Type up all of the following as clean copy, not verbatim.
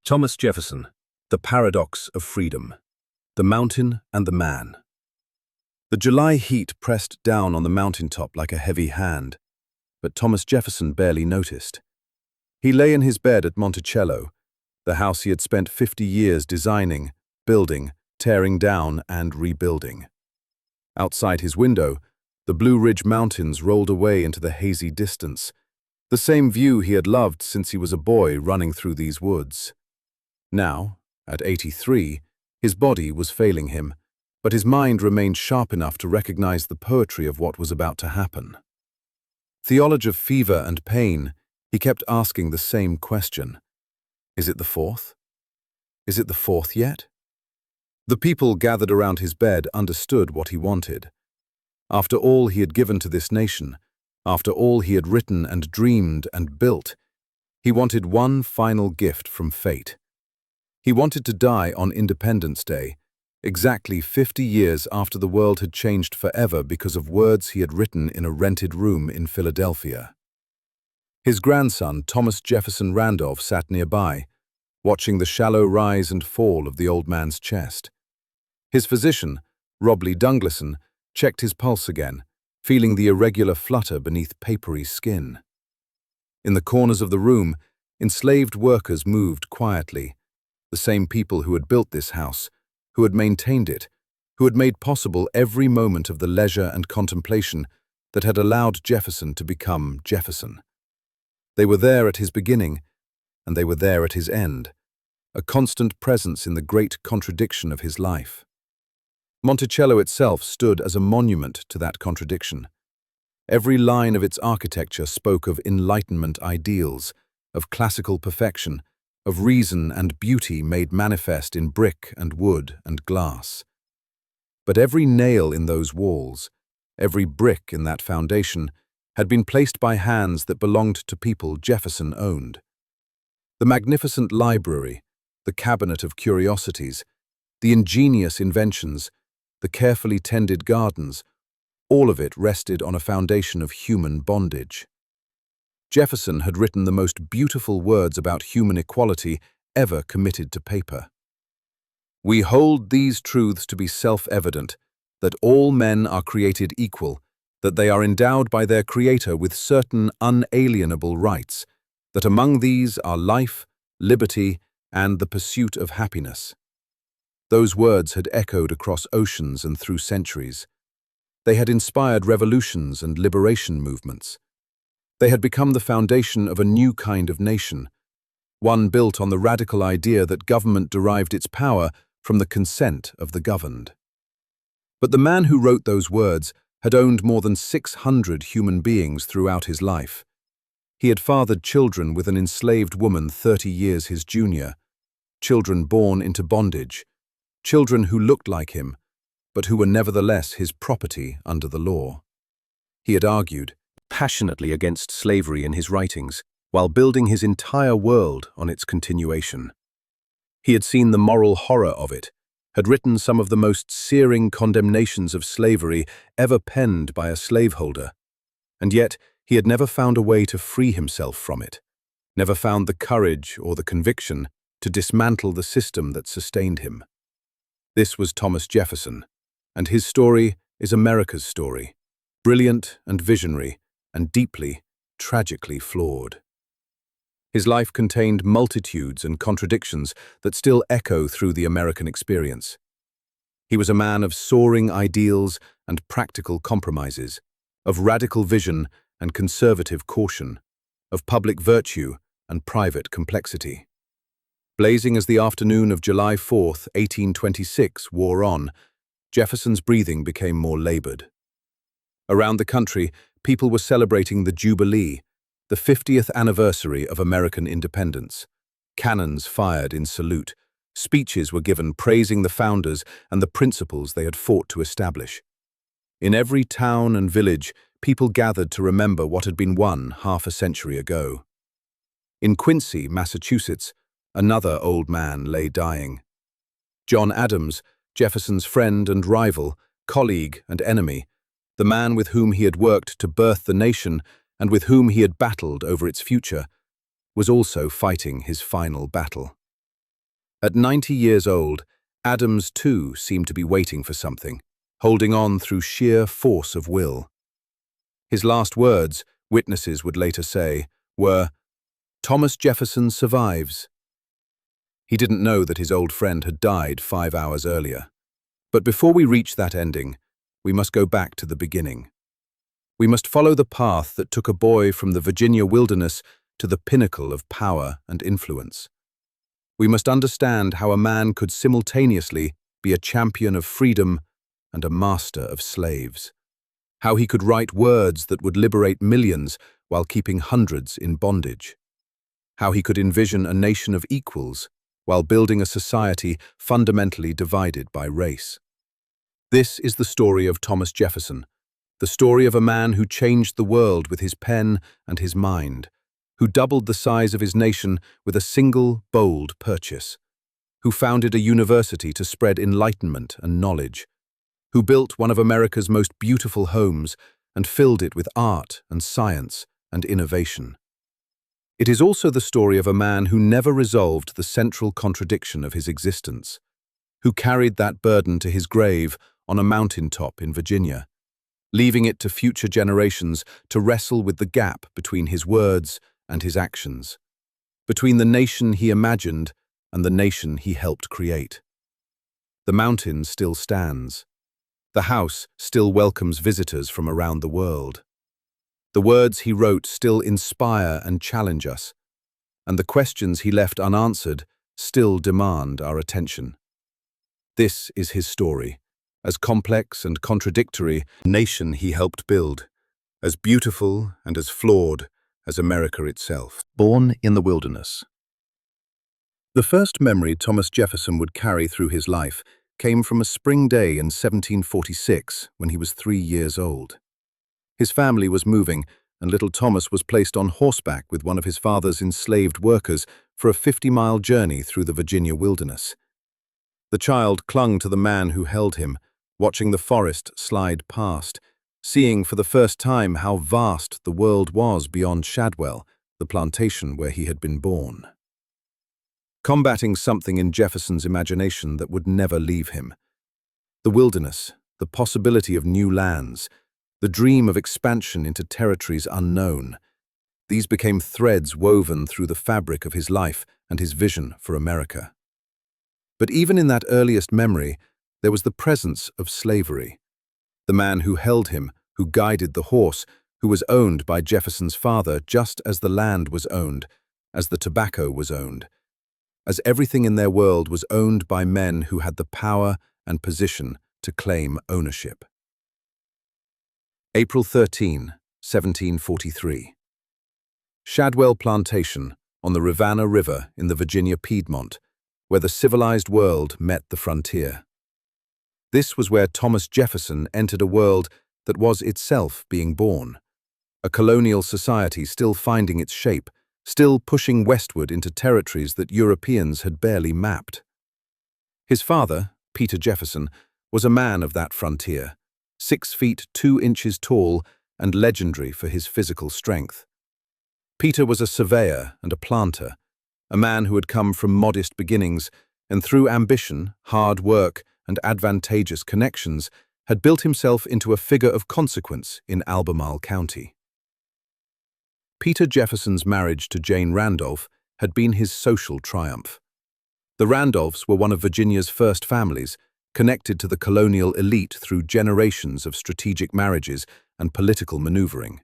Thomas Jefferson, The Paradox of Freedom, The Mountain and the Man. The July heat pressed down on the mountaintop like a heavy hand, but Thomas Jefferson barely noticed. He lay in his bed at Monticello, the house he had spent 50 years designing, building, tearing down, and rebuilding. Outside his window, the Blue Ridge Mountains rolled away into the hazy distance, the same view he had loved since he was a boy running through these woods. Now, at 83, his body was failing him, but his mind remained sharp enough to recognize the poetry of what was about to happen. Theology of fever and pain, he kept asking the same question. Is it the fourth? Is it the fourth yet? The people gathered around his bed understood what he wanted. After all he had given to this nation, after all he had written and dreamed and built, he wanted one final gift from fate. He wanted to die on Independence Day, exactly 50 years after the world had changed forever because of words he had written in a rented room in Philadelphia. His grandson, Thomas Jefferson Randolph, sat nearby, watching the shallow rise and fall of the old man's chest. His physician, Robley Dungleson, checked his pulse again, feeling the irregular flutter beneath papery skin. In the corners of the room, enslaved workers moved quietly, the same people who had built this house, who had maintained it, who had made possible every moment of the leisure and contemplation that had allowed Jefferson to become Jefferson. They were there at his beginning, and they were there at his end, a constant presence in the great contradiction of his life. Monticello itself stood as a monument to that contradiction. Every line of its architecture spoke of Enlightenment ideals, of classical perfection, of reason and beauty made manifest in brick and wood and glass. But every nail in those walls, every brick in that foundation, had been placed by hands that belonged to people Jefferson owned. The magnificent library, the cabinet of curiosities, the ingenious inventions, the carefully tended gardens, all of it rested on a foundation of human bondage. Jefferson had written the most beautiful words about human equality ever committed to paper. We hold these truths to be self-evident, that all men are created equal, that they are endowed by their Creator with certain unalienable rights, that among these are life, liberty, and the pursuit of happiness. Those words had echoed across oceans and through centuries. They had inspired revolutions and liberation movements. They had become the foundation of a new kind of nation, one built on the radical idea that government derived its power from the consent of the governed. But the man who wrote those words had owned more than 600 human beings throughout his life. He had fathered children with an enslaved woman 30 years his junior, children born into bondage, children who looked like him, but who were nevertheless his property under the law. He had argued passionately against slavery in his writings, while building his entire world on its continuation. He had seen the moral horror of it, had written some of the most searing condemnations of slavery ever penned by a slaveholder, and yet he had never found a way to free himself from it, never found the courage or the conviction to dismantle the system that sustained him. This was Thomas Jefferson, and his story is America's story, brilliant and visionary, and deeply, tragically flawed. His life contained multitudes and contradictions that still echo through the American experience. He was a man of soaring ideals and practical compromises, of radical vision and conservative caution, of public virtue and private complexity. Blazing as the afternoon of July 4, 1826, wore on, Jefferson's breathing became more labored. Around the country, people were celebrating the Jubilee, the 50th anniversary of American independence. Cannons fired in salute. Speeches were given praising the founders and the principles they had fought to establish. In every town and village, people gathered to remember what had been won half a century ago. In Quincy, Massachusetts, another old man lay dying. John Adams, Jefferson's friend and rival, colleague and enemy, the man with whom he had worked to birth the nation and with whom he had battled over its future, was also fighting his final battle. At 90 years old, Adams too seemed to be waiting for something, holding on through sheer force of will. His last words, witnesses would later say, were, "Thomas Jefferson survives." He didn't know that his old friend had died 5 hours earlier. But before we reach that ending, we must go back to the beginning. We must follow the path that took a boy from the Virginia wilderness to the pinnacle of power and influence. We must understand how a man could simultaneously be a champion of freedom and a master of slaves. How he could write words that would liberate millions while keeping hundreds in bondage. How he could envision a nation of equals while building a society fundamentally divided by race. This is the story of Thomas Jefferson, the story of a man who changed the world with his pen and his mind, who doubled the size of his nation with a single, bold purchase, who founded a university to spread enlightenment and knowledge, who built one of America's most beautiful homes and filled it with art and science and innovation. It is also the story of a man who never resolved the central contradiction of his existence, who carried that burden to his grave on a mountaintop in Virginia, leaving it to future generations to wrestle with the gap between his words and his actions, between the nation he imagined and the nation he helped create. The mountain still stands. The house still welcomes visitors from around the world. The words he wrote still inspire and challenge us, and the questions he left unanswered still demand our attention. This is his story, as complex and contradictory a nation he helped build, as beautiful and as flawed as America itself. Born in the wilderness. The first memory Thomas Jefferson would carry through his life came from a spring day in 1746 when he was 3 years old. His family was moving, and little Thomas was placed on horseback with one of his father's enslaved workers for a 50-mile journey through the Virginia wilderness. The child clung to the man who held him, watching the forest slide past, seeing for the first time how vast the world was beyond Shadwell, the plantation where he had been born. Combating something in Jefferson's imagination that would never leave him. The wilderness, the possibility of new lands, the dream of expansion into territories unknown. These became threads woven through the fabric of his life and his vision for America. But even in that earliest memory, there was the presence of slavery. The man who held him, who guided the horse, who was owned by Jefferson's father just as the land was owned, as the tobacco was owned, as everything in their world was owned by men who had the power and position to claim ownership. April 13, 1743. Shadwell Plantation, on the Rivanna River in the Virginia Piedmont, where the civilized world met the frontier. This was where Thomas Jefferson entered a world that was itself being born, a colonial society still finding its shape, still pushing westward into territories that Europeans had barely mapped. His father, Peter Jefferson, was a man of that frontier, 6 feet 2 inches tall and legendary for his physical strength. Peter was a surveyor and a planter, a man who had come from modest beginnings and through ambition, hard work, and advantageous connections, had built himself into a figure of consequence in Albemarle County. Peter Jefferson's marriage to Jane Randolph had been his social triumph. The Randolphs were one of Virginia's first families, connected to the colonial elite through generations of strategic marriages and political maneuvering.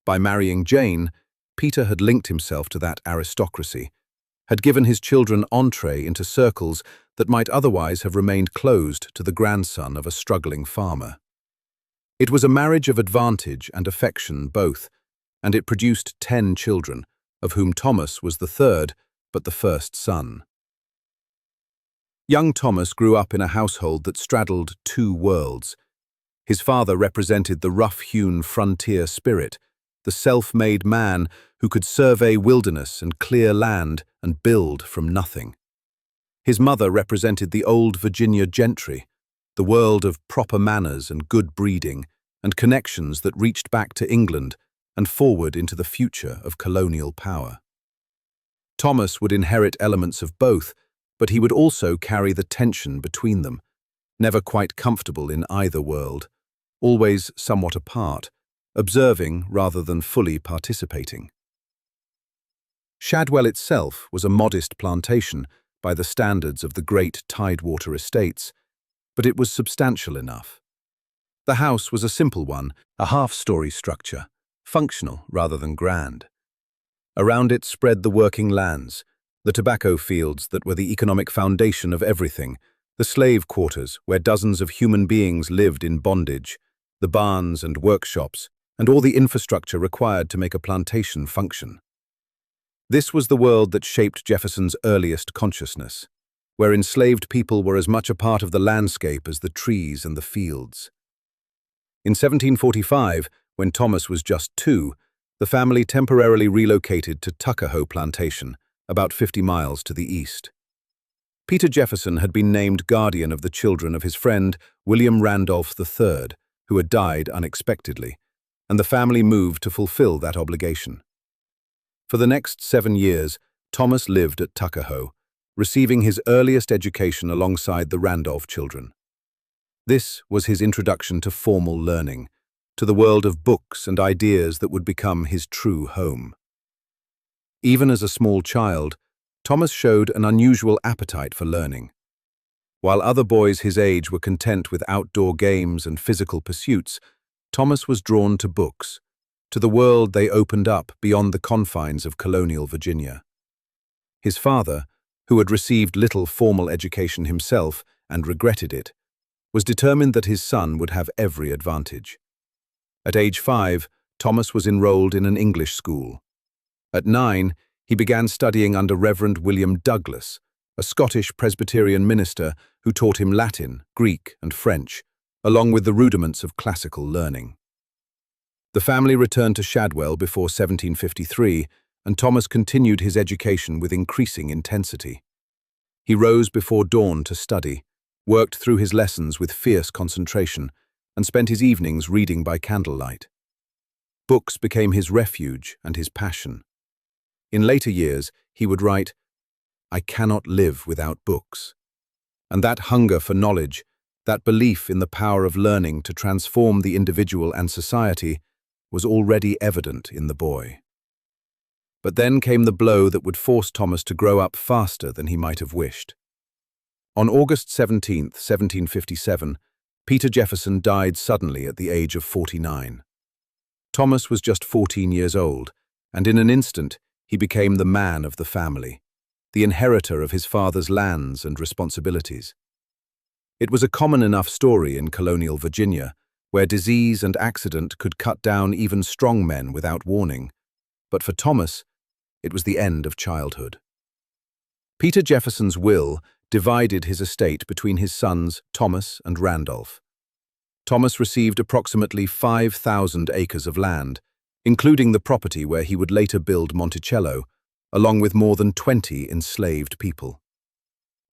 By marrying Jane, Peter had linked himself to that aristocracy, had given his children entree into circles that might otherwise have remained closed to the grandson of a struggling farmer. It was a marriage of advantage and affection both, and it produced 10 children, of whom Thomas was the third, but the first son. Young Thomas grew up in a household that straddled 2 worlds. His father represented the rough-hewn frontier spirit, the self-made man who could survey wilderness and clear land and build from nothing. His mother represented the old Virginia gentry, the world of proper manners and good breeding, and connections that reached back to England and forward into the future of colonial power. Thomas would inherit elements of both, but he would also carry the tension between them, never quite comfortable in either world, always somewhat apart, observing rather than fully participating. Shadwell itself was a modest plantation by the standards of the great tidewater estates, but it was substantial enough. The house was a simple one, a half-story structure, functional rather than grand. Around it spread the working lands, the tobacco fields that were the economic foundation of everything, the slave quarters where dozens of human beings lived in bondage, the barns and workshops, and all the infrastructure required to make a plantation function. This was the world that shaped Jefferson's earliest consciousness, where enslaved people were as much a part of the landscape as the trees and the fields. In 1745, when Thomas was just 2, the family temporarily relocated to Tuckahoe Plantation, about 50 miles to the east. Peter Jefferson had been named guardian of the children of his friend William Randolph III, who had died unexpectedly, and the family moved to fulfill that obligation. For the next 7 years, Thomas lived at Tuckahoe, receiving his earliest education alongside the Randolph children. This was his introduction to formal learning, to the world of books and ideas that would become his true home. Even as a small child, Thomas showed an unusual appetite for learning. While other boys his age were content with outdoor games and physical pursuits, Thomas was drawn to books, to the world they opened up beyond the confines of colonial Virginia. His father, who had received little formal education himself and regretted it, was determined that his son would have every advantage. At age 5, Thomas was enrolled in an English school. At 9, he began studying under Reverend William Douglas, a Scottish Presbyterian minister who taught him Latin, Greek, and French, along with the rudiments of classical learning. The family returned to Shadwell before 1753, and Thomas continued his education with increasing intensity. He rose before dawn to study, worked through his lessons with fierce concentration, and spent his evenings reading by candlelight. Books became his refuge and his passion. In later years, he would write, "I cannot live without books." And that hunger for knowledge, that belief in the power of learning to transform the individual and society, was already evident in the boy. But then came the blow that would force Thomas to grow up faster than he might have wished. On August 17, 1757, Peter Jefferson died suddenly at the age of 49. Thomas was just 14 years old, and in an instant he became the man of the family, the inheritor of his father's lands and responsibilities. It was a common enough story in colonial Virginia, where disease and accident could cut down even strong men without warning. But for Thomas, it was the end of childhood. Peter Jefferson's will divided his estate between his sons Thomas and Randolph. Thomas received approximately 5,000 acres of land, including the property where he would later build Monticello, along with more than 20 enslaved people.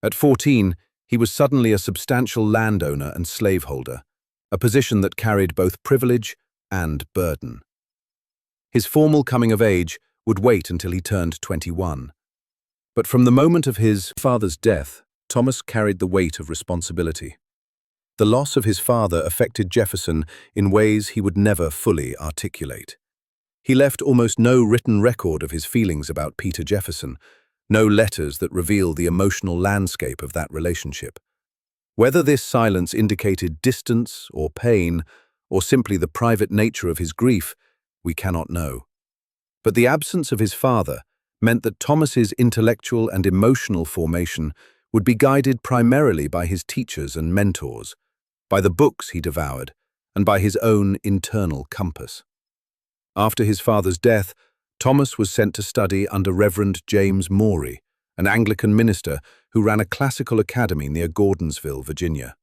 At 14, he was suddenly a substantial landowner and slaveholder, a position that carried both privilege and burden. His formal coming of age would wait until he turned 21. But from the moment of his father's death, Thomas carried the weight of responsibility. The loss of his father affected Jefferson in ways he would never fully articulate. He left almost no written record of his feelings about Peter Jefferson, no letters that reveal the emotional landscape of that relationship. Whether this silence indicated distance or pain, or simply the private nature of his grief, we cannot know. But the absence of his father meant that Thomas's intellectual and emotional formation would be guided primarily by his teachers and mentors, by the books he devoured, and by his own internal compass. After his father's death, Thomas was sent to study under Reverend James Morey, an Anglican minister who ran a classical academy near Gordonsville, Virginia.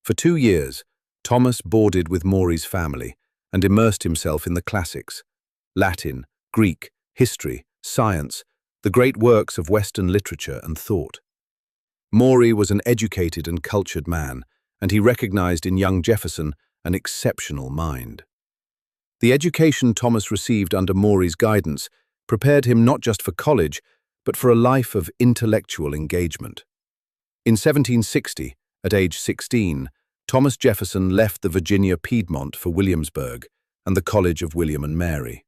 For 2 years, Thomas boarded with Morey's family and immersed himself in the classics: Latin, Greek, history, science, the great works of Western literature and thought. Morey was an educated and cultured man, and he recognized in young Jefferson an exceptional mind. The education Thomas received under Morey's guidance prepared him not just for college, but for a life of intellectual engagement. In 1760, at age 16, Thomas Jefferson left the Virginia Piedmont for Williamsburg and the College of William and Mary.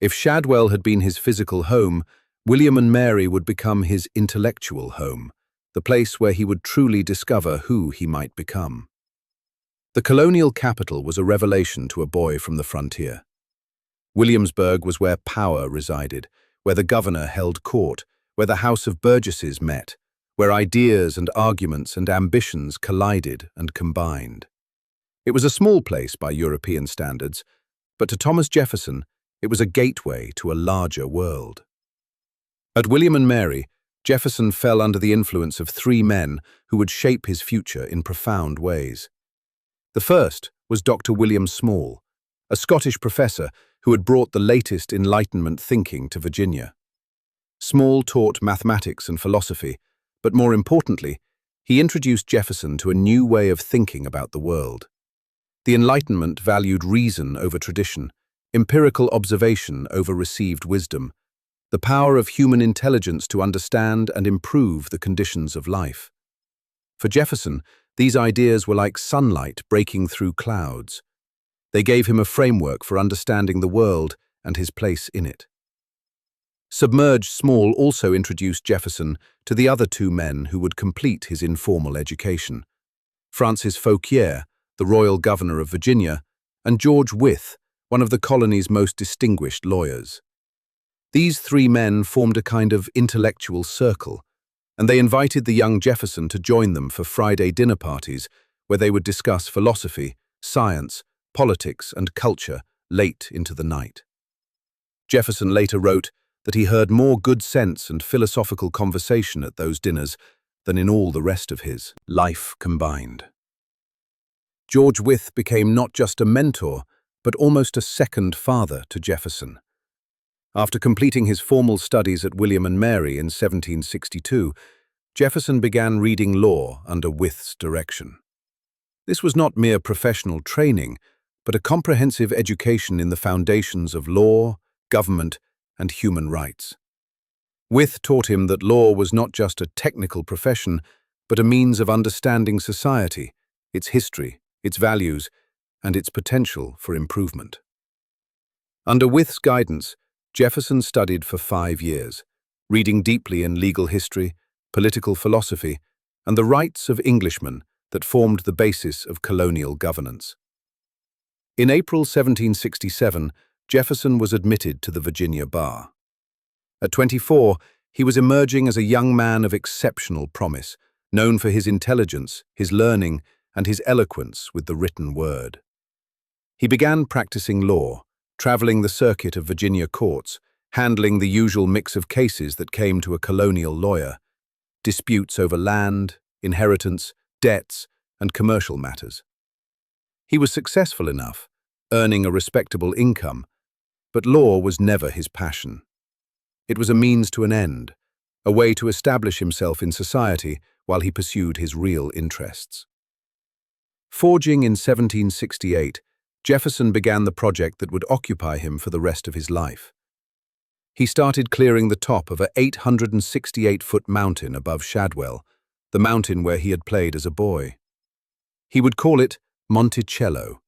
If Shadwell had been his physical home, William and Mary would become his intellectual home, the place where he would truly discover who he might become. The colonial capital was a revelation to a boy from the frontier. Williamsburg was where power resided, where the governor held court, where the House of Burgesses met, where ideas and arguments and ambitions collided and combined. It was a small place by European standards, but to Thomas Jefferson, it was a gateway to a larger world. At William and Mary, Jefferson fell under the influence of three men who would shape his future in profound ways. The first was Dr. William Small, a Scottish professor who had brought the latest Enlightenment thinking to Virginia. Small taught mathematics and philosophy, but more importantly, he introduced Jefferson to a new way of thinking about the world. The Enlightenment valued reason over tradition, empirical observation over received wisdom, the power of human intelligence to understand and improve the conditions of life. For Jefferson, these ideas were like sunlight breaking through clouds. They gave him a framework for understanding the world and his place in it. Submerged Small also introduced Jefferson to the other two men who would complete his informal education: Francis Fauquier, the royal governor of Virginia, and George Wythe, one of the colony's most distinguished lawyers. These three men formed a kind of intellectual circle, and they invited the young Jefferson to join them for Friday dinner parties where they would discuss philosophy, science, politics, and culture late into the night. Jefferson later wrote that he heard more good sense and philosophical conversation at those dinners than in all the rest of his life combined. George Wythe became not just a mentor, but almost a second father to Jefferson. After completing his formal studies at William and Mary in 1762, Jefferson began reading law under Wythe's direction. This was not mere professional training, but a comprehensive education in the foundations of law, government, and human rights. Wythe taught him that law was not just a technical profession, but a means of understanding society, its history, its values, and its potential for improvement. Under Wythe's guidance, Jefferson studied for 5 years, reading deeply in legal history, political philosophy, and the rights of Englishmen that formed the basis of colonial governance. In April 1767, Jefferson was admitted to the Virginia bar. At 24, he was emerging as a young man of exceptional promise, known for his intelligence, his learning, and his eloquence with the written word. He began practicing law, traveling the circuit of Virginia courts, handling the usual mix of cases that came to a colonial lawyer: disputes over land, inheritance, debts, and commercial matters. He was successful enough, earning a respectable income, but law was never his passion. It was a means to an end, a way to establish himself in society while he pursued his real interests. Forging in 1768, Jefferson began the project that would occupy him for the rest of his life. He started clearing the top of an 868-foot mountain above Shadwell, the mountain where he had played as a boy. He would call it Monticello,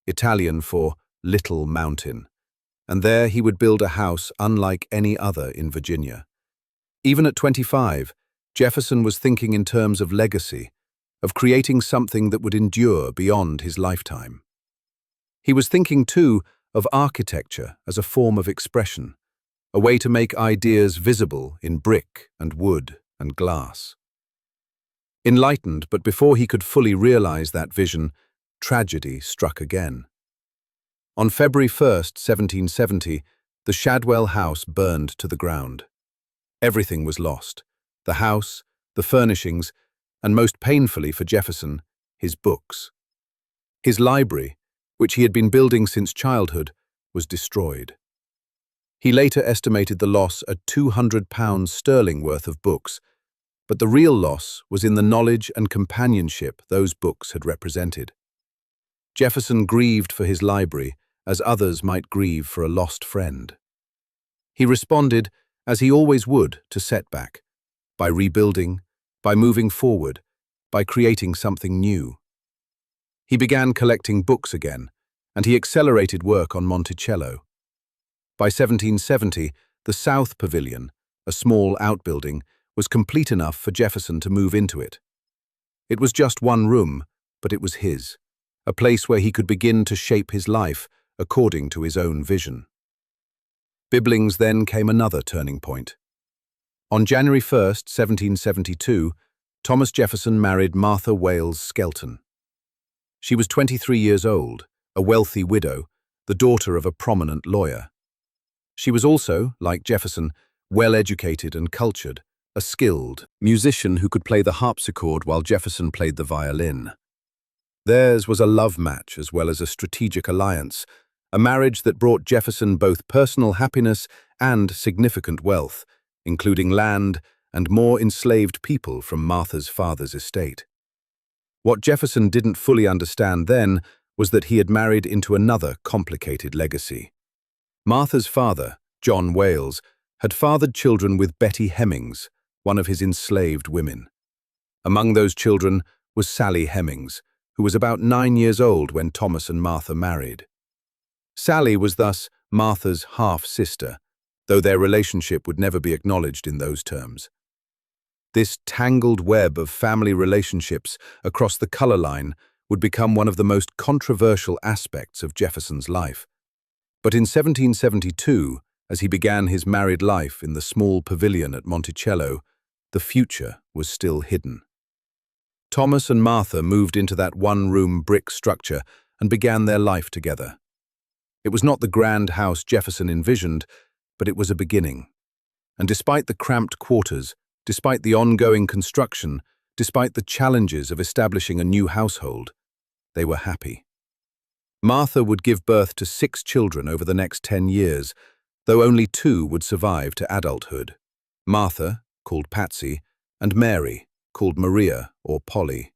Italian for Little Mountain, and there he would build a house unlike any other in Virginia. Even at 25, Jefferson was thinking in terms of legacy, of creating something that would endure beyond his lifetime. He was thinking, too, of architecture as a form of expression, a way to make ideas visible in brick and wood and glass. Enlightened, but before he could fully realize that vision, tragedy struck again. On February 1st, 1770, the Shadwell house burned to the ground. Everything was lost: the house, the furnishings, and most painfully for Jefferson, his books. His library, which he had been building since childhood, was destroyed. He later estimated the loss at £200 sterling worth of books, but the real loss was in the knowledge and companionship those books had represented. Jefferson grieved for his library as others might grieve for a lost friend. He responded, as he always would to setback, by rebuilding, by moving forward, by creating something new. He began collecting books again, and he accelerated work on Monticello. By 1770, the South Pavilion, a small outbuilding, was complete enough for Jefferson to move into it. It was just one room, but it was his, a place where he could begin to shape his life according to his own vision. Bibblings then came another turning point. On January 1st, 1772, Thomas Jefferson married Martha Wales Skelton. She was 23 years old, a wealthy widow, the daughter of a prominent lawyer. She was also, like Jefferson, well-educated and cultured, a skilled musician who could play the harpsichord while Jefferson played the violin. Theirs was a love match as well as a strategic alliance, a marriage that brought Jefferson both personal happiness and significant wealth, including land and more enslaved people from Martha's father's estate. What Jefferson didn't fully understand then was that he had married into another complicated legacy. Martha's father, John Wales, had fathered children with Betty Hemings, one of his enslaved women. Among those children was Sally Hemings, who was about 9 years old when Thomas and Martha married. Sally was thus Martha's half-sister, though their relationship would never be acknowledged in those terms. This tangled web of family relationships across the color line would become one of the most controversial aspects of Jefferson's life. But in 1772, as he began his married life in the small pavilion at Monticello, the future was still hidden. Thomas and Martha moved into that one-room brick structure and began their life together. It was not the grand house Jefferson envisioned, but it was a beginning. And despite the cramped quarters, despite the ongoing construction, despite the challenges of establishing a new household, they were happy. Martha would give birth to 6 children over the next 10 years, though only 2 would survive to adulthood. Martha, called Patsy, and Mary, called Maria or Polly.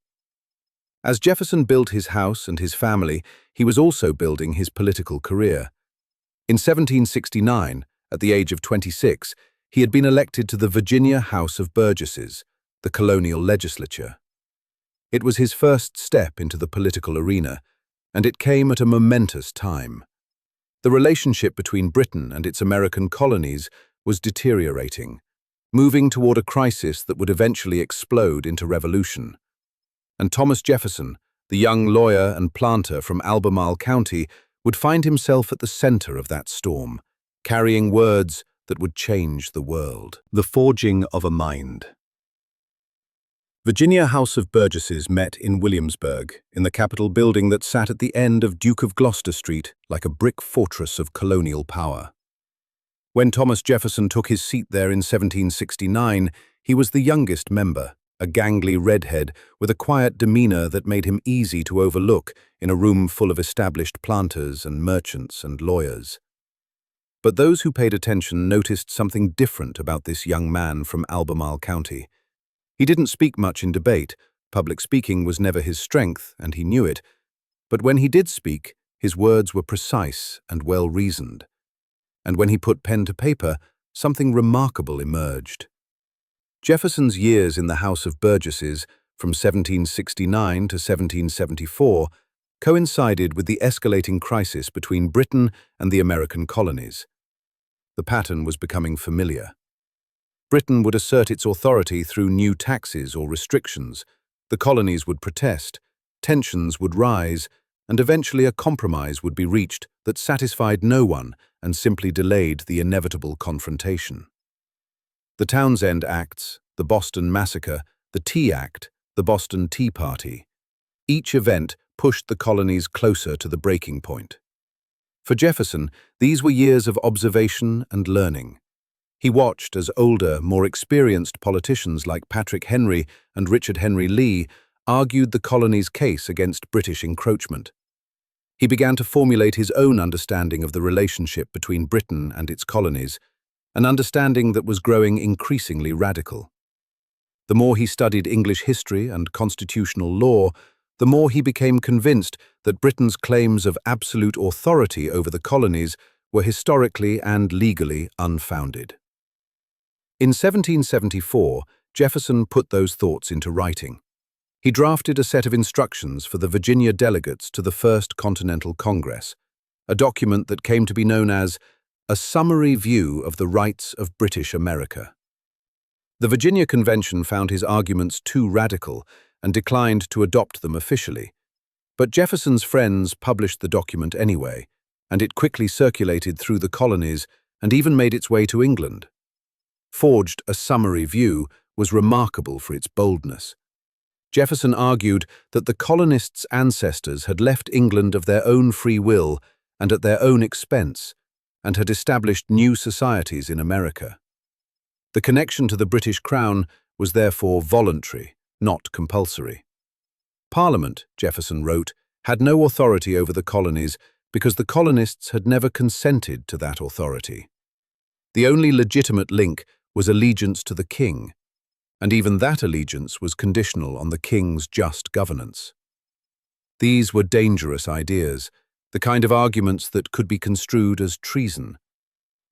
As Jefferson built his house and his family, he was also building his political career. In 1769, at the age of 26, he had been elected to the Virginia House of Burgesses, the colonial legislature. It was his first step into the political arena, and it came at a momentous time. The relationship between Britain and its American colonies was deteriorating, moving toward a crisis that would eventually explode into revolution. And Thomas Jefferson, the young lawyer and planter from Albemarle County, would find himself at the center of that storm, carrying words that would change the world. The forging of a mind. Virginia House of Burgesses met in Williamsburg, in the Capitol building that sat at the end of Duke of Gloucester Street like a brick fortress of colonial power. When Thomas Jefferson took his seat there in 1769, he was the youngest member, a gangly redhead with a quiet demeanor that made him easy to overlook in a room full of established planters and merchants and lawyers. But those who paid attention noticed something different about this young man from Albemarle County. He didn't speak much in debate. Public speaking was never his strength, and he knew it. But when he did speak, his words were precise and well-reasoned. And when he put pen to paper, something remarkable emerged. Jefferson's years in the House of Burgesses, from 1769 to 1774, coincided with the escalating crisis between Britain and the American colonies. The pattern was becoming familiar. Britain would assert its authority through new taxes or restrictions, the colonies would protest, tensions would rise, and eventually a compromise would be reached that satisfied no one and simply delayed the inevitable confrontation. The Townsend Acts, the Boston Massacre, the Tea Act, the Boston Tea Party. Each event pushed the colonies closer to the breaking point. For Jefferson, these were years of observation and learning. He watched as older, more experienced politicians like Patrick Henry and Richard Henry Lee argued the colonies' case against British encroachment. He began to formulate his own understanding of the relationship between Britain and its colonies, an understanding that was growing increasingly radical. The more he studied English history and constitutional law, the more he became convinced that Britain's claims of absolute authority over the colonies were historically and legally unfounded. In 1774, Jefferson put those thoughts into writing. He drafted a set of instructions for the Virginia delegates to the First Continental Congress, a document that came to be known as a summary view of the rights of British America. The Virginia Convention found his arguments too radical and declined to adopt them officially. But Jefferson's friends published the document anyway, and it quickly circulated through the colonies and even made its way to England. Forged a summary view was remarkable for its boldness. Jefferson argued that the colonists' ancestors had left England of their own free will and at their own expense, and had established new societies in America. The connection to the British Crown was therefore voluntary, not compulsory. Parliament, Jefferson wrote, had no authority over the colonies because the colonists had never consented to that authority. The only legitimate link was allegiance to the king, and even that allegiance was conditional on the king's just governance. These were dangerous ideas, the kind of arguments that could be construed as treason.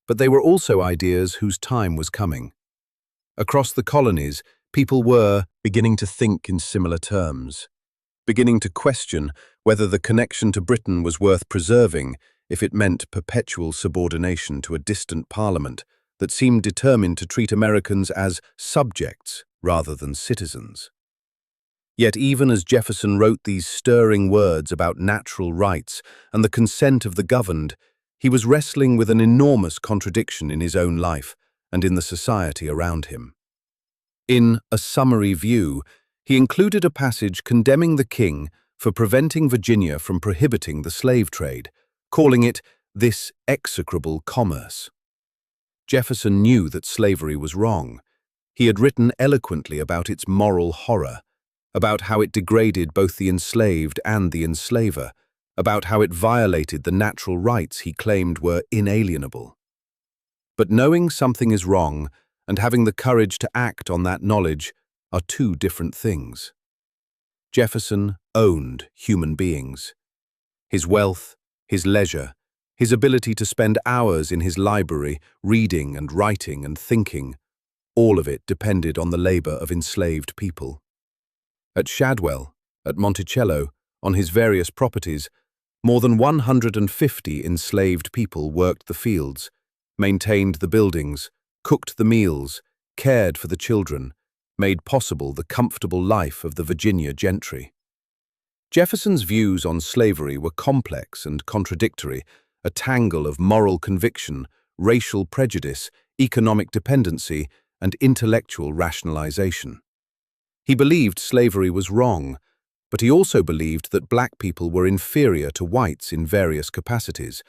But they were also ideas whose time was coming. Across the colonies, people were beginning to think in similar terms, beginning to question whether the connection to Britain was worth preserving if it meant perpetual subordination to a distant parliament that seemed determined to treat Americans as subjects rather than citizens. Yet even as Jefferson wrote these stirring words about natural rights and the consent of the governed, he was wrestling with an enormous contradiction in his own life and in the society around him. In A Summary View, he included a passage condemning the king for preventing Virginia from prohibiting the slave trade, calling it this execrable commerce. Jefferson knew that slavery was wrong. He had written eloquently about its moral horror, about how it degraded both the enslaved and the enslaver, about how it violated the natural rights he claimed were inalienable. But knowing something is wrong and having the courage to act on that knowledge are two different things. Jefferson owned human beings. His wealth, his leisure, his ability to spend hours in his library reading and writing and thinking, all of it depended on the labor of enslaved people. At Shadwell, at Monticello, on his various properties, more than 150 enslaved people worked the fields, maintained the buildings, cooked the meals, cared for the children, made possible the comfortable life of the Virginia gentry. Jefferson's views on slavery were complex and contradictory, a tangle of moral conviction, racial prejudice, economic dependency, and intellectual rationalization. He believed slavery was wrong, but he also believed that black people were inferior to whites in various capacities,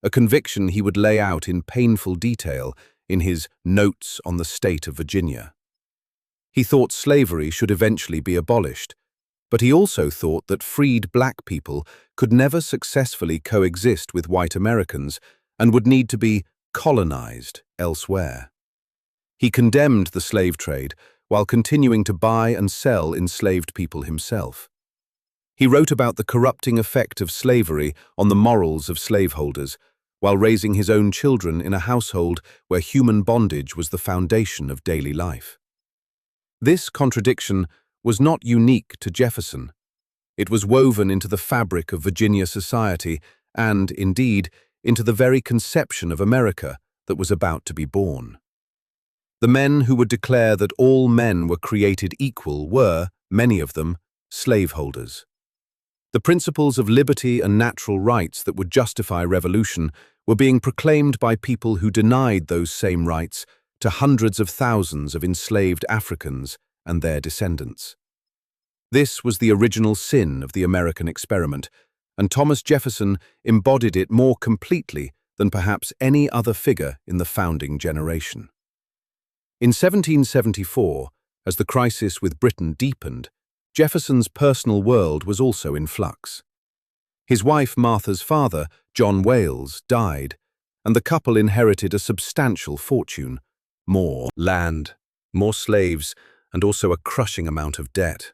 a conviction he would lay out in painful detail in his Notes on the State of Virginia. He thought slavery should eventually be abolished, but he also thought that freed black people could never successfully coexist with white Americans and would need to be colonized elsewhere. He condemned the slave trade while continuing to buy and sell enslaved people himself. He wrote about the corrupting effect of slavery on the morals of slaveholders, while raising his own children in a household where human bondage was the foundation of daily life. This contradiction was not unique to Jefferson. It was woven into the fabric of Virginia society and, indeed, into the very conception of America that was about to be born. The men who would declare that all men were created equal were, many of them, slaveholders. The principles of liberty and natural rights that would justify revolution were being proclaimed by people who denied those same rights to hundreds of thousands of enslaved Africans and their descendants. This was the original sin of the American experiment, and Thomas Jefferson embodied it more completely than perhaps any other figure in the founding generation. In 1774, as the crisis with Britain deepened, Jefferson's personal world was also in flux. His wife Martha's father, John Wales, died, and the couple inherited a substantial fortune, more land, more slaves, and also a crushing amount of debt.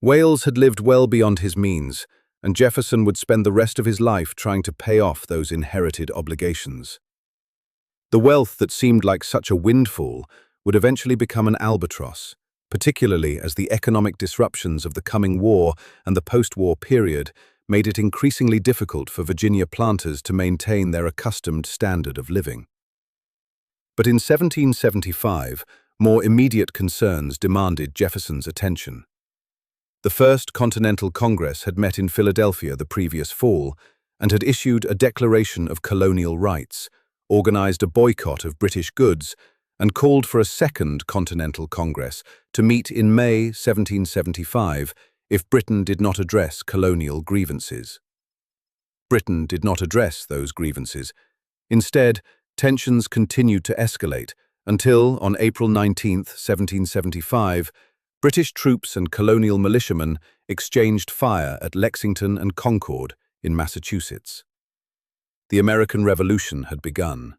Wales had lived well beyond his means, and Jefferson would spend the rest of his life trying to pay off those inherited obligations. The wealth that seemed like such a windfall would eventually become an albatross, particularly as the economic disruptions of the coming war and the post-war period made it increasingly difficult for Virginia planters to maintain their accustomed standard of living. But in 1775, more immediate concerns demanded Jefferson's attention. The First Continental Congress had met in Philadelphia the previous fall and had issued a declaration of colonial rights, organized a boycott of British goods, and called for a Second Continental Congress to meet in May 1775 if Britain did not address colonial grievances. Britain did not address those grievances. Instead, tensions continued to escalate until, on April 19, 1775, British troops and colonial militiamen exchanged fire at Lexington and Concord in Massachusetts. The American Revolution had begun.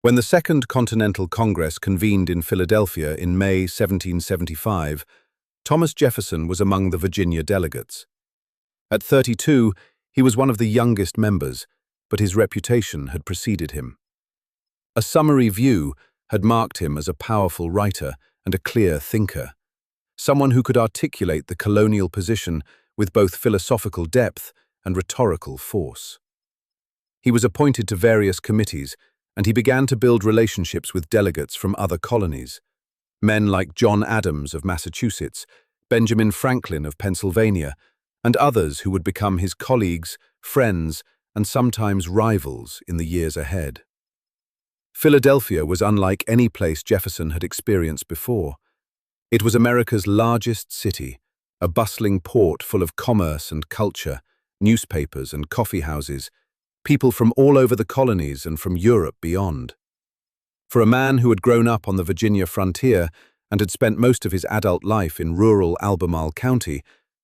When the Second Continental Congress convened in Philadelphia in May 1775, Thomas Jefferson was among the Virginia delegates. At 32, he was one of the youngest members, but his reputation had preceded him. A summary view had marked him as a powerful writer and a clear thinker, someone who could articulate the colonial position with both philosophical depth and rhetorical force. He was appointed to various committees, and he began to build relationships with delegates from other colonies. Men like John Adams of Massachusetts, Benjamin Franklin of Pennsylvania, and others who would become his colleagues, friends, and sometimes rivals in the years ahead. Philadelphia was unlike any place Jefferson had experienced before. It was America's largest city, a bustling port full of commerce and culture, newspapers and coffee houses, people from all over the colonies and from Europe beyond. For a man who had grown up on the Virginia frontier and had spent most of his adult life in rural Albemarle County,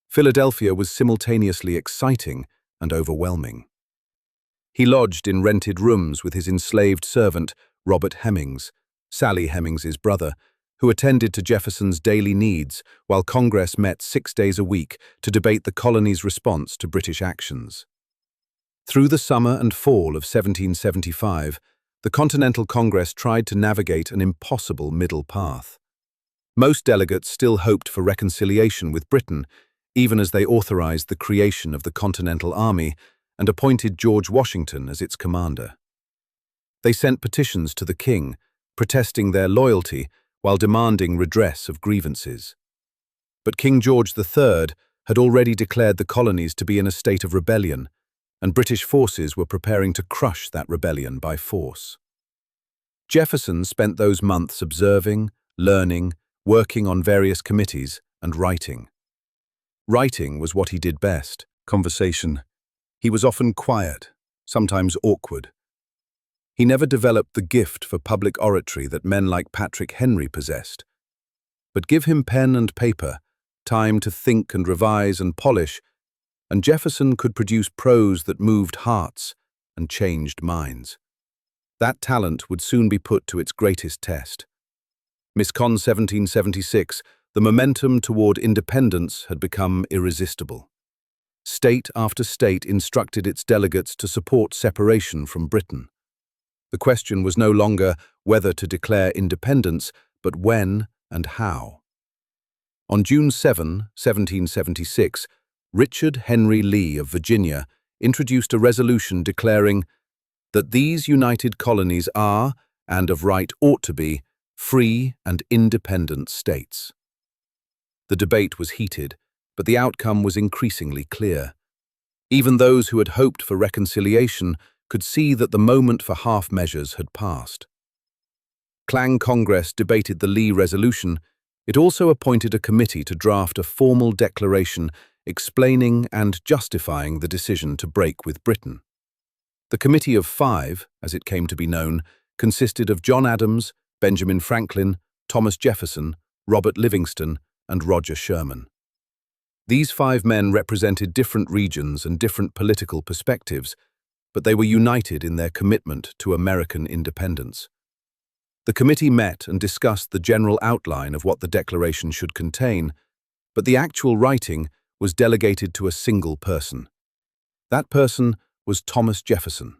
Philadelphia was simultaneously exciting and overwhelming. He lodged in rented rooms with his enslaved servant, Robert Hemmings, Sally Hemings's brother, who attended to Jefferson's daily needs while Congress met 6 days a week to debate the colony's response to British actions. Through the summer and fall of 1775, the Continental Congress tried to navigate an impossible middle path. Most delegates still hoped for reconciliation with Britain, even as they authorized the creation of the Continental Army and appointed George Washington as its commander. They sent petitions to the king, protesting their loyalty while demanding redress of grievances. But King George III had already declared the colonies to be in a state of rebellion, and British forces were preparing to crush that rebellion by force. Jefferson spent those months observing, learning, working on various committees, and writing. Writing was what he did best, conversation. He was often quiet, sometimes awkward. He never developed the gift for public oratory that men like Patrick Henry possessed. But give him pen and paper, time to think and revise and polish, and Jefferson could produce prose that moved hearts and changed minds. That talent would soon be put to its greatest test. Miscon 1776, the momentum toward independence had become irresistible. State after state instructed its delegates to support separation from Britain. The question was no longer whether to declare independence, but when and how. On June 7, 1776, Richard Henry Lee of Virginia introduced a resolution declaring that these united colonies are, and of right ought to be, free and independent states. The debate was heated, but the outcome was increasingly clear. Even those who had hoped for reconciliation could see that the moment for half measures had passed. Clang Congress debated the Lee resolution. It also appointed a committee to draft a formal declaration explaining and justifying the decision to break with Britain. The Committee of Five, as it came to be known, consisted of John Adams, Benjamin Franklin, Thomas Jefferson, Robert Livingston, and Roger Sherman. These 5 men represented different regions and different political perspectives, but they were united in their commitment to American independence. The committee met and discussed the general outline of what the declaration should contain, but the actual writing was delegated to a single person. That person was Thomas Jefferson.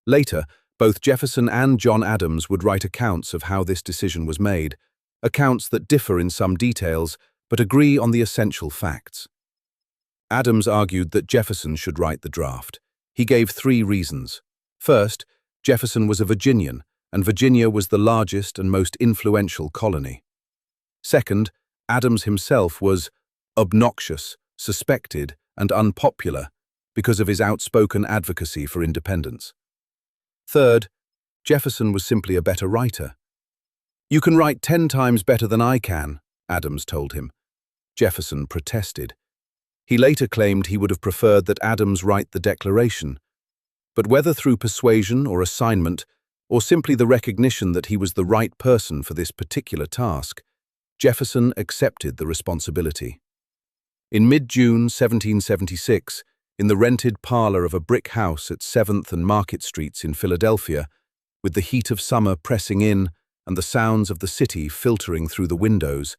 Later, Both Jefferson and John Adams would write accounts of how this decision was made, accounts that differ in some details but agree on the essential facts. Adams argued that Jefferson should write the draft. He gave 3 reasons. First, Jefferson was a Virginian, and Virginia was the largest and most influential colony. Second, Adams himself was obnoxious, suspected, and unpopular because of his outspoken advocacy for independence. Third, Jefferson was simply a better writer. "You can write 10 times better than I can," Adams told him. Jefferson protested. He later claimed he would have preferred that Adams write the Declaration. But whether through persuasion or assignment, or simply the recognition that he was the right person for this particular task, Jefferson accepted the responsibility. In mid-June 1776, in the rented parlor of a brick house at 7th and Market Streets in Philadelphia, with the heat of summer pressing in and the sounds of the city filtering through the windows,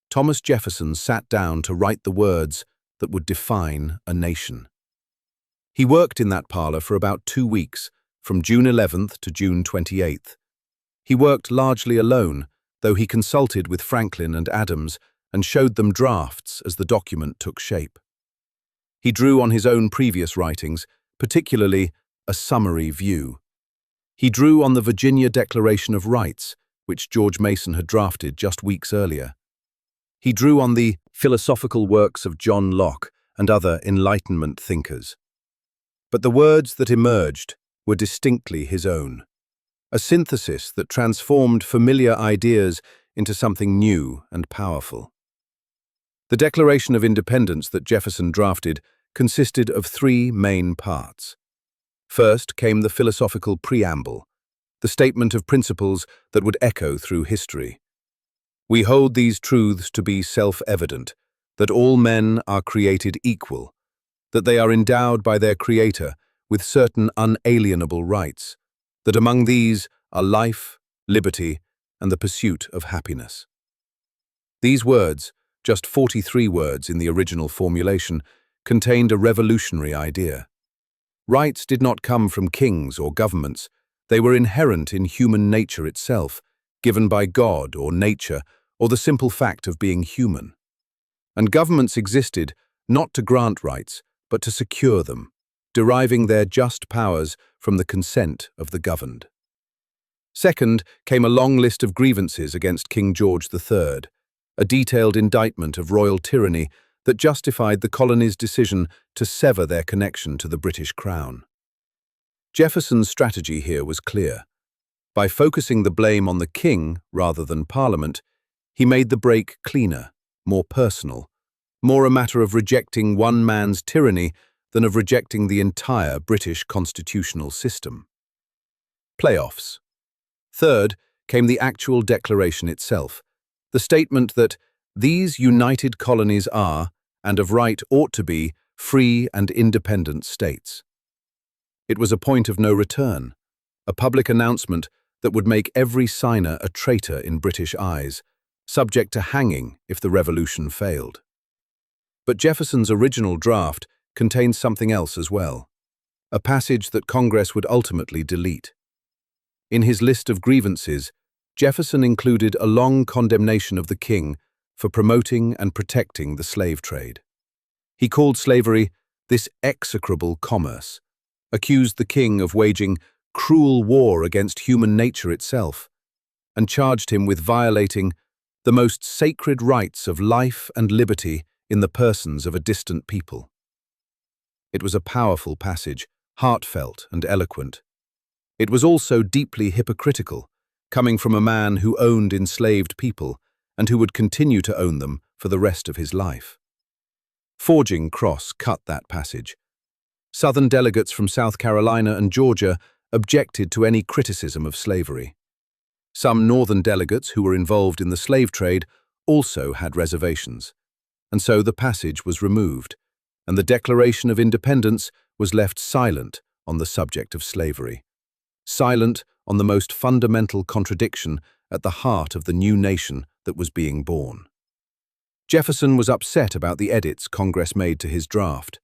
Thomas Jefferson sat down to write the words that would define a nation. He worked in that parlor for about 2 weeks, from June 11th to June 28th. He worked largely alone, though he consulted with Franklin and Adams and showed them drafts as the document took shape. He drew on his own previous writings, particularly a summary view. He drew on the Virginia Declaration of Rights, which George Mason had drafted just weeks earlier. He drew on the philosophical works of John Locke and other Enlightenment thinkers. But the words that emerged were distinctly his own, a synthesis that transformed familiar ideas into something new and powerful. The Declaration of Independence that Jefferson drafted consisted of 3 main parts. First came the philosophical preamble, the statement of principles that would echo through history. "We hold these truths to be self-evident, that all men are created equal, that they are endowed by their Creator with certain unalienable rights, that among these are life, liberty, and the pursuit of happiness." These words, just 43 words in the original formulation, contained a revolutionary idea. Rights did not come from kings or governments. They were inherent in human nature itself, given by God or nature, or the simple fact of being human. And governments existed not to grant rights, but to secure them, deriving their just powers from the consent of the governed. Second came a long list of grievances against King George III, a detailed indictment of royal tyranny that justified the colonies' decision to sever their connection to the British Crown. Jefferson's strategy here was clear. By focusing the blame on the king rather than Parliament, he made the break cleaner, more personal, more a matter of rejecting one man's tyranny than of rejecting the entire British constitutional system. Playoffs. Third came the actual declaration itself, the statement that these united colonies are, and of right ought to be, free and independent states. It was a point of no return, a public announcement that would make every signer a traitor in British eyes, subject to hanging if the revolution failed. But Jefferson's original draft contained something else as well, a passage that Congress would ultimately delete. In his list of grievances, Jefferson included a long condemnation of the king for promoting and protecting the slave trade. He called slavery this execrable commerce, accused the king of waging cruel war against human nature itself, and charged him with violating the most sacred rights of life and liberty in the persons of a distant people. It was a powerful passage, heartfelt and eloquent. It was also deeply hypocritical, coming from a man who owned enslaved people and who would continue to own them for the rest of his life. Forging Cross cut that passage. Southern delegates from South Carolina and Georgia objected to any criticism of slavery. Some northern delegates who were involved in the slave trade also had reservations, and so the passage was removed, and the Declaration of Independence was left silent on the subject of slavery, silent on the most fundamental contradiction at the heart of the new nation that was being born. Jefferson was upset about the edits Congress made to his draft.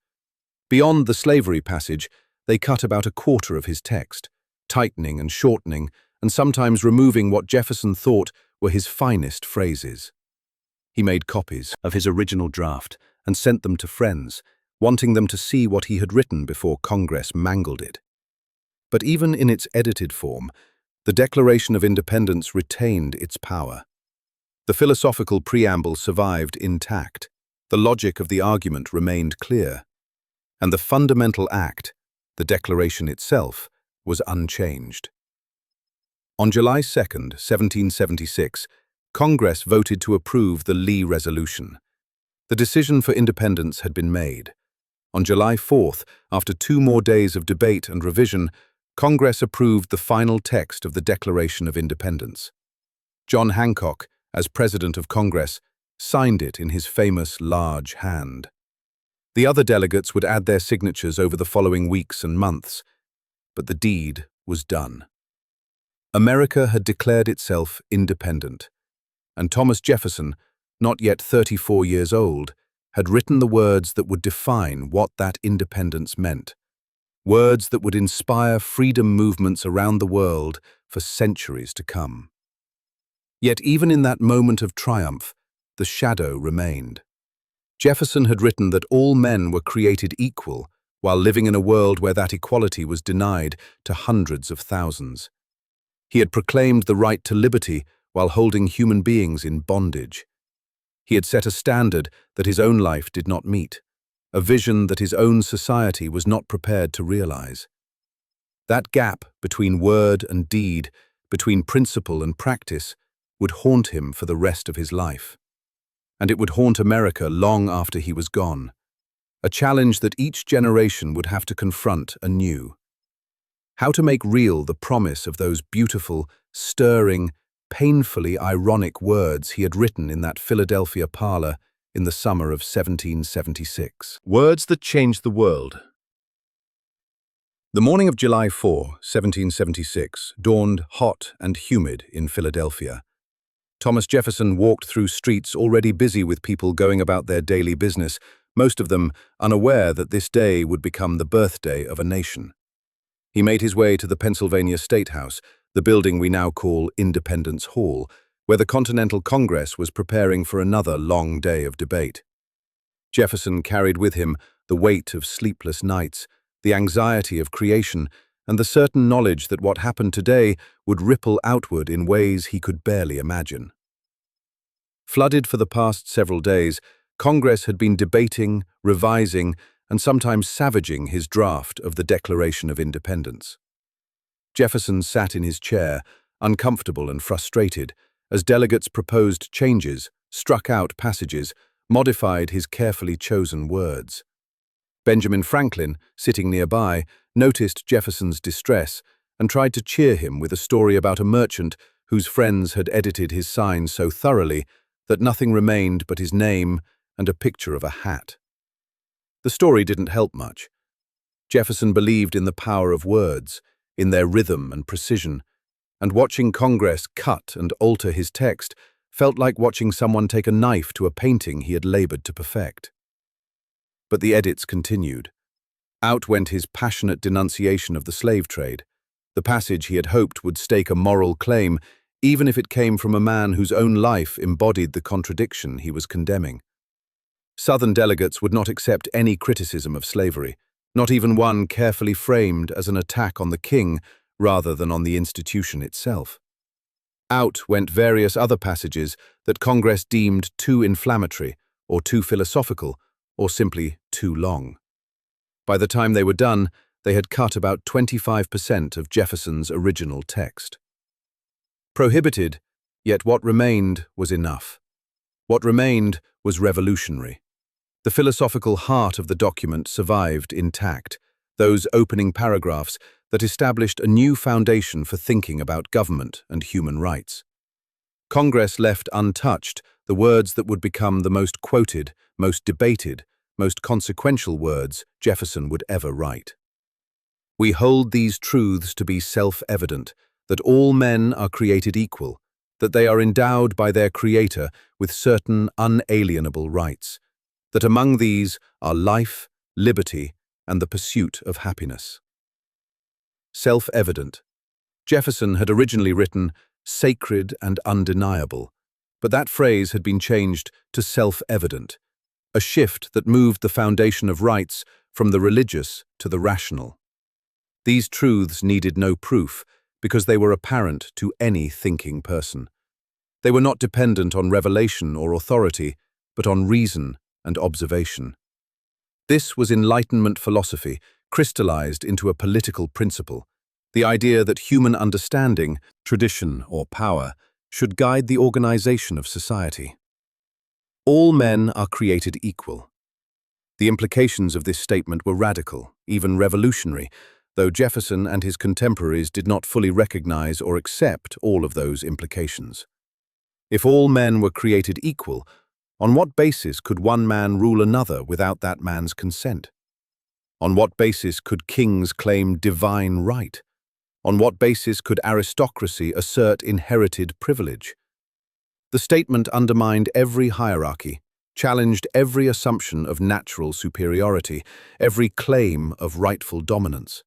Beyond the slavery passage, they cut about a quarter of his text, tightening and shortening, and sometimes removing what Jefferson thought were his finest phrases. He made copies of his original draft and sent them to friends, wanting them to see what he had written before Congress mangled it. But even in its edited form, the Declaration of Independence retained its power. The philosophical preamble survived intact, the logic of the argument remained clear, and the fundamental act, the Declaration itself, was unchanged. On July 2, 1776, Congress voted to approve the Lee Resolution. The decision for independence had been made. On July 4th, after 2 more days of debate and revision, Congress approved the final text of the Declaration of Independence. John Hancock, as President of Congress, signed it in his famous large hand. The other delegates would add their signatures over the following weeks and months, but the deed was done. America had declared itself independent, and Thomas Jefferson, not yet 34 years old, had written the words that would define what that independence meant, words that would inspire freedom movements around the world for centuries to come. Yet even in that moment of triumph, the shadow remained. Jefferson had written that all men were created equal while living in a world where that equality was denied to hundreds of thousands. He had proclaimed the right to liberty while holding human beings in bondage. He had set a standard that his own life did not meet, a vision that his own society was not prepared to realize. That gap between word and deed, between principle and practice, would haunt him for the rest of his life. And it would haunt America long after he was gone, a challenge that each generation would have to confront anew. How to make real the promise of those beautiful, stirring, painfully ironic words he had written in that Philadelphia parlor in the summer of 1776. Words that changed the world. The morning of July 4, 1776, dawned hot and humid in Philadelphia. Thomas Jefferson walked through streets already busy with people going about their daily business, most of them unaware that this day would become the birthday of a nation. He made his way to the Pennsylvania State House, the building we now call Independence Hall, where the Continental Congress was preparing for another long day of debate. Jefferson carried with him the weight of sleepless nights, the anxiety of creation, and the certain knowledge that what happened today would ripple outward in ways he could barely imagine. Flooded for the past several days, Congress had been debating, revising, and sometimes savaging his draft of the Declaration of Independence. Jefferson sat in his chair, uncomfortable and frustrated, as delegates proposed changes, struck out passages, modified his carefully chosen words. Benjamin Franklin, sitting nearby, noticed Jefferson's distress and tried to cheer him with a story about a merchant whose friends had edited his sign so thoroughly that nothing remained but his name and a picture of a hat. The story didn't help much. Jefferson believed in the power of words, in their rhythm and precision, and watching Congress cut and alter his text felt like watching someone take a knife to a painting he had labored to perfect. But the edits continued. Out went his passionate denunciation of the slave trade, the passage he had hoped would stake a moral claim, even if it came from a man whose own life embodied the contradiction he was condemning. Southern delegates would not accept any criticism of slavery, not even one carefully framed as an attack on the king rather than on the institution itself. Out went various other passages that Congress deemed too inflammatory, or too philosophical, or simply too long. By the time they were done, they had cut about 25% of Jefferson's original text. Prohibited, yet what remained was enough. What remained was revolutionary. The philosophical heart of the document survived intact, those opening paragraphs that established a new foundation for thinking about government and human rights. Congress left untouched the words that would become the most quoted, most debated, most consequential words Jefferson would ever write. We hold these truths to be self-evident, that all men are created equal, that they are endowed by their Creator with certain unalienable rights, that among these are life, liberty, and the pursuit of happiness. Self-evident, Jefferson had originally written sacred and undeniable, but that phrase had been changed to self-evident, a shift that moved the foundation of rights from the religious to the rational. These truths needed no proof because they were apparent to any thinking person. They were not dependent on revelation or authority, but on reason and observation. This was Enlightenment philosophy, crystallized into a political principle, the idea that human understanding, tradition, or power should guide the organization of society. All men are created equal. The implications of this statement were radical, even revolutionary, though Jefferson and his contemporaries did not fully recognize or accept all of those implications. If all men were created equal, on what basis could one man rule another without that man's consent? On what basis could kings claim divine right? On what basis could aristocracy assert inherited privilege? The statement undermined every hierarchy, challenged every assumption of natural superiority, every claim of rightful dominance.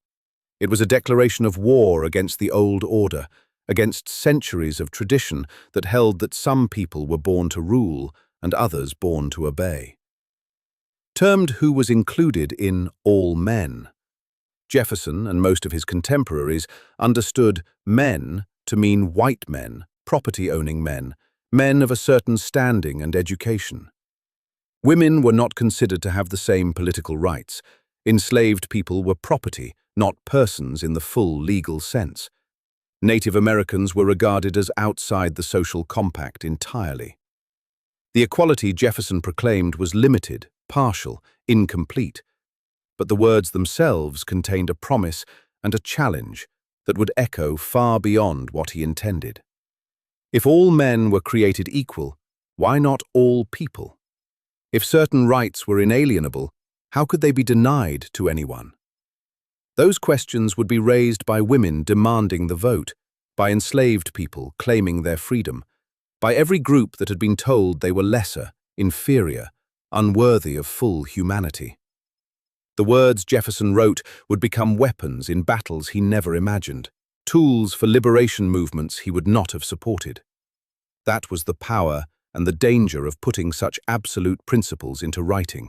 It was a declaration of war against the old order, against centuries of tradition that held that some people were born to rule and others born to obey. Termed who was included in all men, Jefferson and most of his contemporaries understood men to mean white men, property-owning men, men of a certain standing and education. Women were not considered to have the same political rights. Enslaved people were property, not persons in the full legal sense. Native Americans were regarded as outside the social compact entirely. The equality Jefferson proclaimed was limited, partial, incomplete, but the words themselves contained a promise and a challenge that would echo far beyond what he intended. If all men were created equal, why not all people? If certain rights were inalienable, how could they be denied to anyone? Those questions would be raised by women demanding the vote, by enslaved people claiming their freedom, by every group that had been told they were lesser, inferior, unworthy of full humanity. The words Jefferson wrote would become weapons in battles he never imagined, tools for liberation movements he would not have supported. That was the power and the danger of putting such absolute principles into writing.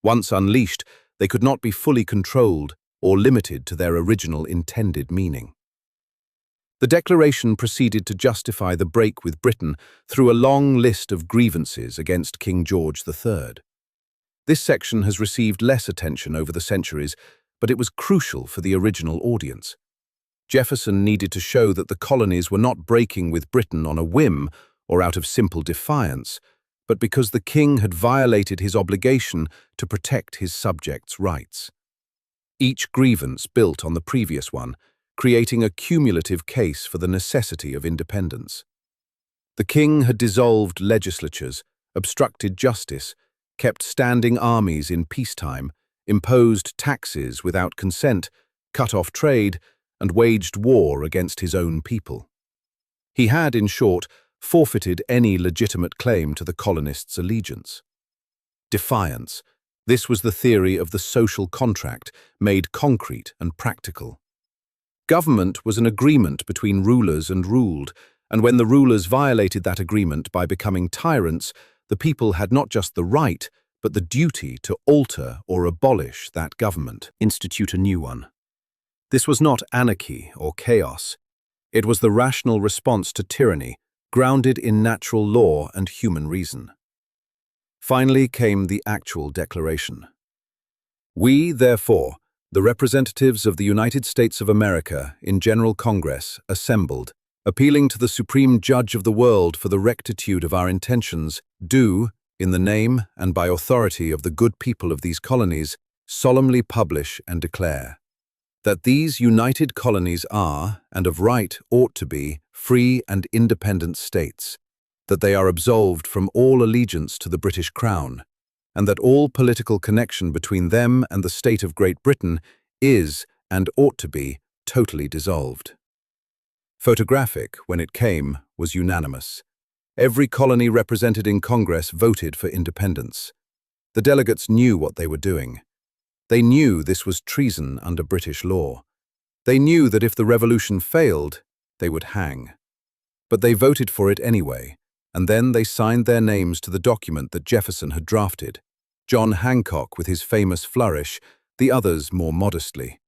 Once unleashed, they could not be fully controlled or limited to their original intended meaning. The Declaration proceeded to justify the break with Britain through a long list of grievances against King George III. This section has received less attention over the centuries, but it was crucial for the original audience. Jefferson needed to show that the colonies were not breaking with Britain on a whim or out of simple defiance, but because the king had violated his obligation to protect his subjects' rights. Each grievance built on the previous one, creating a cumulative case for the necessity of independence. The king had dissolved legislatures, obstructed justice, kept standing armies in peacetime, imposed taxes without consent, cut off trade, and waged war against his own people. He had, in short, forfeited any legitimate claim to the colonists' allegiance. Defiance. This was the theory of the social contract, made concrete and practical. Government was an agreement between rulers and ruled, and when the rulers violated that agreement by becoming tyrants, the people had not just the right, but the duty to alter or abolish that government, institute a new one. This was not anarchy or chaos. It was the rational response to tyranny, grounded in natural law and human reason. Finally came the actual declaration. We, therefore, the representatives of the United States of America in General Congress, assembled, appealing to the Supreme Judge of the world for the rectitude of our intentions, do, in the name and by authority of the good people of these colonies, solemnly publish and declare that these united colonies are, and of right ought to be, free and independent states, that they are absolved from all allegiance to the British Crown, and that all political connection between them and the state of Great Britain is, and ought to be, totally dissolved. Photographic, when it came, was unanimous. Every colony represented in Congress voted for independence. The delegates knew what they were doing. They knew this was treason under British law. They knew that if the revolution failed, they would hang. But they voted for it anyway, and then they signed their names to the document that Jefferson had drafted. John Hancock with his famous flourish, the others more modestly,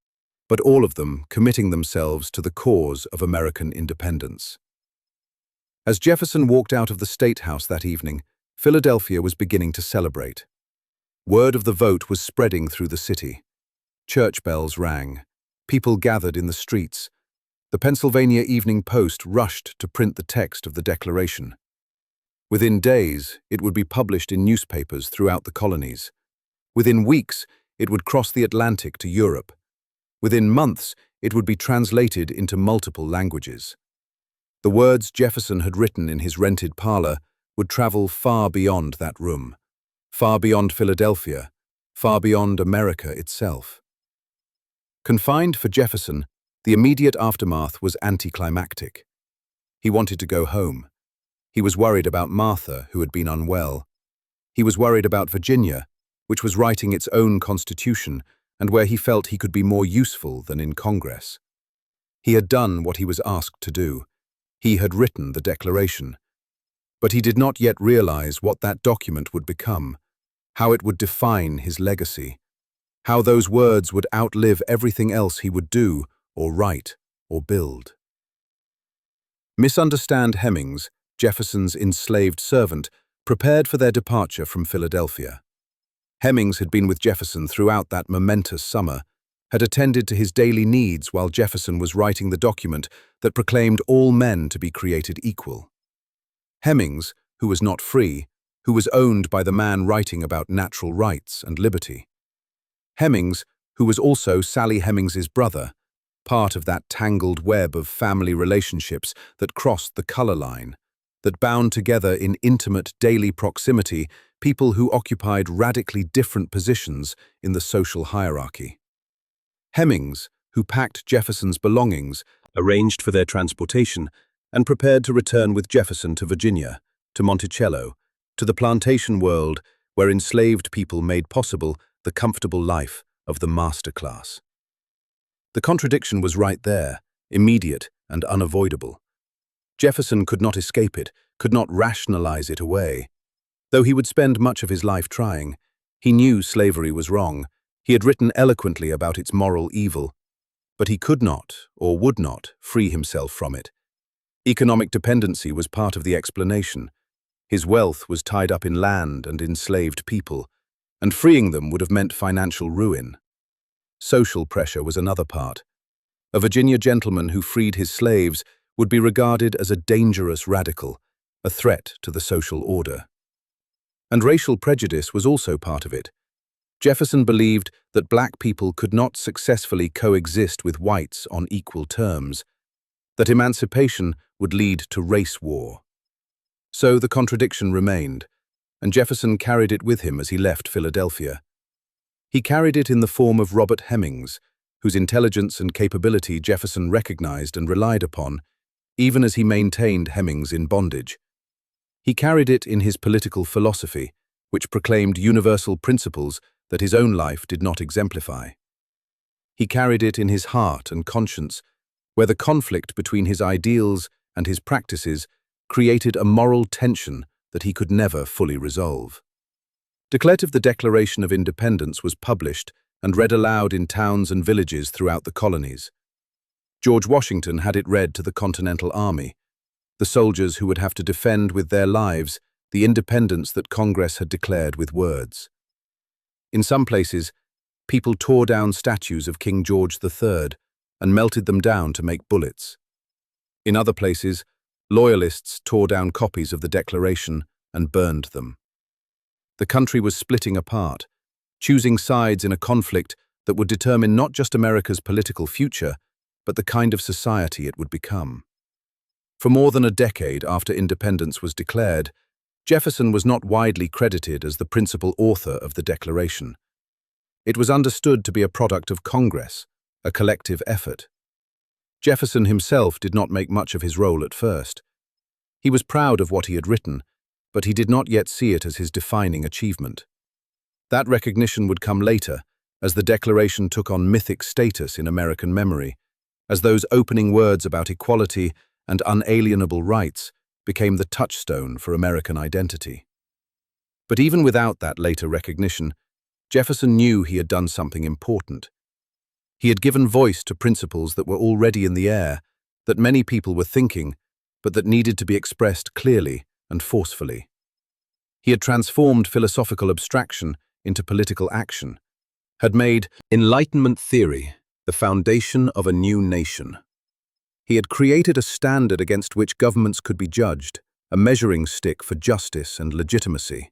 but all of them committing themselves to the cause of American independence. As Jefferson walked out of the State House that evening, Philadelphia was beginning to celebrate. Word of the vote was spreading through the city. Church bells rang. People gathered in the streets. The Pennsylvania Evening Post rushed to print the text of the Declaration. Within days, it would be published in newspapers throughout the colonies. Within weeks, it would cross the Atlantic to Europe. Within months, it would be translated into multiple languages. The words Jefferson had written in his rented parlor would travel far beyond that room, far beyond Philadelphia, far beyond America itself. Confined for Jefferson, the immediate aftermath was anticlimactic. He wanted to go home. He was worried about Martha, who had been unwell. He was worried about Virginia, which was writing its own constitution and where he felt he could be more useful than in Congress. He had done what he was asked to do. He had written the Declaration. But he did not yet realize what that document would become, how it would define his legacy, how those words would outlive everything else he would do or write or build. Misunderstand Hemmings, Jefferson's enslaved servant, prepared for their departure from Philadelphia. Hemmings had been with Jefferson throughout that momentous summer, had attended to his daily needs while Jefferson was writing the document that proclaimed all men to be created equal. Hemmings, who was not free, who was owned by the man writing about natural rights and liberty. Hemmings, who was also Sally Hemings's brother, part of that tangled web of family relationships that crossed the color line, that bound together in intimate daily proximity people who occupied radically different positions in the social hierarchy. Hemmings, who packed Jefferson's belongings, arranged for their transportation, and prepared to return with Jefferson to Virginia, to Monticello, to the plantation world where enslaved people made possible the comfortable life of the master class. The contradiction was right there, immediate and unavoidable. Jefferson could not escape it, could not rationalize it away. Though he would spend much of his life trying, he knew slavery was wrong. He had written eloquently about its moral evil, but he could not, or would not, free himself from it. Economic dependency was part of the explanation. His wealth was tied up in land and enslaved people, and freeing them would have meant financial ruin. Social pressure was another part. A Virginia gentleman who freed his slaves would be regarded as a dangerous radical, a threat to the social order. And racial prejudice was also part of it. Jefferson believed that black people could not successfully coexist with whites on equal terms, that emancipation would lead to race war. So the contradiction remained, and Jefferson carried it with him as he left Philadelphia. He carried it in the form of Robert Hemmings, whose intelligence and capability Jefferson recognized and relied upon, even as he maintained Hemmings in bondage. He carried it in his political philosophy, which proclaimed universal principles that his own life did not exemplify. He carried it in his heart and conscience, where the conflict between his ideals and his practices created a moral tension that he could never fully resolve. Declaration of the Declaration of Independence was published and read aloud in towns and villages throughout the colonies. George Washington had it read to the Continental Army, the soldiers who would have to defend with their lives the independence that Congress had declared with words. In some places, people tore down statues of King George III and melted them down to make bullets. In other places, loyalists tore down copies of the Declaration and burned them. The country was splitting apart, choosing sides in a conflict that would determine not just America's political future, but the kind of society it would become. For more than a decade after independence was declared, Jefferson was not widely credited as the principal author of the Declaration. It was understood to be a product of Congress, a collective effort. Jefferson himself did not make much of his role at first. He was proud of what he had written, but he did not yet see it as his defining achievement. That recognition would come later, as the Declaration took on mythic status in American memory, as those opening words about equality and unalienable rights became the touchstone for American identity. But even without that later recognition, Jefferson knew he had done something important. He had given voice to principles that were already in the air, that many people were thinking, but that needed to be expressed clearly and forcefully. He had transformed philosophical abstraction into political action, had made Enlightenment theory the foundation of a new nation. He had created a standard against which governments could be judged, a measuring stick for justice and legitimacy.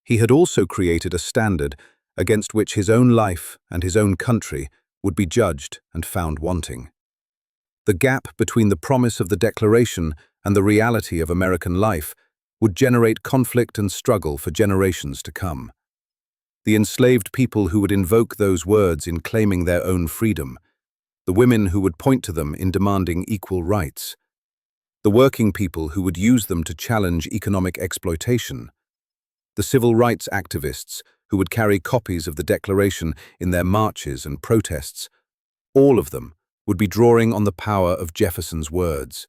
He had also created a standard against which his own life and his own country would be judged and found wanting. The gap between the promise of the Declaration and the reality of American life would generate conflict and struggle for generations to come. The enslaved people who would invoke those words in claiming their own freedom, the women who would point to them in demanding equal rights, the working people who would use them to challenge economic exploitation, the civil rights activists who would carry copies of the Declaration in their marches and protests, all of them would be drawing on the power of Jefferson's words,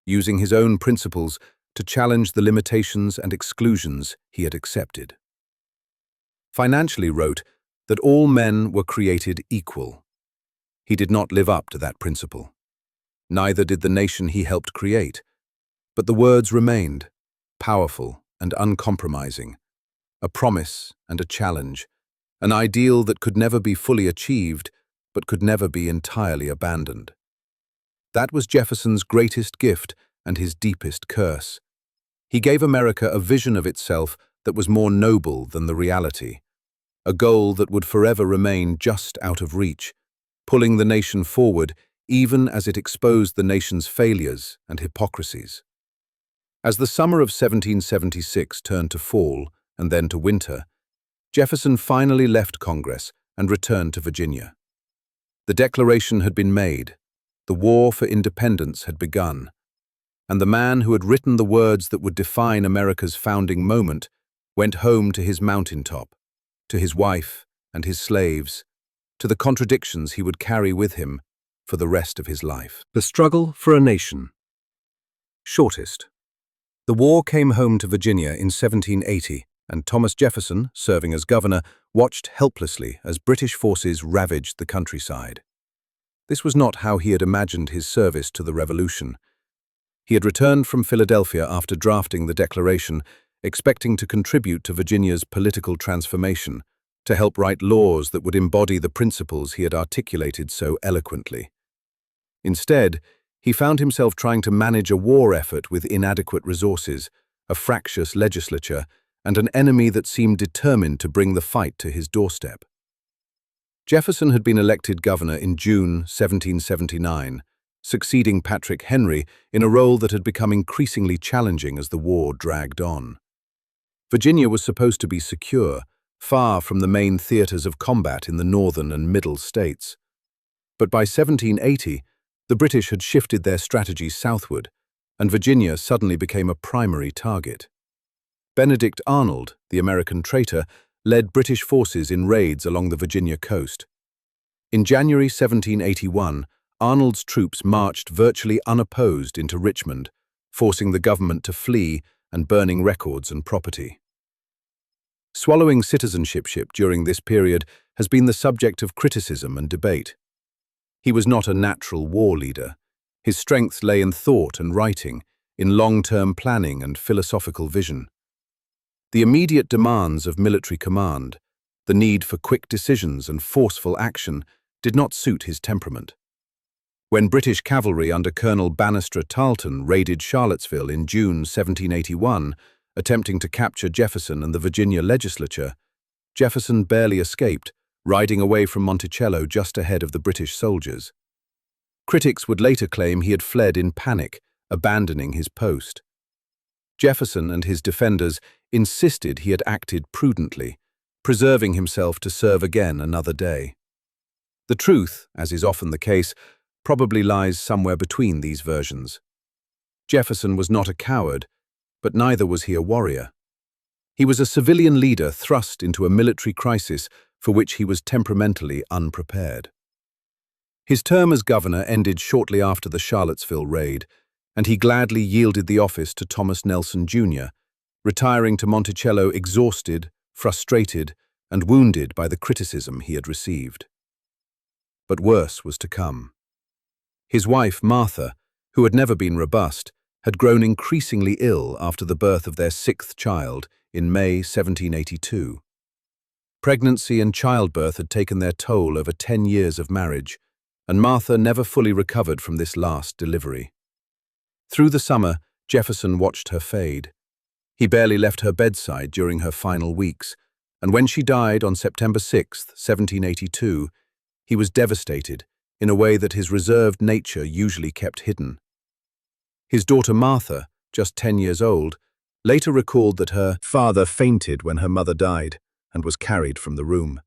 using his own principles to challenge the limitations and exclusions he had accepted. Financially wrote that all men were created equal. He did not live up to that principle. Neither did the nation he helped create, but the words remained, powerful and uncompromising, a promise and a challenge, an ideal that could never be fully achieved, but could never be entirely abandoned. That was Jefferson's greatest gift and his deepest curse. He gave America a vision of itself that was more noble than the reality, a goal that would forever remain just out of reach, pulling the nation forward even as it exposed the nation's failures and hypocrisies. As the summer of 1776 turned to fall and then to winter, Jefferson finally left Congress and returned to Virginia. The Declaration had been made, the war for independence had begun, and the man who had written the words that would define America's founding moment went home to his mountaintop, to his wife and his slaves, to the contradictions he would carry with him for the rest of his life. The struggle for a nation. Shortest. The war came home to Virginia in 1780, and Thomas Jefferson, serving as governor, watched helplessly as British forces ravaged the countryside. This was not how he had imagined his service to the Revolution. He had returned from Philadelphia after drafting the Declaration, expecting to contribute to Virginia's political transformation, to help write laws that would embody the principles he had articulated so eloquently. Instead, he found himself trying to manage a war effort with inadequate resources, a fractious legislature, and an enemy that seemed determined to bring the fight to his doorstep. Jefferson had been elected governor in June 1779, succeeding Patrick Henry in a role that had become increasingly challenging as the war dragged on. Virginia was supposed to be secure, far from the main theaters of combat in the northern and middle states. But by 1780, the British had shifted their strategy southward, and Virginia suddenly became a primary target. Benedict Arnold, the American traitor, led British forces in raids along the Virginia coast. In January 1781, Arnold's troops marched virtually unopposed into Richmond, forcing the government to flee and burning records and property. Swallowing citizenship during this period has been the subject of criticism and debate. He was not a natural war leader. His strength lay in thought and writing, in long-term planning and philosophical vision. The immediate demands of military command, the need for quick decisions and forceful action, did not suit his temperament. When British cavalry under Colonel Banastre Tarleton raided Charlottesville in June 1781, attempting to capture Jefferson and the Virginia legislature, Jefferson barely escaped, riding away from Monticello just ahead of the British soldiers. Critics would later claim he had fled in panic, abandoning his post. Jefferson and his defenders insisted he had acted prudently, preserving himself to serve again another day. The truth, as is often the case, probably lies somewhere between these versions. Jefferson was not a coward, but neither was he a warrior. He was a civilian leader thrust into a military crisis for which he was temperamentally unprepared. His term as governor ended shortly after the Charlottesville raid, and he gladly yielded the office to Thomas Nelson Jr., retiring to Monticello exhausted, frustrated, and wounded by the criticism he had received. But worse was to come. His wife, Martha, who had never been robust, had grown increasingly ill after the birth of their sixth child in May 1782. Pregnancy and childbirth had taken their toll over 10 years of marriage, and Martha never fully recovered from this last delivery. Through the summer, Jefferson watched her fade. He barely left her bedside during her final weeks, and when she died on September 6, 1782, he was devastated in a way that his reserved nature usually kept hidden. His daughter Martha, just 10 years old, later recalled that her father fainted when her mother died and was carried from the room.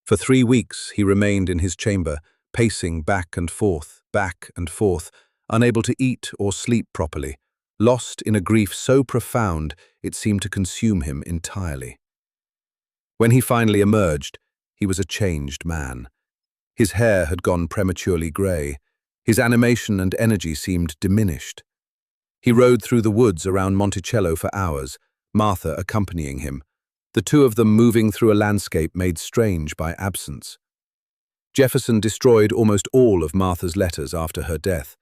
For 3 weeks he remained in his chamber, pacing back and forth, unable to eat or sleep properly, lost in a grief so profound it seemed to consume him entirely. When he finally emerged, he was a changed man. His hair had gone prematurely grey. His animation and energy seemed diminished. He rode through the woods around Monticello for hours, Martha accompanying him, the two of them moving through a landscape made strange by absence. Jefferson destroyed almost all of Martha's letters after her death.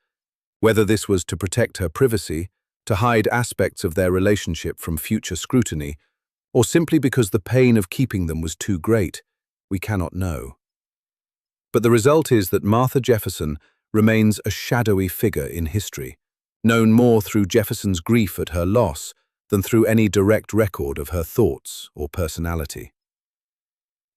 Whether this was to protect her privacy, to hide aspects of their relationship from future scrutiny, or simply because the pain of keeping them was too great, we cannot know. But the result is that Martha Jefferson remains a shadowy figure in history, known more through Jefferson's grief at her loss than through any direct record of her thoughts or personality.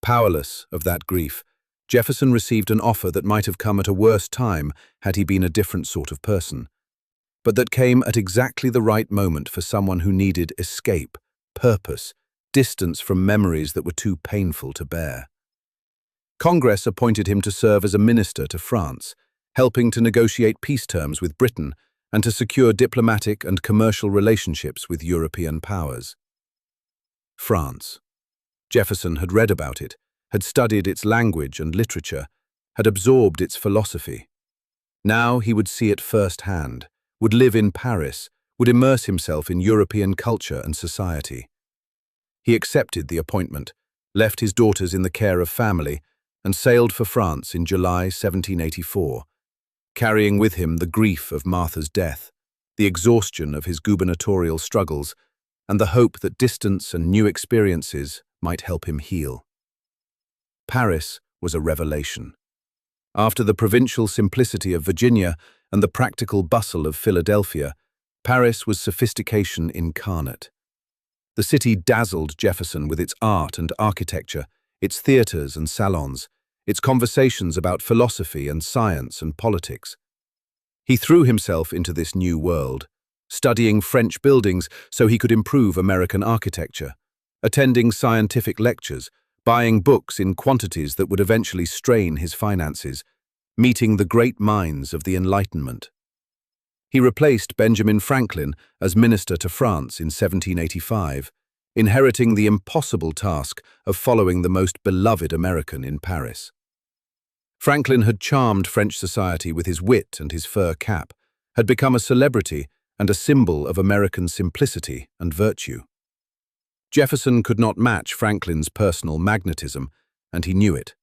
Powerless of that grief, Jefferson received an offer that might have come at a worse time had he been a different sort of person, but that came at exactly the right moment for someone who needed escape, purpose, distance from memories that were too painful to bear. Congress appointed him to serve as a minister to France, helping to negotiate peace terms with Britain and to secure diplomatic and commercial relationships with European powers. France. Jefferson had read about it, had studied its language and literature, had absorbed its philosophy. Now he would see it firsthand, would live in Paris, would immerse himself in European culture and society. He accepted the appointment, left his daughters in the care of family, and sailed for France in July 1784, carrying with him the grief of Martha's death, the exhaustion of his gubernatorial struggles, and the hope that distance and new experiences might help him heal. Paris was a revelation. After the provincial simplicity of Virginia and the practical bustle of Philadelphia, Paris was sophistication incarnate. The city dazzled Jefferson with its art and architecture, its theaters and salons, its conversations about philosophy and science and politics. He threw himself into this new world, studying French buildings so he could improve American architecture, attending scientific lectures, buying books in quantities that would eventually strain his finances, meeting the great minds of the Enlightenment. He replaced Benjamin Franklin as minister to France in 1785, inheriting the impossible task of following the most beloved American in Paris. Franklin had charmed French society with his wit and his fur cap, had become a celebrity and a symbol of American simplicity and virtue. Jefferson could not match Franklin's personal magnetism, and he knew it.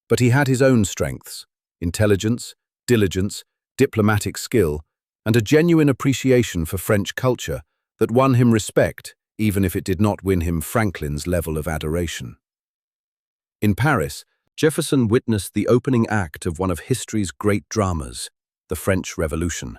But he had his own strengths: intelligence, diligence, diplomatic skill, and a genuine appreciation for French culture that won him respect, even if it did not win him Franklin's level of adoration. In Paris, Jefferson witnessed the opening act of one of history's great dramas, the French Revolution.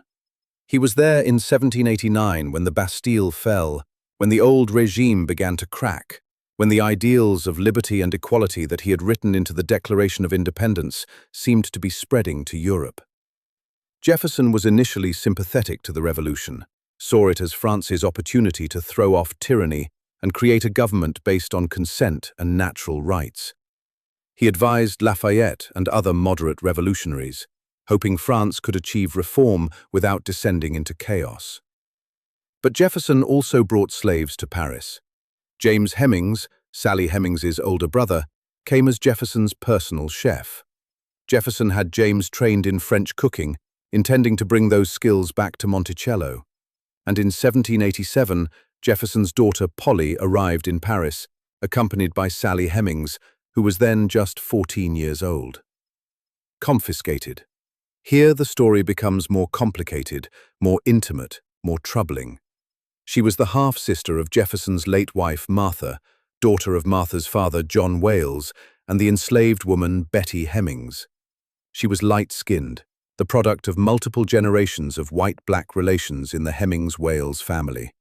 He was there in 1789 when the Bastille fell, when the old regime began to crack, when the ideals of liberty and equality that he had written into the Declaration of Independence seemed to be spreading to Europe. Jefferson was initially sympathetic to the revolution, saw it as France's opportunity to throw off tyranny and create a government based on consent and natural rights. He advised Lafayette and other moderate revolutionaries, hoping France could achieve reform without descending into chaos. But Jefferson also brought slaves to Paris. James Hemings, Sally Hemings's older brother, came as Jefferson's personal chef. Jefferson had James trained in French cooking, intending to bring those skills back to Monticello. And in 1787, Jefferson's daughter Polly arrived in Paris, accompanied by Sally Hemings, who was then just 14 years old. Confiscated. Here the story becomes more complicated, more intimate, more troubling. She was the half-sister of Jefferson's late wife Martha, daughter of Martha's father John Wales, and the enslaved woman Betty Hemings. She was light-skinned, the product of multiple generations of white-black relations in the Hemings-Wales family.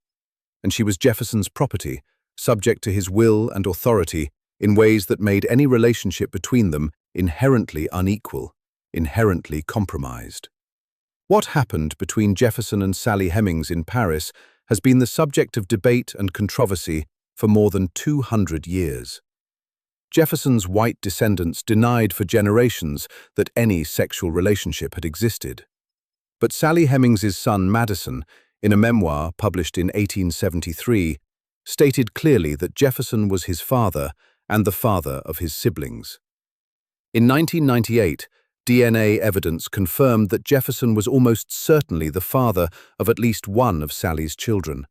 And she was Jefferson's property, subject to his will and authority in ways that made any relationship between them inherently unequal, inherently compromised. What happened between Jefferson and Sally Hemings in Paris has been the subject of debate and controversy for more than 200 years. Jefferson's white descendants denied for generations that any sexual relationship had existed. But Sally Hemings's son Madison, in a memoir published in 1873, stated clearly that Jefferson was his father and the father of his siblings. In 1998, DNA evidence confirmed that Jefferson was almost certainly the father of at least one of Sally's children,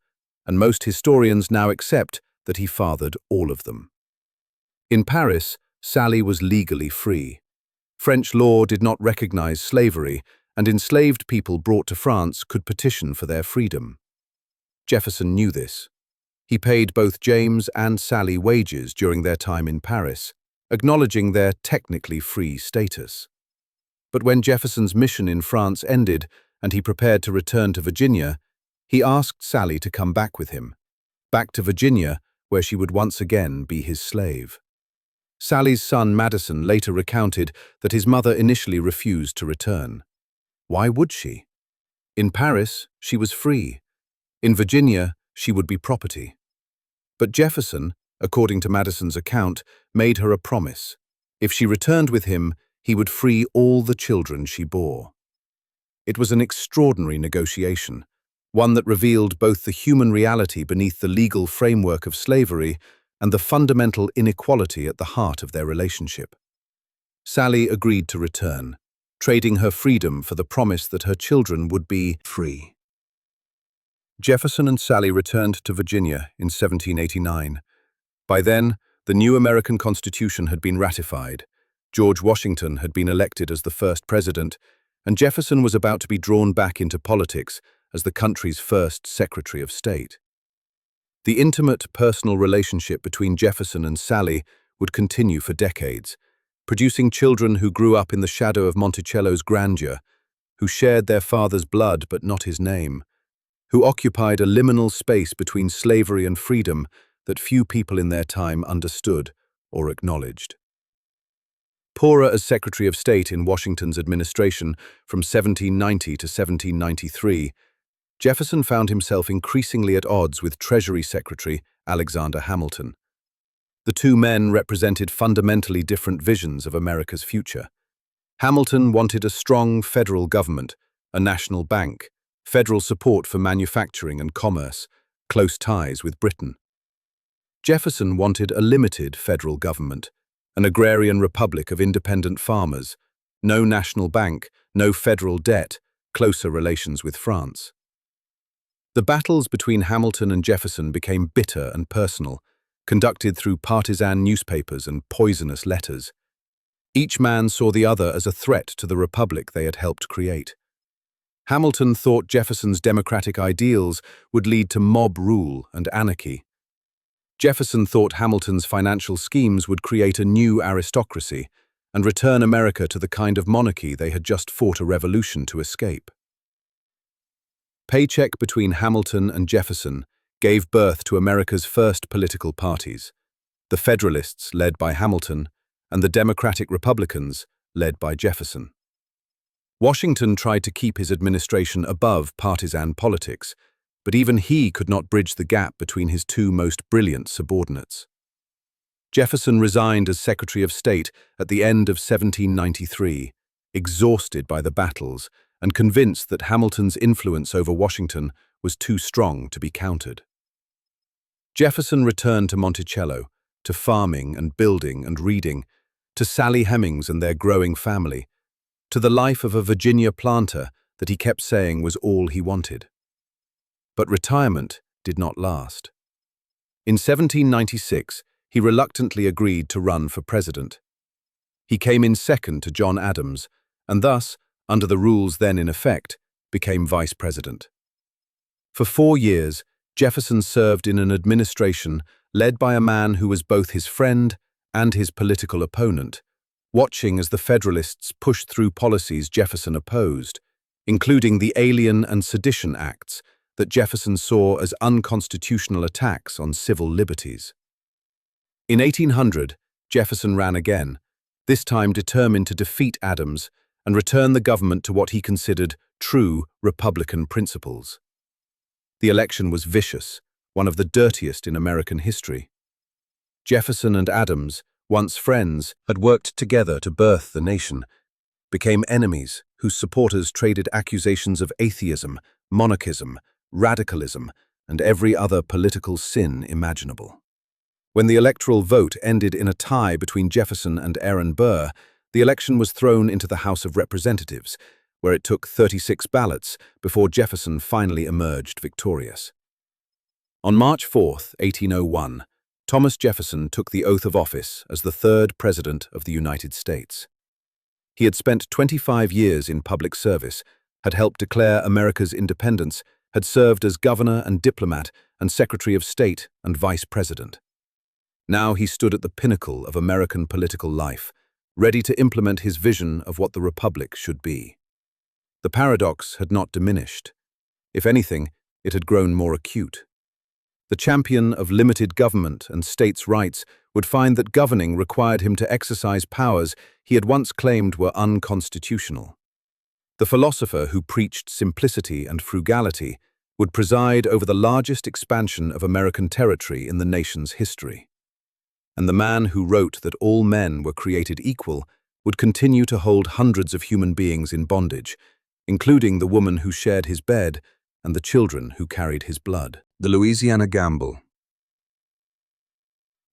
and most historians now accept that he fathered all of them. In Paris, Sally was legally free. French law did not recognize slavery, and enslaved people brought to France could petition for their freedom. Jefferson knew this. He paid both James and Sally wages during their time in Paris, acknowledging their technically free status. But when Jefferson's mission in France ended and he prepared to return to Virginia, he asked Sally to come back with him, back to Virginia, where she would once again be his slave. Sally's son Madison later recounted that his mother initially refused to return. Why would she? In Paris, she was free. In Virginia, she would be property. But Jefferson, according to Madison's account, made her a promise. If she returned with him, he would free all the children she bore. It was an extraordinary negotiation, one that revealed both the human reality beneath the legal framework of slavery and the fundamental inequality at the heart of their relationship. Sally agreed to return, trading her freedom for the promise that her children would be free. Jefferson and Sally returned to Virginia in 1789. By then, the new American Constitution had been ratified, George Washington had been elected as the first president, and Jefferson was about to be drawn back into politics as the country's first Secretary of State. The intimate, personal relationship between Jefferson and Sally would continue for decades, producing children who grew up in the shadow of Monticello's grandeur, who shared their father's blood but not his name, who occupied a liminal space between slavery and freedom that few people in their time understood or acknowledged. Poorer as Secretary of State in Washington's administration from 1790 to 1793, Jefferson found himself increasingly at odds with Treasury Secretary Alexander Hamilton. The two men represented fundamentally different visions of America's future. Hamilton wanted a strong federal government, a national bank, federal support for manufacturing and commerce, close ties with Britain. Jefferson wanted a limited federal government, an agrarian republic of independent farmers, no national bank, no federal debt, closer relations with France. The battles between Hamilton and Jefferson became bitter and personal, conducted through partisan newspapers and poisonous letters. Each man saw the other as a threat to the republic they had helped create. Hamilton thought Jefferson's democratic ideals would lead to mob rule and anarchy. Jefferson thought Hamilton's financial schemes would create a new aristocracy and return America to the kind of monarchy they had just fought a revolution to escape. Paycheck between Hamilton and Jefferson gave birth to America's first political parties, the Federalists, led by Hamilton, and the Democratic Republicans, led by Jefferson. Washington tried to keep his administration above partisan politics, but even he could not bridge the gap between his two most brilliant subordinates. Jefferson resigned as Secretary of State at the end of 1793, exhausted by the battles and convinced that Hamilton's influence over Washington was too strong to be countered. Jefferson returned to Monticello, to farming and building and reading, to Sally Hemings and their growing family, to the life of a Virginia planter that he kept saying was all he wanted. But retirement did not last. In 1796, he reluctantly agreed to run for president. He came in second to John Adams, and thus, under the rules then in effect, became vice president. For 4 years, Jefferson served in an administration led by a man who was both his friend and his political opponent, watching as the Federalists pushed through policies Jefferson opposed, including the Alien and Sedition Acts that Jefferson saw as unconstitutional attacks on civil liberties. In 1800, Jefferson ran again, this time determined to defeat Adams and return the government to what he considered true Republican principles. The election was vicious, one of the dirtiest in American history. Jefferson and Adams, once friends, had worked together to birth the nation, became enemies whose supporters traded accusations of atheism, monarchism, radicalism, and every other political sin imaginable. When the electoral vote ended in a tie between Jefferson and Aaron Burr, the election was thrown into the House of Representatives, where it took 36 ballots before Jefferson finally emerged victorious. On March 4, 1801, Thomas Jefferson took the oath of office as the third President of the United States. He had spent 25 years in public service, had helped declare America's independence, had served as governor and diplomat and Secretary of State and Vice President. Now he stood at the pinnacle of American political life, ready to implement his vision of what the Republic should be. The paradox had not diminished. If anything, it had grown more acute. The champion of limited government and states' rights would find that governing required him to exercise powers he had once claimed were unconstitutional. The philosopher who preached simplicity and frugality would preside over the largest expansion of American territory in the nation's history. And the man who wrote that all men were created equal would continue to hold hundreds of human beings in bondage, including the woman who shared his bed and the children who carried his blood. The Louisiana Gamble.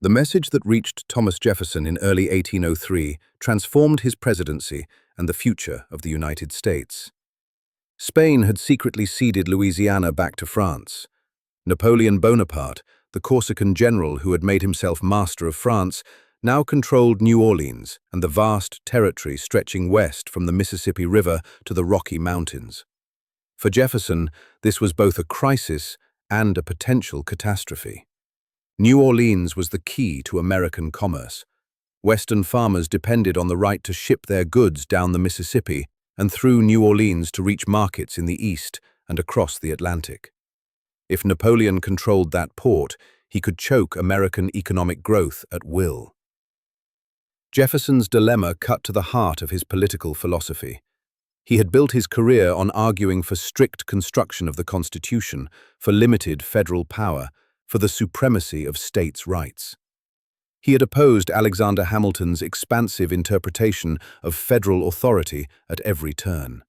The message that reached Thomas Jefferson in early 1803 transformed his presidency and the future of the United States. Spain had secretly ceded Louisiana back to France. Napoleon Bonaparte, the Corsican general who had made himself master of France, now controlled New Orleans and the vast territory stretching west from the Mississippi River to the Rocky Mountains. For Jefferson, this was both a crisis and a potential catastrophe. New Orleans was the key to American commerce. Western farmers depended on the right to ship their goods down the Mississippi and through New Orleans to reach markets in the east and across the Atlantic. If Napoleon controlled that port, he could choke American economic growth at will. Jefferson's dilemma cut to the heart of his political philosophy. He had built his career on arguing for strict construction of the Constitution, for limited federal power, for the supremacy of states' rights. He had opposed Alexander Hamilton's expansive interpretation of federal authority at every turn.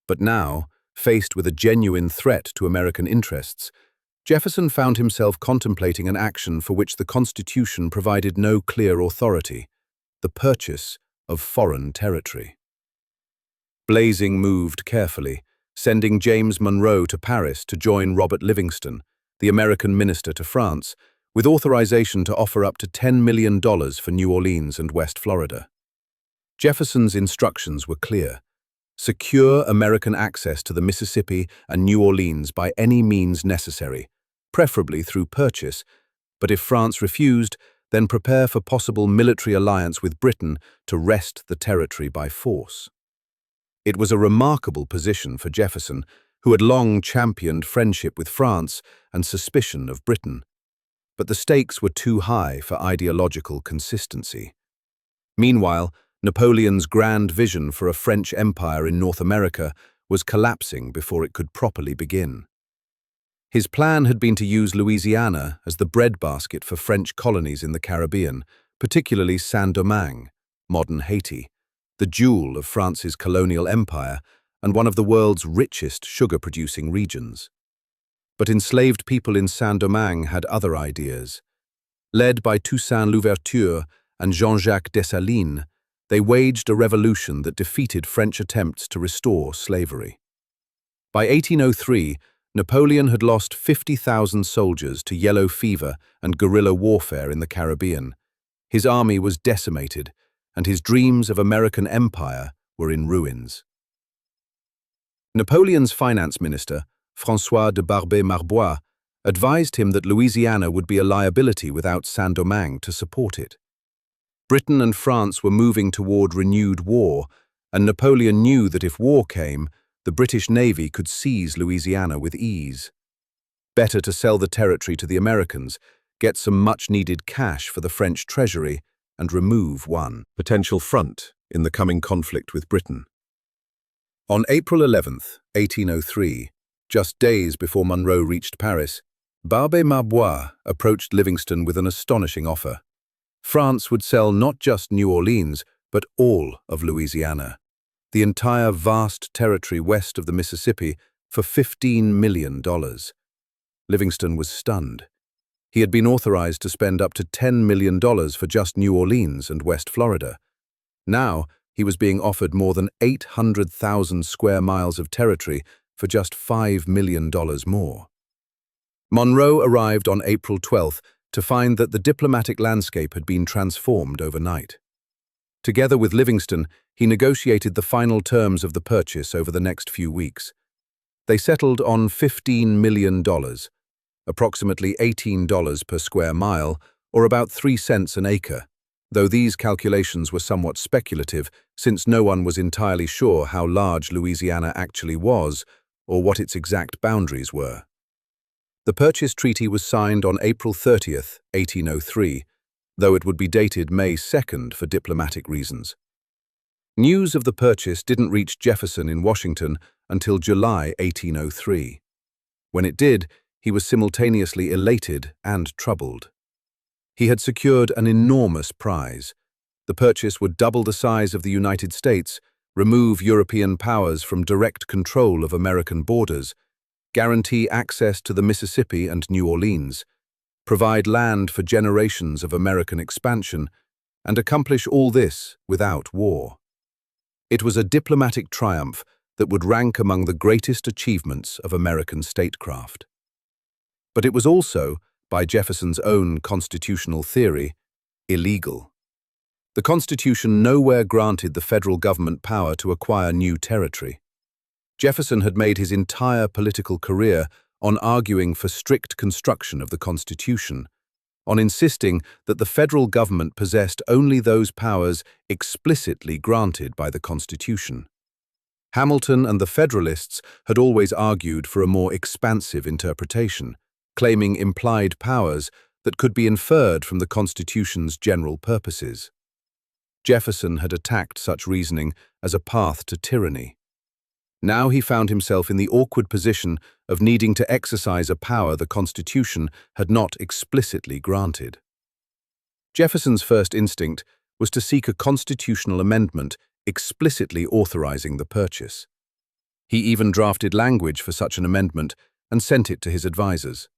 But now, faced with a genuine threat to American interests, Jefferson found himself contemplating an action for which the Constitution provided no clear authority: the purchase of foreign territory. Blazing moved carefully, sending James Monroe to Paris to join Robert Livingston, the American minister to France, with authorization to offer up to $10 million for New Orleans and West Florida. Jefferson's instructions were clear: secure American access to the Mississippi and New Orleans by any means necessary, preferably through purchase, but if France refused, then prepare for possible military alliance with Britain to wrest the territory by force. It was a remarkable position for Jefferson, who had long championed friendship with France and suspicion of Britain. But the stakes were too high for ideological consistency. Meanwhile, Napoleon's grand vision for a French empire in North America was collapsing before it could properly begin. His plan had been to use Louisiana as the breadbasket for French colonies in the Caribbean, particularly Saint-Domingue, modern Haiti, the jewel of France's colonial empire and one of the world's richest sugar-producing regions. But enslaved people in Saint-Domingue had other ideas. Led by Toussaint Louverture and Jean-Jacques Dessalines, they waged a revolution that defeated French attempts to restore slavery. By 1803, Napoleon had lost 50,000 soldiers to yellow fever and guerrilla warfare in the Caribbean. His army was decimated, and his dreams of American empire were in ruins. Napoleon's finance minister, François de Barbé-Marbois, advised him that Louisiana would be a liability without Saint-Domingue to support it. Britain and France were moving toward renewed war, and Napoleon knew that if war came, the British Navy could seize Louisiana with ease. Better to sell the territory to the Americans, get some much-needed cash for the French treasury, and remove one potential front in the coming conflict with Britain. On April 11, 1803, just days before Monroe reached Paris, Barbé-Marbois approached Livingston with an astonishing offer. France would sell not just New Orleans, but all of Louisiana, the entire vast territory west of the Mississippi, for $15 million. Livingston was stunned. He had been authorized to spend up to $10 million for just New Orleans and West Florida. Now, he was being offered more than 800,000 square miles of territory for just $5 million more. Monroe arrived on April 12 to find that the diplomatic landscape had been transformed overnight. Together with Livingston, he negotiated the final terms of the purchase over the next few weeks. They settled on $15 million, approximately $18 per square mile, or about 3 cents an acre, though these calculations were somewhat speculative since no one was entirely sure how large Louisiana actually was or what its exact boundaries were. The purchase treaty was signed on April 30, 1803, though it would be dated May 2 for diplomatic reasons. News of the purchase didn't reach Jefferson in Washington until July 1803. When it did, he was simultaneously elated and troubled. He had secured an enormous prize. The purchase would double the size of the United States, remove European powers from direct control of American borders, guarantee access to the Mississippi and New Orleans, provide land for generations of American expansion, and accomplish all this without war. It was a diplomatic triumph that would rank among the greatest achievements of American statecraft. But it was also, by Jefferson's own constitutional theory, illegal. The Constitution nowhere granted the federal government power to acquire new territory. Jefferson had made his entire political career on arguing for strict construction of the Constitution, on insisting that the federal government possessed only those powers explicitly granted by the Constitution. Hamilton and the Federalists had always argued for a more expansive interpretation, claiming implied powers that could be inferred from the Constitution's general purposes. Jefferson had attacked such reasoning as a path to tyranny. Now he found himself in the awkward position of needing to exercise a power the Constitution had not explicitly granted. Jefferson's first instinct was to seek a constitutional amendment explicitly authorizing the purchase. He even drafted language for such an amendment and sent it to his advisors.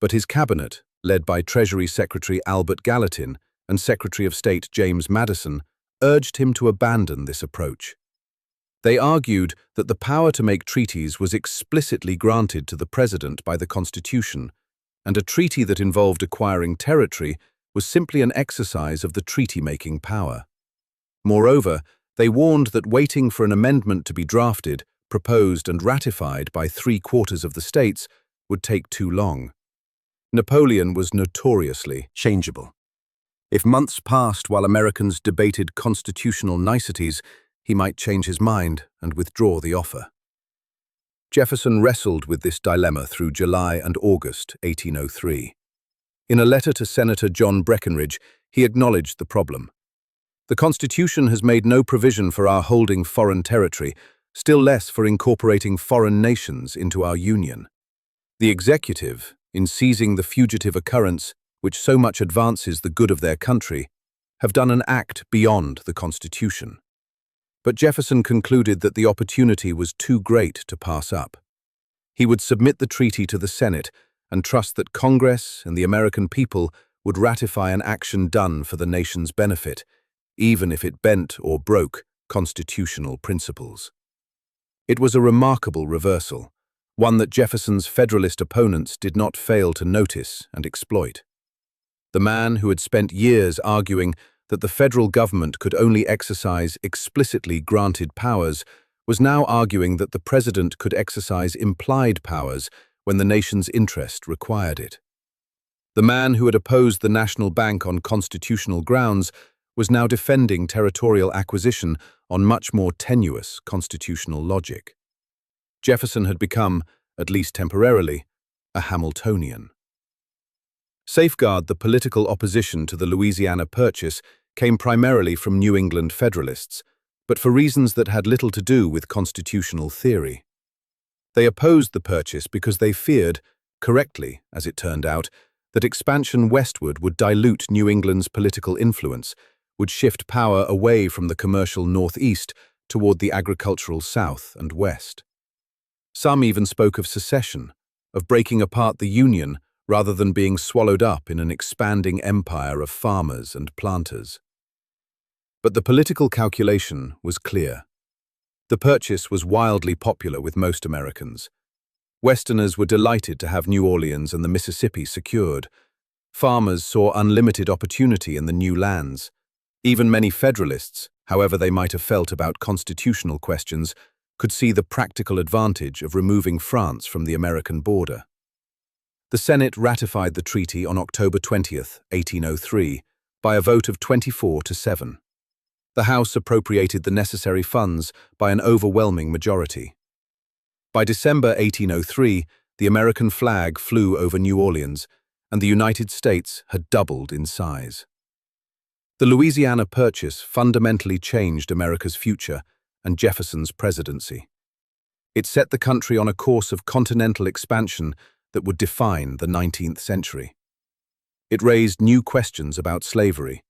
But his cabinet, led by Treasury Secretary Albert Gallatin and Secretary of State James Madison, urged him to abandon this approach. They argued that the power to make treaties was explicitly granted to the president by the Constitution, and a treaty that involved acquiring territory was simply an exercise of the treaty-making power. Moreover, they warned that waiting for an amendment to be drafted, proposed and ratified by 3/4 of the states would take too long. Napoleon was notoriously changeable. If months passed while Americans debated constitutional niceties, he might change his mind and withdraw the offer. Jefferson wrestled with this dilemma through July and August 1803. In a letter to Senator John Breckinridge, he acknowledged the problem. The Constitution has made no provision for our holding foreign territory, still less for incorporating foreign nations into our union. The executive, in seizing the fugitive occurrence, which so much advances the good of their country, have done an act beyond the Constitution. But Jefferson concluded that the opportunity was too great to pass up. He would submit the treaty to the Senate and trust that Congress and the American people would ratify an action done for the nation's benefit, even if it bent or broke constitutional principles. It was a remarkable reversal, one that Jefferson's Federalist opponents did not fail to notice and exploit. The man who had spent years arguing that the federal government could only exercise explicitly granted powers was now arguing that the president could exercise implied powers when the nation's interest required it. The man who had opposed the National Bank on constitutional grounds was now defending territorial acquisition on much more tenuous constitutional logic. Jefferson had become, at least temporarily, a Hamiltonian. Safeguard the political opposition to the Louisiana Purchase came primarily from New England Federalists, but for reasons that had little to do with constitutional theory. They opposed the purchase because they feared, correctly as it turned out, that expansion westward would dilute New England's political influence, would shift power away from the commercial northeast toward the agricultural south and west. Some even spoke of secession, of breaking apart the Union rather than being swallowed up in an expanding empire of farmers and planters. But the political calculation was clear. The purchase was wildly popular with most Americans. Westerners were delighted to have New Orleans and the Mississippi secured. Farmers saw unlimited opportunity in the new lands. Even many Federalists, however they might have felt about constitutional questions, could see the practical advantage of removing France from the American border. The Senate ratified the treaty on October 20, 1803, by a vote of 24-7. The House appropriated the necessary funds by an overwhelming majority. By December 1803, the American flag flew over New Orleans, and the United States had doubled in size. The Louisiana Purchase fundamentally changed America's future and Jefferson's presidency. It set the country on a course of continental expansion that would define the 19th century. It raised new questions about slavery.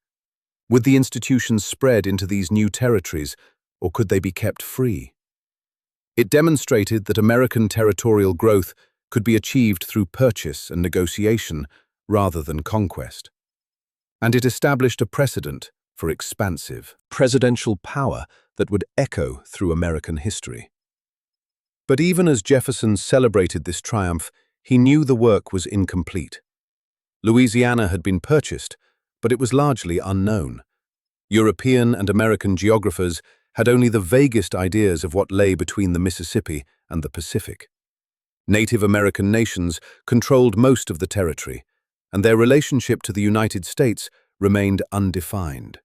Would the institutions spread into these new territories, or could they be kept free? It demonstrated that American territorial growth could be achieved through purchase and negotiation rather than conquest. And it established a precedent for expansive presidential power that would echo through American history. But even as Jefferson celebrated this triumph, he knew the work was incomplete. Louisiana had been purchased, but it was largely unknown. European and American geographers had only the vaguest ideas of what lay between the Mississippi and the Pacific. Native American nations controlled most of the territory, and their relationship to the United States remained undefined.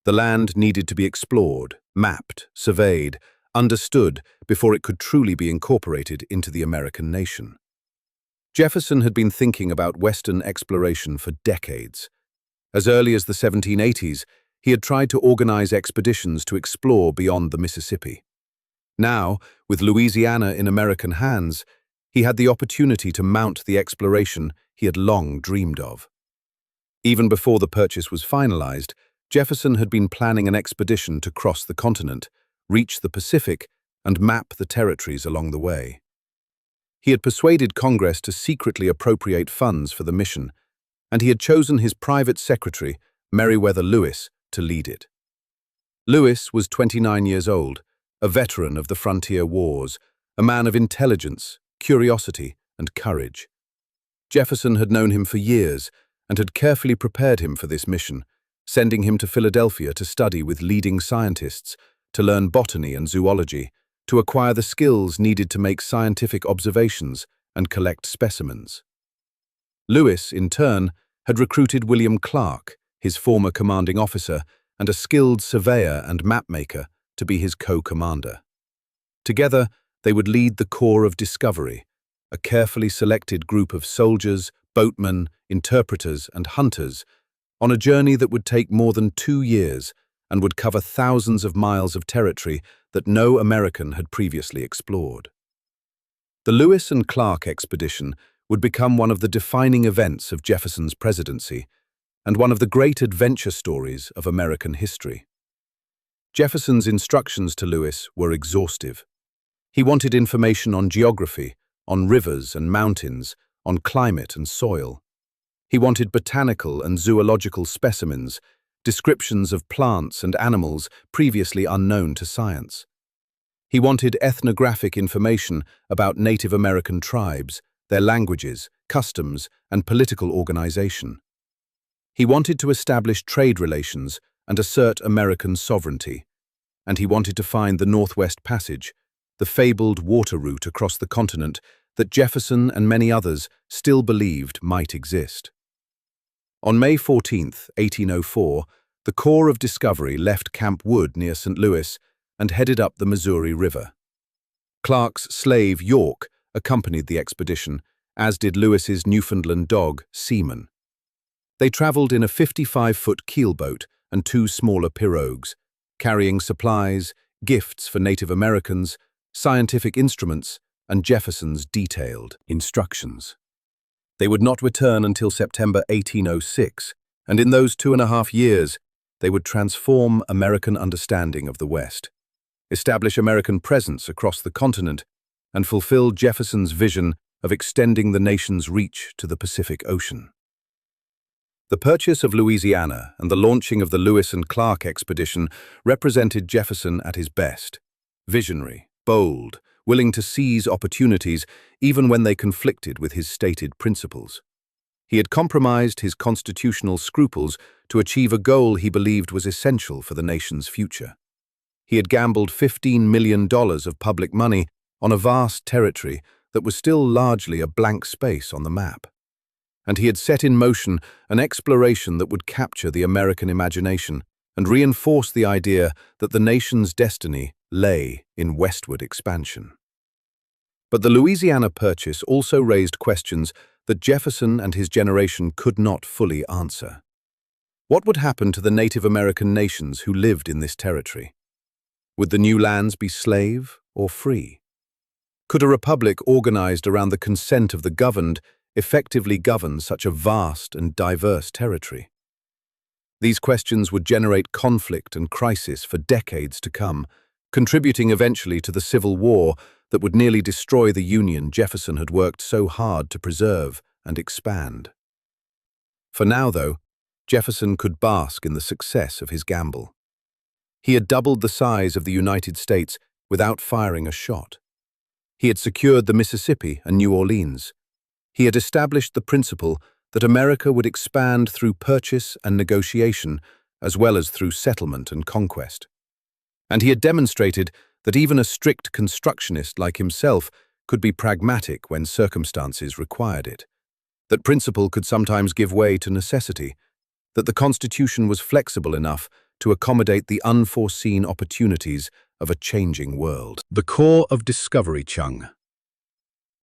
The land needed to be explored, mapped, surveyed, understood before it could truly be incorporated into the American nation. Jefferson had been thinking about Western exploration for decades. As early as the 1780s, he had tried to organize expeditions to explore beyond the Mississippi. Now, with Louisiana in American hands, he had the opportunity to mount the exploration he had long dreamed of. Even before the purchase was finalized, Jefferson had been planning an expedition to cross the continent, reach the Pacific, and map the territories along the way. He had persuaded Congress to secretly appropriate funds for the mission, and he had chosen his private secretary, Meriwether Lewis, to lead it. Lewis was 29 years old, a veteran of the frontier wars, a man of intelligence, curiosity, and courage. Jefferson had known him for years and had carefully prepared him for this mission, sending him to Philadelphia to study with leading scientists, to learn botany and zoology, to acquire the skills needed to make scientific observations and collect specimens. Lewis, in turn, had recruited William Clark, his former commanding officer, and a skilled surveyor and mapmaker to be his co-commander. Together, they would lead the Corps of Discovery, a carefully selected group of soldiers, boatmen, interpreters, and hunters, on a journey that would take more than 2 years and would cover thousands of miles of territory that no American had previously explored. The Lewis and Clark expedition would become one of the defining events of Jefferson's presidency and one of the great adventure stories of American history. Jefferson's instructions to Lewis were exhaustive. He wanted information on geography, on rivers and mountains, on climate and soil. He wanted botanical and zoological specimens, descriptions of plants and animals previously unknown to science. He wanted ethnographic information about Native American tribes, their languages, customs, and political organization. He wanted to establish trade relations and assert American sovereignty. And he wanted to find the Northwest Passage, the fabled water route across the continent that Jefferson and many others still believed might exist. On May 14, 1804, the Corps of Discovery left Camp Wood near St. Louis and headed up the Missouri River. Clark's slave, York, accompanied the expedition, as did Lewis's Newfoundland dog, Seaman. They traveled in a 55-foot keelboat and two smaller pirogues, carrying supplies, gifts for Native Americans, scientific instruments, and Jefferson's detailed instructions. They would not return until September 1806, and in those 2.5 years, they would transform American understanding of the West, establish American presence across the continent, and fulfill Jefferson's vision of extending the nation's reach to the Pacific Ocean. The purchase of Louisiana and the launching of the Lewis and Clark expedition represented Jefferson at his best: visionary, bold, willing to seize opportunities even when they conflicted with his stated principles. He had compromised his constitutional scruples to achieve a goal he believed was essential for the nation's future. He had gambled $15 million of public money on a vast territory that was still largely a blank space on the map. And he had set in motion an exploration that would capture the American imagination and reinforce the idea that the nation's destiny lay in westward expansion. But the Louisiana Purchase also raised questions that Jefferson and his generation could not fully answer. What would happen to the Native American nations who lived in this territory? Would the new lands be slave or free? Could a republic organized around the consent of the governed effectively govern such a vast and diverse territory? These questions would generate conflict and crisis for decades to come, contributing eventually to the Civil War that would nearly destroy the Union Jefferson had worked so hard to preserve and expand. For now, though, Jefferson could bask in the success of his gamble. He had doubled the size of the United States without firing a shot. He had secured the Mississippi and New Orleans. He had established the principle that America would expand through purchase and negotiation, as well as through settlement and conquest. And he had demonstrated that even a strict constructionist like himself could be pragmatic when circumstances required it, that principle could sometimes give way to necessity, that the Constitution was flexible enough to accommodate the unforeseen opportunities of a changing world. The Corps of Discovery Chung.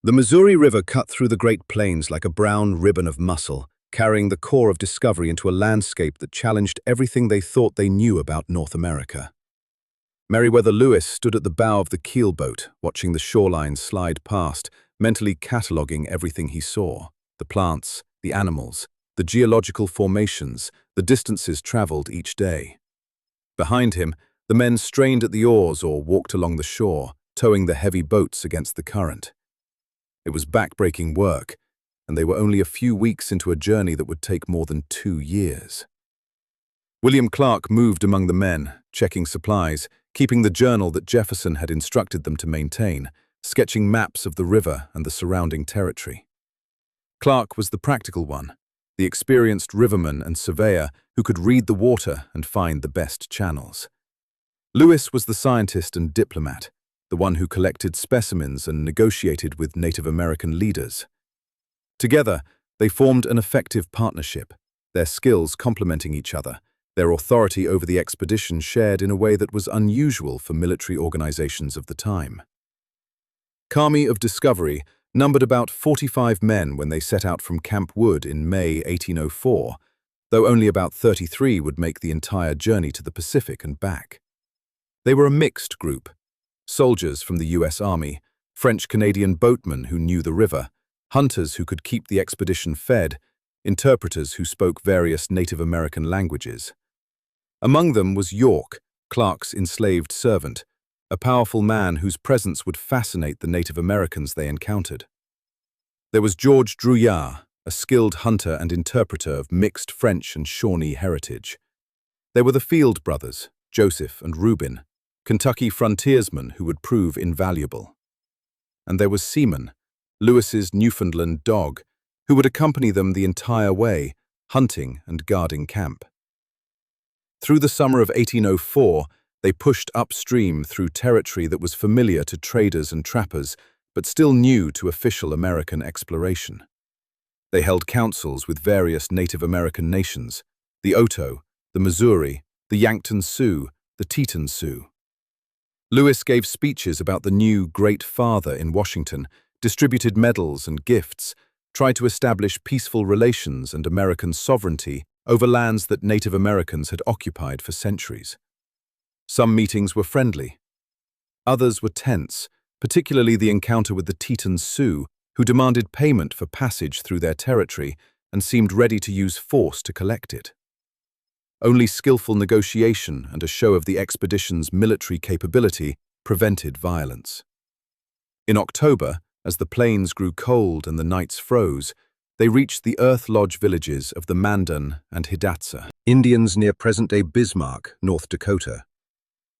The Missouri River cut through the Great Plains like a brown ribbon of muscle, carrying the Corps of Discovery into a landscape that challenged everything they thought they knew about North America. Meriwether Lewis stood at the bow of the keelboat, watching the shoreline slide past, mentally cataloguing everything he saw: the plants, the animals, the geological formations, the distances traveled each day. Behind him, the men strained at the oars or walked along the shore, towing the heavy boats against the current. It was back-breaking work, and they were only a few weeks into a journey that would take more than 2 years. William Clark moved among the men, checking supplies, keeping the journal that Jefferson had instructed them to maintain, sketching maps of the river and the surrounding territory. Clark was the practical one, the experienced riverman and surveyor who could read the water and find the best channels. Lewis was the scientist and diplomat, the one who collected specimens and negotiated with Native American leaders. Together, they formed an effective partnership, their skills complementing each other, their authority over the expedition shared in a way that was unusual for military organizations of the time. Army of Discovery numbered about 45 men when they set out from Camp Wood in May 1804, though only about 33 would make the entire journey to the Pacific and back. They were a mixed group: soldiers from the U.S. Army, French-Canadian boatmen who knew the river, hunters who could keep the expedition fed, interpreters who spoke various Native American languages. Among them was York, Clark's enslaved servant, a powerful man whose presence would fascinate the Native Americans they encountered. There was George Drouillard, a skilled hunter and interpreter of mixed French and Shawnee heritage. There were the Field brothers, Joseph and Reuben, Kentucky frontiersmen who would prove invaluable. And there was Seaman, Lewis's Newfoundland dog, who would accompany them the entire way, hunting and guarding camp. Through the summer of 1804, they pushed upstream through territory that was familiar to traders and trappers, but still new to official American exploration. They held councils with various Native American nations, the Oto, the Missouri, the Yankton Sioux, the Teton Sioux. Lewis gave speeches about the new Great Father in Washington, distributed medals and gifts, tried to establish peaceful relations and American sovereignty over lands that Native Americans had occupied for centuries. Some meetings were friendly. Others were tense, particularly the encounter with the Teton Sioux, who demanded payment for passage through their territory and seemed ready to use force to collect it. Only skillful negotiation and a show of the expedition's military capability prevented violence. In October, as the plains grew cold and the nights froze, they reached the Earth Lodge villages of the Mandan and Hidatsa, Indians near present-day Bismarck, North Dakota.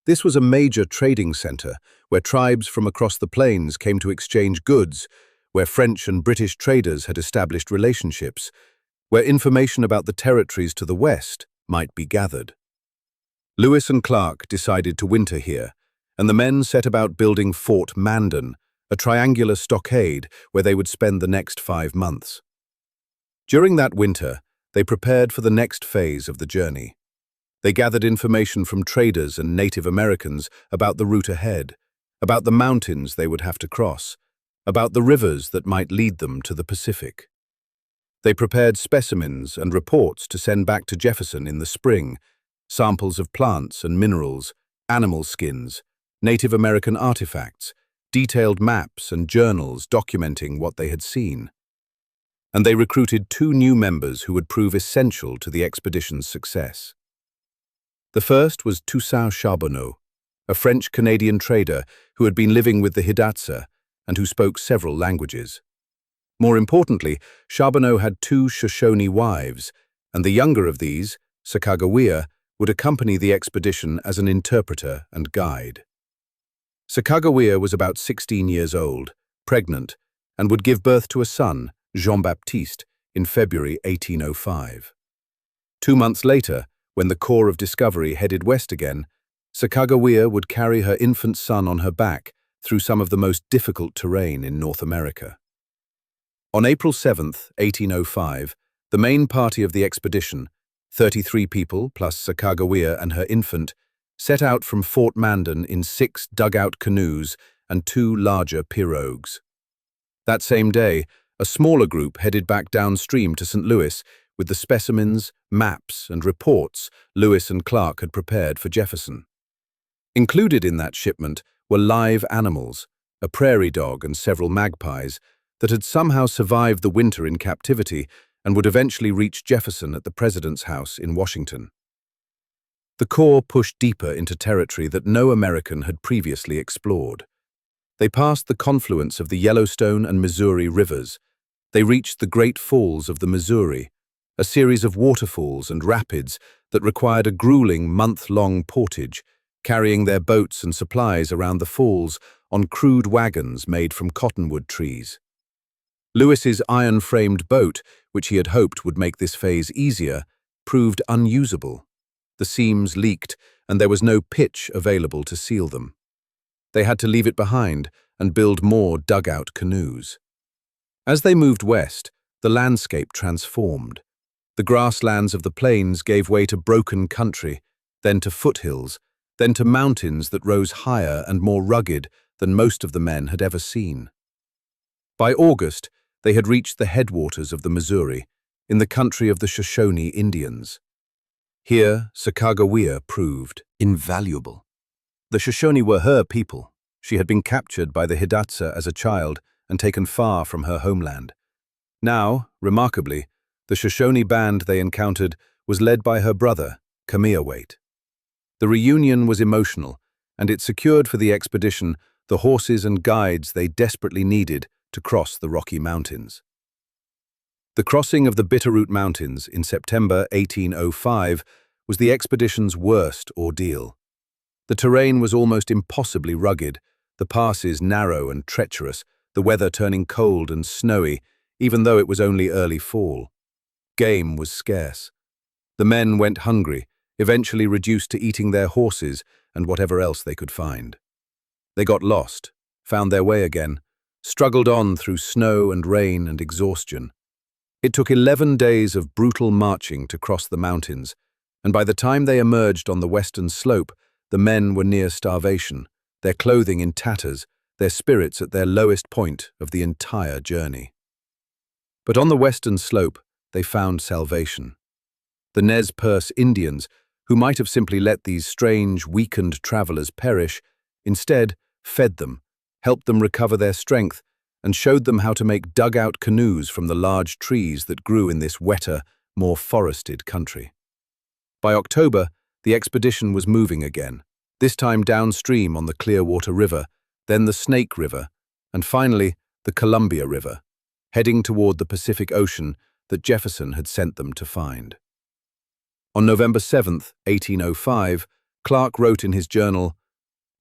This was a major trading center where tribes from across the plains came to exchange goods, where French and British traders had established relationships, where information about the territories to the west might be gathered. Lewis and Clark decided to winter here, and the men set about building Fort Mandan, a triangular stockade where they would spend the next 5 months. During that winter, they prepared for the next phase of the journey. They gathered information from traders and Native Americans about the route ahead, about the mountains they would have to cross, about the rivers that might lead them to the Pacific. They prepared specimens and reports to send back to Jefferson in the spring, samples of plants and minerals, animal skins, Native American artifacts, detailed maps and journals documenting what they had seen. And they recruited 2 new members who would prove essential to the expedition's success. The first was Toussaint Charbonneau, a French-Canadian trader who had been living with the Hidatsa and who spoke several languages. More importantly, Charbonneau had 2 Shoshone wives, and the younger of these, Sacagawea, would accompany the expedition as an interpreter and guide. Sacagawea was about 16 years old, pregnant, and would give birth to a son, Jean-Baptiste, in February 1805. 2 months later, when the Corps of Discovery headed west again, Sacagawea would carry her infant son on her back through some of the most difficult terrain in North America. On April 7, 1805, the main party of the expedition, 33 people plus Sacagawea and her infant, set out from Fort Mandan in 6 dugout canoes and 2 larger pirogues. That same day, a smaller group headed back downstream to St. Louis with the specimens, maps, and reports Lewis and Clark had prepared for Jefferson. Included in that shipment were live animals, a prairie dog and several magpies, that had somehow survived the winter in captivity and would eventually reach Jefferson at the President's house in Washington. The Corps pushed deeper into territory that no American had previously explored. They passed the confluence of the Yellowstone and Missouri rivers. They reached the Great Falls of the Missouri, a series of waterfalls and rapids that required a grueling month-long portage, carrying their boats and supplies around the falls on crude wagons made from cottonwood trees. Lewis's iron-framed boat, which he had hoped would make this phase easier, proved unusable. The seams leaked, and there was no pitch available to seal them. They had to leave it behind and build more dugout canoes. As they moved west, the landscape transformed. The grasslands of the plains gave way to broken country, then to foothills, then to mountains that rose higher and more rugged than most of the men had ever seen. By August, they had reached the headwaters of the Missouri, in the country of the Shoshone Indians. Here, Sacagawea proved invaluable. The Shoshone were her people. She had been captured by the Hidatsa as a child and taken far from her homeland. Now, remarkably, the Shoshone band they encountered was led by her brother, Kameawait. The reunion was emotional, and it secured for the expedition the horses and guides they desperately needed to cross the Rocky Mountains. The crossing of the Bitterroot Mountains in September 1805 was the expedition's worst ordeal. The terrain was almost impossibly rugged, the passes narrow and treacherous, the weather turning cold and snowy, even though it was only early fall. Game was scarce. The men went hungry, eventually reduced to eating their horses and whatever else they could find. They got lost, found their way again, struggled on through snow and rain and exhaustion. It took 11 days of brutal marching to cross the mountains, and by the time they emerged on the western slope, the men were near starvation, their clothing in tatters, their spirits at their lowest point of the entire journey. But on the western slope, they found salvation. The Nez Perce Indians, who might have simply let these strange, weakened travelers perish, instead fed them, helped them recover their strength, and showed them how to make dugout canoes from the large trees that grew in this wetter, more forested country. By October, the expedition was moving again, this time downstream on the Clearwater River, then the Snake River, and finally the Columbia River, heading toward the Pacific Ocean that Jefferson had sent them to find. On November 7, 1805, Clark wrote in his journal,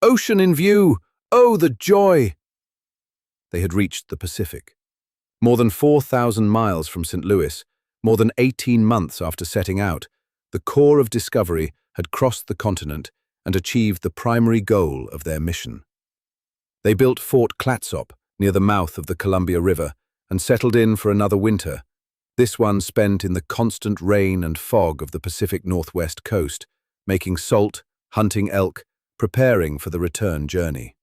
"Ocean in view! Oh, the joy!" They had reached the Pacific. More than 4,000 miles from St. Louis, more than 18 months after setting out, the core of discovery had crossed the continent and achieved the primary goal of their mission. They built Fort Clatsop near the mouth of the Columbia River and settled in for another winter, this one spent in the constant rain and fog of the Pacific Northwest coast, making salt, hunting elk, preparing for the return journey.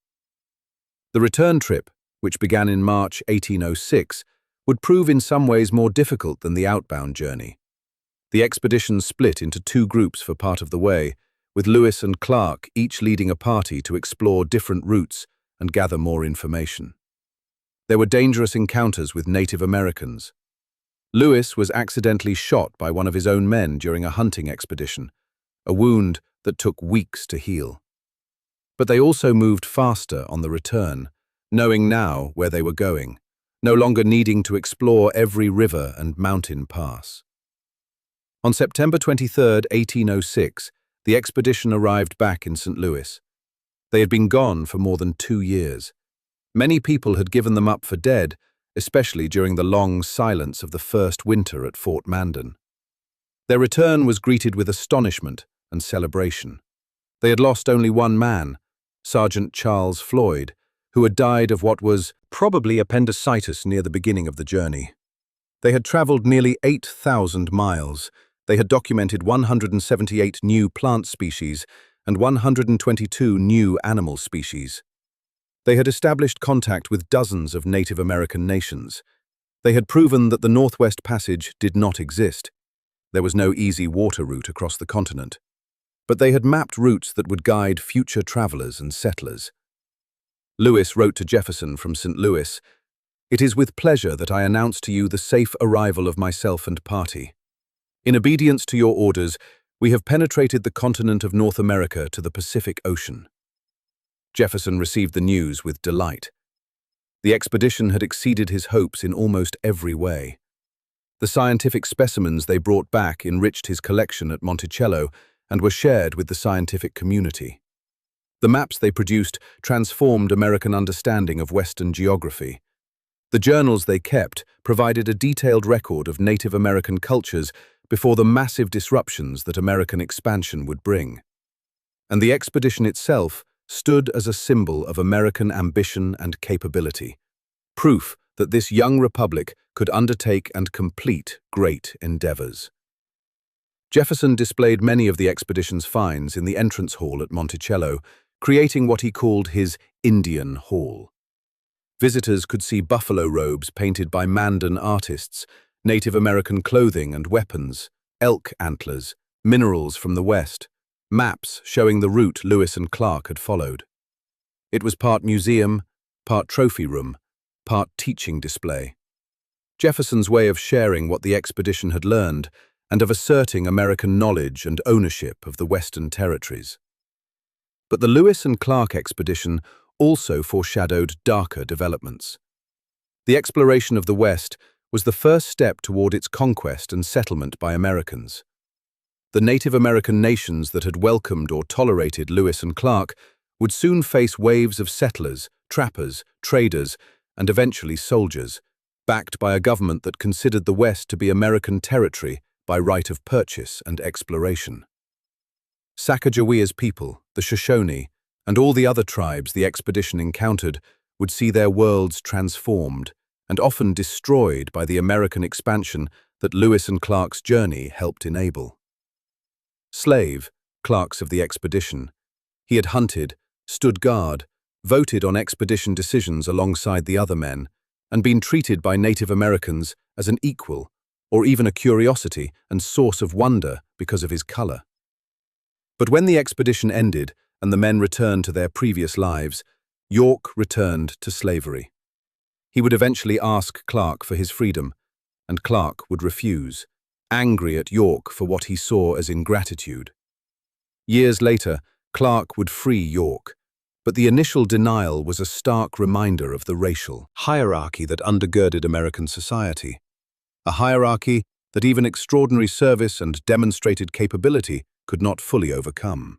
The return trip, which began in March 1806, would prove in some ways more difficult than the outbound journey. The expedition split into two groups for part of the way, with Lewis and Clark each leading a party to explore different routes and gather more information. There were dangerous encounters with Native Americans. Lewis was accidentally shot by one of his own men during a hunting expedition, a wound that took weeks to heal. But they also moved faster on the return, knowing now where they were going, no longer needing to explore every river and mountain pass. On September 23, 1806, the expedition arrived back in St. Louis. They had been gone for more than 2 years. Many people had given them up for dead, especially during the long silence of the first winter at Fort Mandan. Their return was greeted with astonishment and celebration. They had lost only one man, Sergeant Charles Floyd, who had died of what was probably appendicitis near the beginning of the journey. They had traveled nearly 8,000 miles. They had documented 178 new plant species and 122 new animal species. They had established contact with dozens of Native American nations. They had proven that the Northwest Passage did not exist. There was no easy water route across the continent. But they had mapped routes that would guide future travelers and settlers. Lewis wrote to Jefferson from St. Louis, "It is with pleasure that I announce to you the safe arrival of myself and party. In obedience to your orders, we have penetrated the continent of North America to the Pacific Ocean." Jefferson received the news with delight. The expedition had exceeded his hopes in almost every way. The scientific specimens they brought back enriched his collection at Monticello and were shared with the scientific community. The maps they produced transformed American understanding of Western geography. The journals they kept provided a detailed record of Native American cultures before the massive disruptions that American expansion would bring. And the expedition itself stood as a symbol of American ambition and capability, proof that this young republic could undertake and complete great endeavors. Jefferson displayed many of the expedition's finds in the entrance hall at Monticello, creating what he called his Indian Hall. Visitors could see buffalo robes painted by Mandan artists, Native American clothing and weapons, elk antlers, minerals from the West, maps showing the route Lewis and Clark had followed. It was part museum, part trophy room, part teaching display. Jefferson's way of sharing what the expedition had learned and of asserting American knowledge and ownership of the Western territories. But the Lewis and Clark expedition also foreshadowed darker developments. The exploration of the West was the first step toward its conquest and settlement by Americans. The Native American nations that had welcomed or tolerated Lewis and Clark would soon face waves of settlers, trappers, traders, and eventually soldiers, backed by a government that considered the West to be American territory by right of purchase and exploration. Sacagawea's people, the Shoshone, and all the other tribes the expedition encountered would see their worlds transformed and often destroyed by the American expansion that Lewis and Clark's journey helped enable. Slave, Clark's of the expedition, he had hunted, stood guard, voted on expedition decisions alongside the other men, and been treated by Native Americans as an equal, or even a curiosity and source of wonder because of his color. But when the expedition ended and the men returned to their previous lives, York returned to slavery. He would eventually ask Clark for his freedom, and Clark would refuse, angry at York for what he saw as ingratitude. Years later, Clark would free York, but the initial denial was a stark reminder of the racial hierarchy that undergirded American society, a hierarchy that even extraordinary service and demonstrated capability could not fully overcome.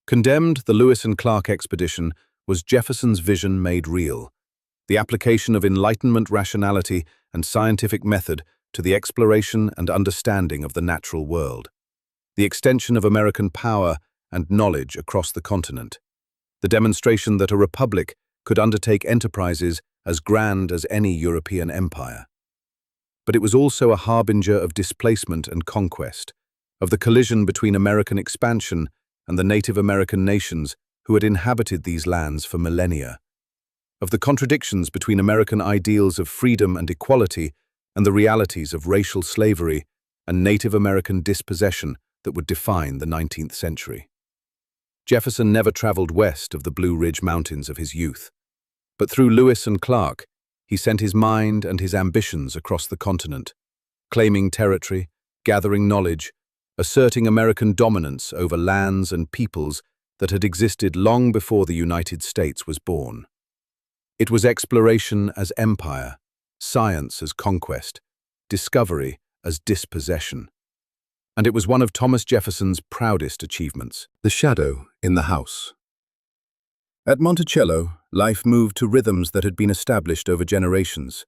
Condemned, the Lewis and Clark expedition was Jefferson's vision made real, the application of Enlightenment rationality and scientific method to the exploration and understanding of the natural world, the extension of American power and knowledge across the continent, the demonstration that a republic could undertake enterprises as grand as any European empire. But it was also a harbinger of displacement and conquest, of the collision between American expansion and the Native American nations who had inhabited these lands for millennia, of the contradictions between American ideals of freedom and equality and the realities of racial slavery and Native American dispossession that would define the 19th century. Jefferson never traveled west of the Blue Ridge Mountains of his youth, but through Lewis and Clark, he sent his mind and his ambitions across the continent, claiming territory, gathering knowledge, asserting American dominance over lands and peoples that had existed long before the United States was born. It was exploration as empire, science as conquest, discovery as dispossession. And it was one of Thomas Jefferson's proudest achievements, the shadow in the house. At Monticello, life moved to rhythms that had been established over generations.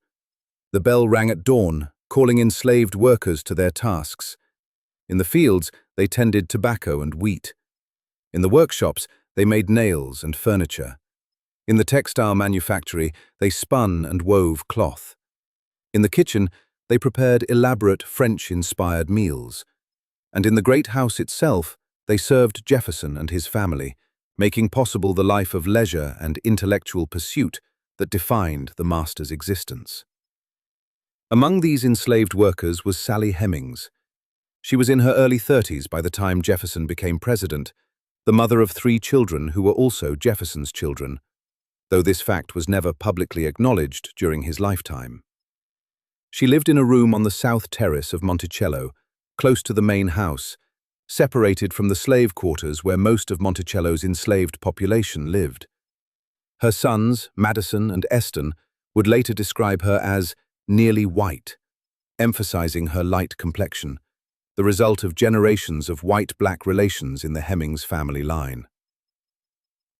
The bell rang at dawn, calling enslaved workers to their tasks. In the fields, they tended tobacco and wheat. In the workshops, they made nails and furniture. In the textile manufactory, they spun and wove cloth. In the kitchen, they prepared elaborate French-inspired meals. And in the great house itself, they served Jefferson and his family, making possible the life of leisure and intellectual pursuit that defined the master's existence. Among these enslaved workers was Sally Hemings. She was in her early 30s by the time Jefferson became president, the mother of 3 children who were also Jefferson's children, though this fact was never publicly acknowledged during his lifetime. She lived in a room on the south terrace of Monticello, close to the main house, separated from the slave quarters where most of Monticello's enslaved population lived. Her sons, Madison and Eston, would later describe her as nearly white, emphasizing her light complexion, the result of generations of white-black relations in the Hemings family line.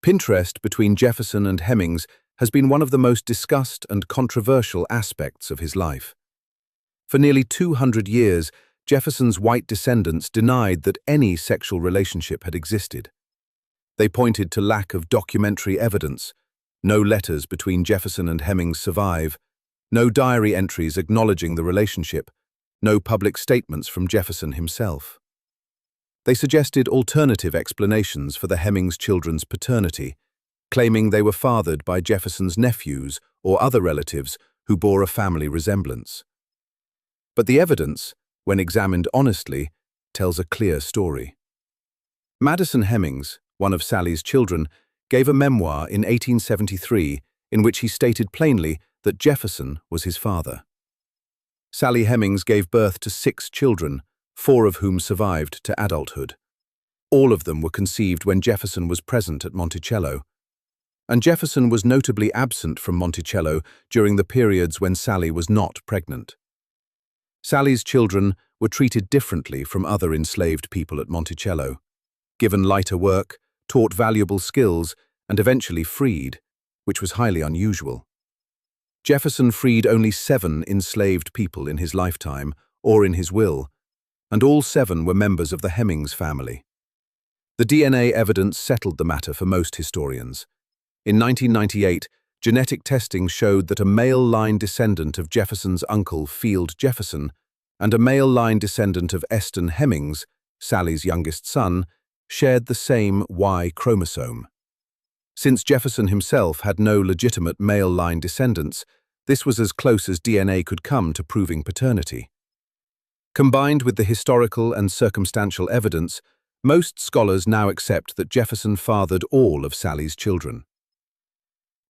Pinterest between Jefferson and Hemings has been one of the most discussed and controversial aspects of his life. For nearly 200 years, Jefferson's white descendants denied that any sexual relationship had existed. They pointed to lack of documentary evidence. No letters between Jefferson and Hemings survive, no diary entries acknowledging the relationship, no public statements from Jefferson himself. They suggested alternative explanations for the Hemings children's paternity, claiming they were fathered by Jefferson's nephews or other relatives who bore a family resemblance. But the evidence, when examined honestly, tells a clear story. Madison Hemings, one of Sally's children, gave a memoir in 1873 in which he stated plainly that Jefferson was his father. Sally Hemings gave birth to 6 children, 4 of whom survived to adulthood. All of them were conceived when Jefferson was present at Monticello. and Jefferson was notably absent from Monticello during the periods when Sally was not pregnant. Sally's children were treated differently from other enslaved people at Monticello, given lighter work, taught valuable skills, and eventually freed, which was highly unusual. Jefferson freed only 7 enslaved people in his lifetime or in his will, and all 7 were members of the Hemmings family. The DNA evidence settled the matter for most historians. In 1998, genetic testing showed that a male-line descendant of Jefferson's uncle Field Jefferson and a male-line descendant of Eston Hemmings, Sally's youngest son, shared the same Y chromosome. Since Jefferson himself had no legitimate male-line descendants, this was as close as DNA could come to proving paternity. Combined with the historical and circumstantial evidence, most scholars now accept that Jefferson fathered all of Sally's children.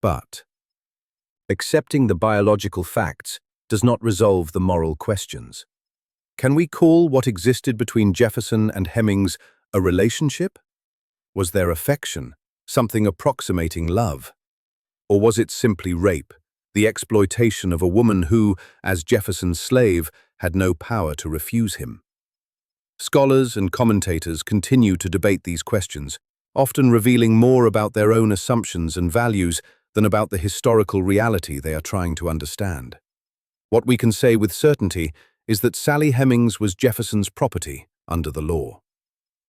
But accepting the biological facts does not resolve the moral questions. Can we call what existed between Jefferson and Hemmings a relationship? Was there affection, something approximating love? Or was it simply rape, the exploitation of a woman who, as Jefferson's slave, had no power to refuse him? Scholars and commentators continue to debate these questions, often revealing more about their own assumptions and values than about the historical reality they are trying to understand. What we can say with certainty is that Sally Hemings was Jefferson's property under the law.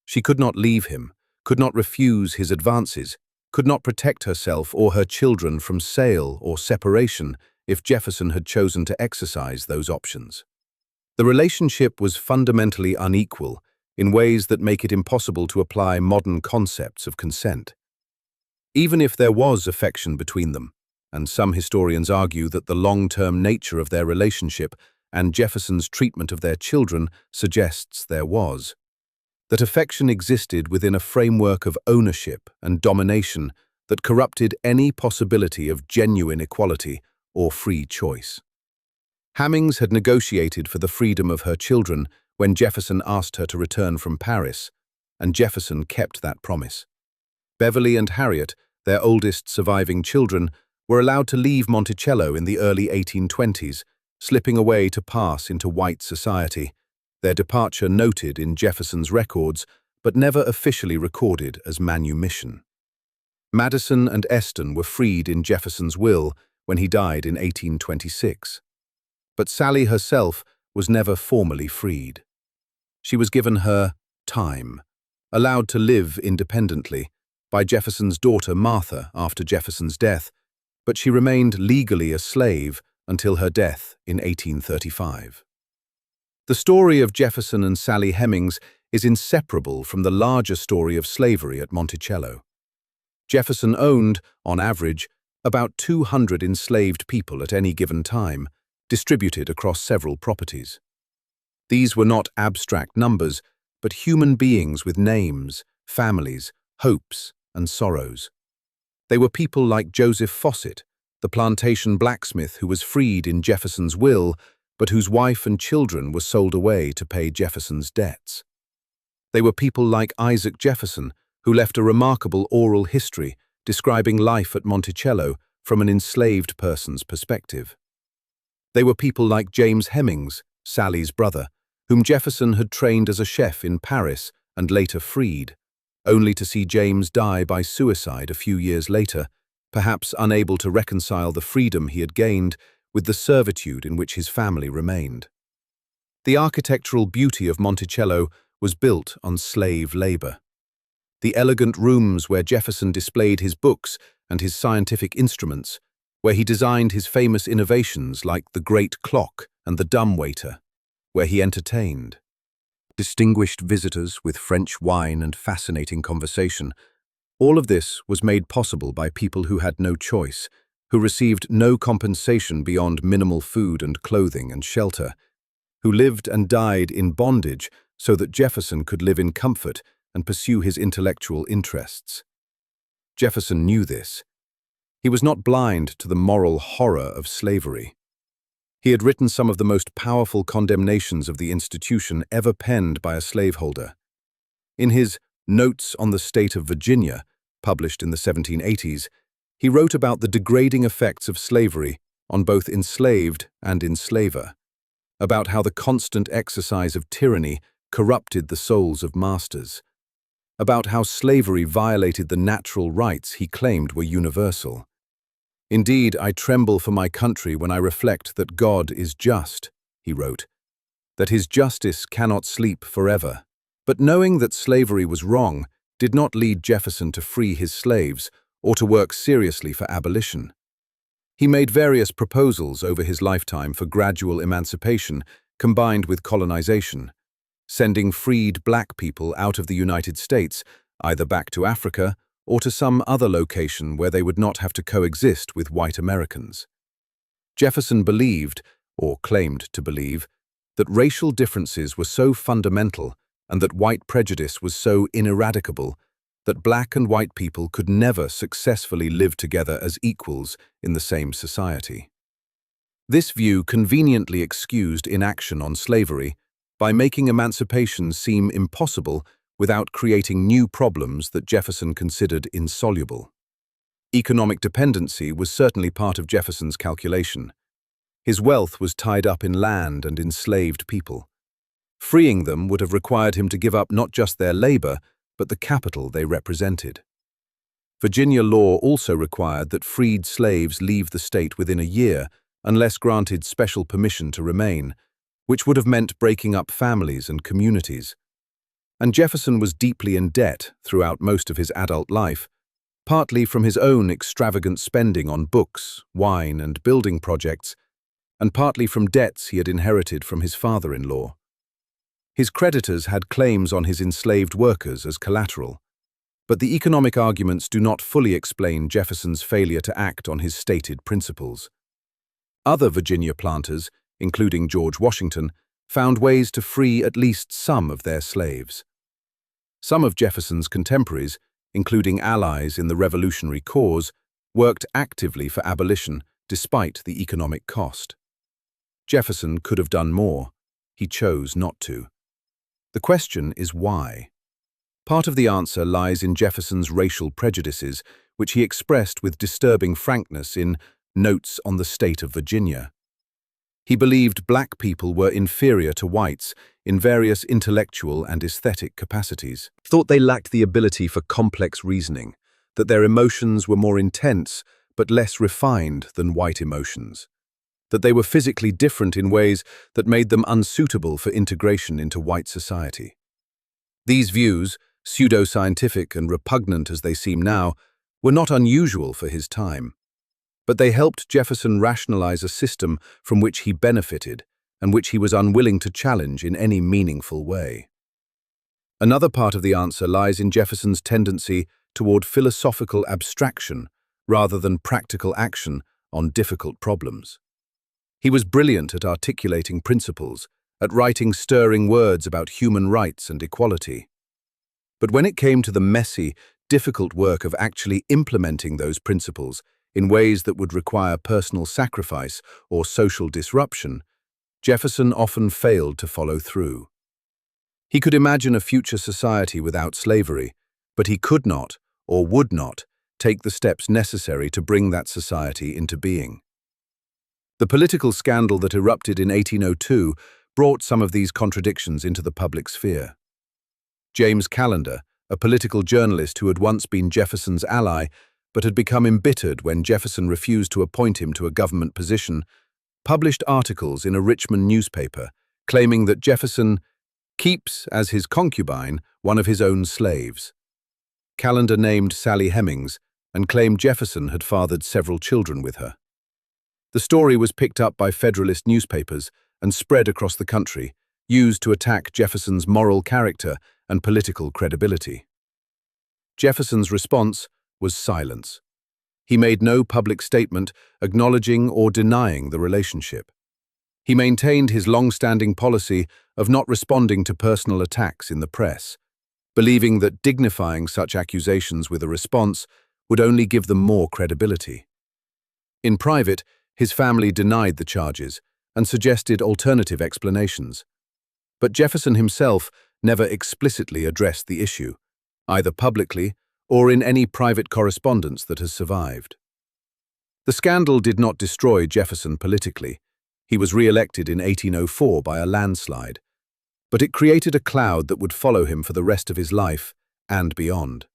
She could not leave him, could not refuse his advances, could not protect herself or her children from sale or separation if Jefferson had chosen to exercise those options. The relationship was fundamentally unequal in ways that make it impossible to apply modern concepts of consent. Even if there was affection between them, and some historians argue that the long-term nature of their relationship and Jefferson's treatment of their children suggests there was, that affection existed within a framework of ownership and domination that corrupted any possibility of genuine equality or free choice. Hemmings had negotiated for the freedom of her children when Jefferson asked her to return from Paris, and Jefferson kept that promise. Beverly and Harriet, their oldest surviving children, were allowed to leave Monticello in the early 1820s, slipping away to pass into white society, their departure noted in Jefferson's records, but never officially recorded as manumission. Madison and Eston were freed in Jefferson's will when he died in 1826. But Sally herself was never formally freed. She was given her time, allowed to live independently, by Jefferson's daughter Martha after Jefferson's death, but she remained legally a slave until her death in 1835. The story of Jefferson and Sally Hemings is inseparable from the larger story of slavery at Monticello. Jefferson owned, on average, about 200 enslaved people at any given time, distributed across several properties. These were not abstract numbers, but human beings with names, families, hopes, and sorrows. They were people like Joseph Fawcett, the plantation blacksmith who was freed in Jefferson's will, but whose wife and children were sold away to pay Jefferson's debts. They were people like Isaac Jefferson, who left a remarkable oral history describing life at Monticello from an enslaved person's perspective. They were people like James Hemings, Sally's brother, whom Jefferson had trained as a chef in Paris and later freed, only to see James die by suicide a few years later, perhaps unable to reconcile the freedom he had gained with the servitude in which his family remained. The architectural beauty of Monticello was built on slave labor. The elegant rooms where Jefferson displayed his books and his scientific instruments, where he designed his famous innovations like the great clock and the dumbwaiter, where he entertained distinguished visitors with French wine and fascinating conversation. All of this was made possible by people who had no choice, who received no compensation beyond minimal food and clothing and shelter, who lived and died in bondage so that Jefferson could live in comfort and pursue his intellectual interests. Jefferson knew this. He was not blind to the moral horror of slavery. He had written some of the most powerful condemnations of the institution ever penned by a slaveholder. In his Notes on the State of Virginia, published in the 1780s, He wrote about the degrading effects of slavery on both enslaved and enslaver, about how the constant exercise of tyranny corrupted the souls of masters, about how slavery violated the natural rights he claimed were universal. "Indeed, I tremble for my country when I reflect that God is just," he wrote, "that his justice cannot sleep forever." But knowing that slavery was wrong did not lead Jefferson to free his slaves or to work seriously for abolition. He made various proposals over his lifetime for gradual emancipation combined with colonization, sending freed black people out of the United States, either back to Africa or to some other location where they would not have to coexist with white Americans. Jefferson believed, or claimed to believe, that racial differences were so fundamental and that white prejudice was so ineradicable that black and white people could never successfully live together as equals in the same society. This view conveniently excused inaction on slavery by making emancipation seem impossible without creating new problems that Jefferson considered insoluble. Economic dependency was certainly part of Jefferson's calculation. His wealth was tied up in land and enslaved people. Freeing them would have required him to give up not just their labor, but the capital they represented. Virginia law also required that freed slaves leave the state within a year unless granted special permission to remain, which would have meant breaking up families and communities. And Jefferson was deeply in debt throughout most of his adult life, partly from his own extravagant spending on books, wine, and building projects, and partly from debts he had inherited from his father-in-law. His creditors had claims on his enslaved workers as collateral, but the economic arguments do not fully explain Jefferson's failure to act on his stated principles. Other Virginia planters, including George Washington, found ways to free at least some of their slaves. Some of Jefferson's contemporaries, including allies in the revolutionary cause, worked actively for abolition despite the economic cost. Jefferson could have done more. He chose not to. The question is why. Part of the answer lies in Jefferson's racial prejudices, which he expressed with disturbing frankness in Notes on the State of Virginia. He believed black people were inferior to whites in various intellectual and aesthetic capacities, thought they lacked the ability for complex reasoning, that their emotions were more intense but less refined than white emotions, that they were physically different in ways that made them unsuitable for integration into white society. These views, pseudo-scientific and repugnant as they seem now, were not unusual for his time. But they helped Jefferson rationalize a system from which he benefited and which he was unwilling to challenge in any meaningful way. Another part of the answer lies in Jefferson's tendency toward philosophical abstraction rather than practical action on difficult problems. He was brilliant at articulating principles, at writing stirring words about human rights and equality. But when it came to the messy, difficult work of actually implementing those principles in ways that would require personal sacrifice or social disruption, Jefferson often failed to follow through. He could imagine a future society without slavery, but he could not, or would not, take the steps necessary to bring that society into being. The political scandal that erupted in 1802 brought some of these contradictions into the public sphere. James Callender, a political journalist who had once been Jefferson's ally but had become embittered when Jefferson refused to appoint him to a government position, published articles in a Richmond newspaper claiming that Jefferson keeps as his concubine one of his own slaves. Callender named Sally Hemings and claimed Jefferson had fathered several children with her. The story was picked up by Federalist newspapers and spread across the country, used to attack Jefferson's moral character and political credibility. Jefferson's response was silence. He made no public statement acknowledging or denying the relationship. He maintained his long-standing policy of not responding to personal attacks in the press, believing that dignifying such accusations with a response would only give them more credibility. In private, his family denied the charges and suggested alternative explanations. But Jefferson himself never explicitly addressed the issue, either publicly or in any private correspondence that has survived. The scandal did not destroy Jefferson politically. He was re-elected in 1804 by a landslide. But it created a cloud that would follow him for the rest of his life and beyond.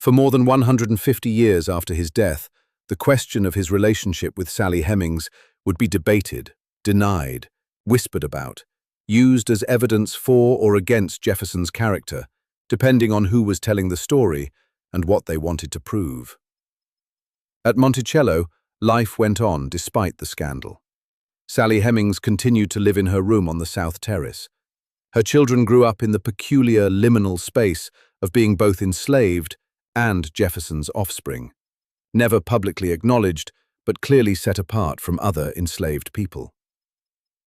For more than 150 years after his death, the question of his relationship with Sally Hemings would be debated, denied, whispered about, used as evidence for or against Jefferson's character, depending on who was telling the story and what they wanted to prove. At Monticello, life went on despite the scandal. Sally Hemings continued to live in her room on the South Terrace. Her children grew up in the peculiar liminal space of being both enslaved and Jefferson's offspring, never publicly acknowledged, but clearly set apart from other enslaved people.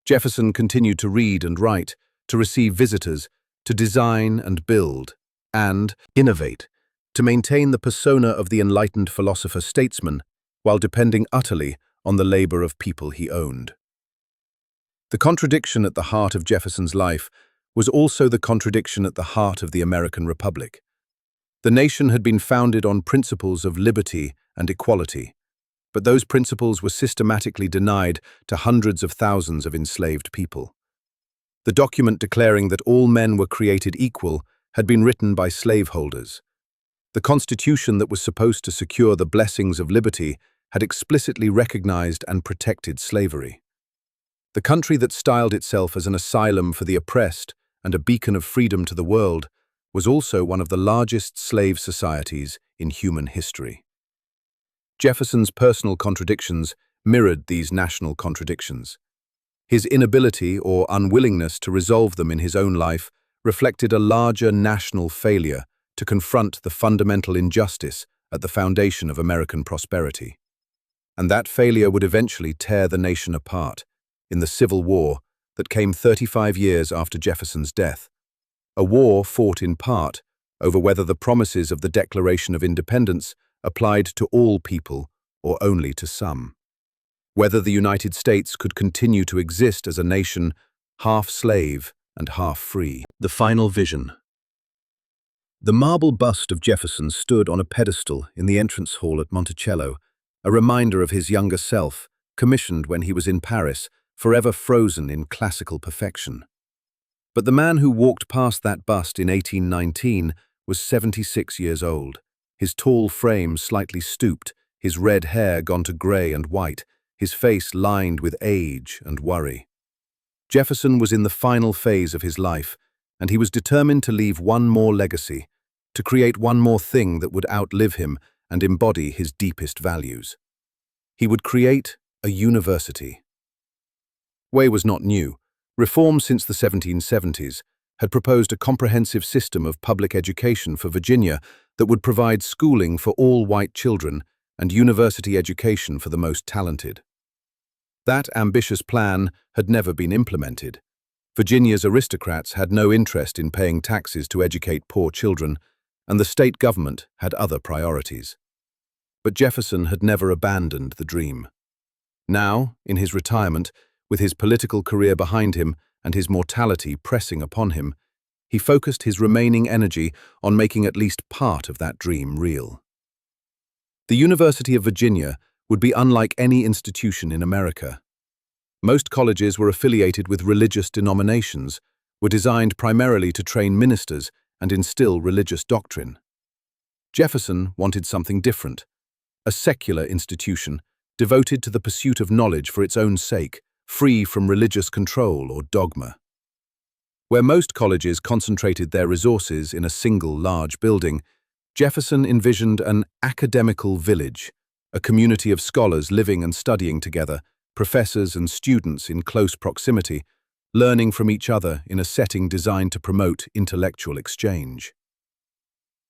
Jefferson continued to read and write, to receive visitors, to design and build, and innovate, to maintain the persona of the enlightened philosopher-statesman, while depending utterly on the labor of people he owned. The contradiction at the heart of Jefferson's life was also the contradiction at the heart of the American Republic. The nation had been founded on principles of liberty and equality, but those principles were systematically denied to hundreds of thousands of enslaved people. The document declaring that all men were created equal had been written by slaveholders. The Constitution that was supposed to secure the blessings of liberty had explicitly recognized and protected slavery. The country that styled itself as an asylum for the oppressed and a beacon of freedom to the world was also one of the largest slave societies in human history. Jefferson's personal contradictions mirrored these national contradictions. His inability or unwillingness to resolve them in his own life reflected a larger national failure to confront the fundamental injustice at the foundation of American prosperity. And that failure would eventually tear the nation apart in the Civil War that came 35 years after Jefferson's death, a war fought in part over whether the promises of the Declaration of Independence applied to all people or only to some, whether the United States could continue to exist as a nation half slave and half free. The final vision. The marble bust of Jefferson stood on a pedestal in the entrance hall at Monticello, a reminder of his younger self, commissioned when he was in Paris, forever frozen in classical perfection. But the man who walked past that bust in 1819 was 76 years old, his tall frame slightly stooped, his red hair gone to grey and white, his face lined with age and worry. Jefferson was in the final phase of his life, and he was determined to leave one more legacy, to create one more thing that would outlive him and embody his deepest values. He would create a university. Way was not new. Reform since the 1770s had proposed a comprehensive system of public education for Virginia that would provide schooling for all white children and university education for the most talented. That ambitious plan had never been implemented. Virginia's aristocrats had no interest in paying taxes to educate poor children, and the state government had other priorities. But Jefferson had never abandoned the dream. Now, in his retirement, with his political career behind him and his mortality pressing upon him, he focused his remaining energy on making at least part of that dream real. The University of Virginia would be unlike any institution in America. Most colleges were affiliated with religious denominations, were designed primarily to train ministers and instill religious doctrine. Jefferson wanted something different, a secular institution devoted to the pursuit of knowledge for its own sake, free from religious control or dogma. Where most colleges concentrated their resources in a single large building, Jefferson envisioned an academical village, a community of scholars living and studying together, professors and students in close proximity, learning from each other in a setting designed to promote intellectual exchange.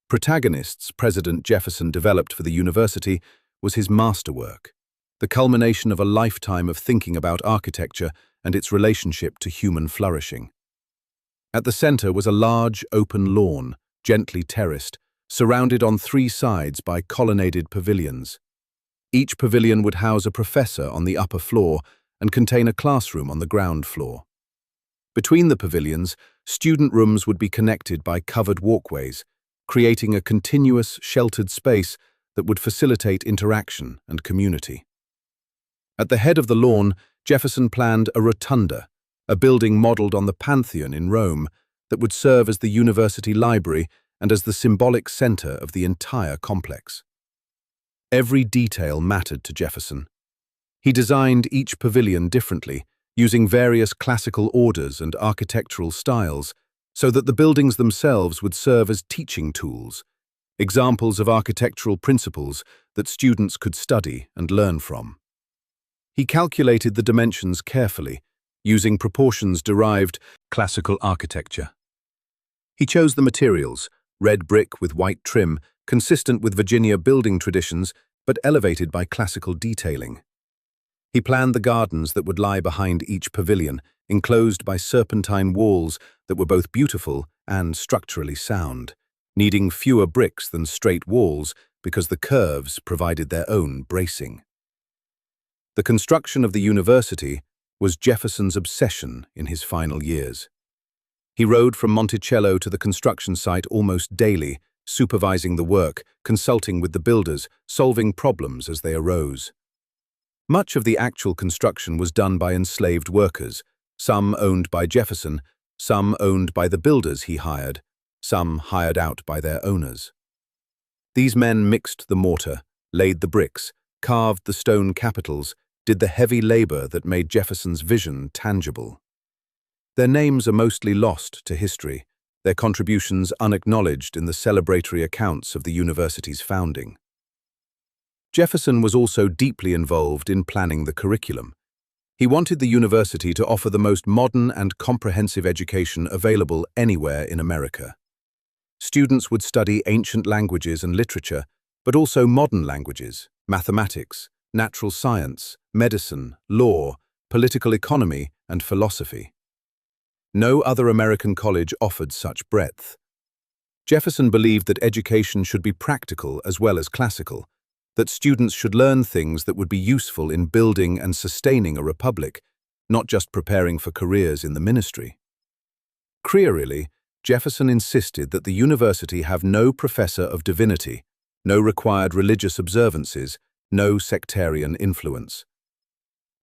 Protagonists President Jefferson developed for the university was his masterwork, the culmination of a lifetime of thinking about architecture and its relationship to human flourishing. At the center was a large, open lawn, gently terraced, surrounded on three sides by colonnaded pavilions. Each pavilion would house a professor on the upper floor and contain a classroom on the ground floor. Between the pavilions, student rooms would be connected by covered walkways, creating a continuous, sheltered space that would facilitate interaction and community. At the head of the lawn, Jefferson planned a rotunda, a building modeled on the Pantheon in Rome that would serve as the university library and as the symbolic center of the entire complex. Every detail mattered to Jefferson. He designed each pavilion differently, using various classical orders and architectural styles, so that the buildings themselves would serve as teaching tools, examples of architectural principles that students could study and learn from. He calculated the dimensions carefully, using proportions derived from classical architecture. He chose the materials, red brick with white trim, consistent with Virginia building traditions, but elevated by classical detailing. He planned the gardens that would lie behind each pavilion, enclosed by serpentine walls that were both beautiful and structurally sound, needing fewer bricks than straight walls because the curves provided their own bracing. The construction of the university was Jefferson's obsession in his final years. He rode from Monticello to the construction site almost daily, supervising the work, consulting with the builders, solving problems as they arose. Much of the actual construction was done by enslaved workers, some owned by Jefferson, some owned by the builders he hired, some hired out by their owners. These men mixed the mortar, laid the bricks, carved the stone capitals, did the heavy labor that made Jefferson's vision tangible. Their names are mostly lost to history, their contributions unacknowledged in the celebratory accounts of the university's founding. Jefferson was also deeply involved in planning the curriculum. He wanted the university to offer the most modern and comprehensive education available anywhere in America. Students would study ancient languages and literature, but also modern languages, mathematics, natural science, medicine, law, political economy, and philosophy. No other American college offered such breadth. Jefferson believed that education should be practical as well as classical, that students should learn things that would be useful in building and sustaining a republic, not just preparing for careers in the ministry. Clearly, Jefferson insisted that the university have no professor of divinity, no required religious observances, no sectarian influence.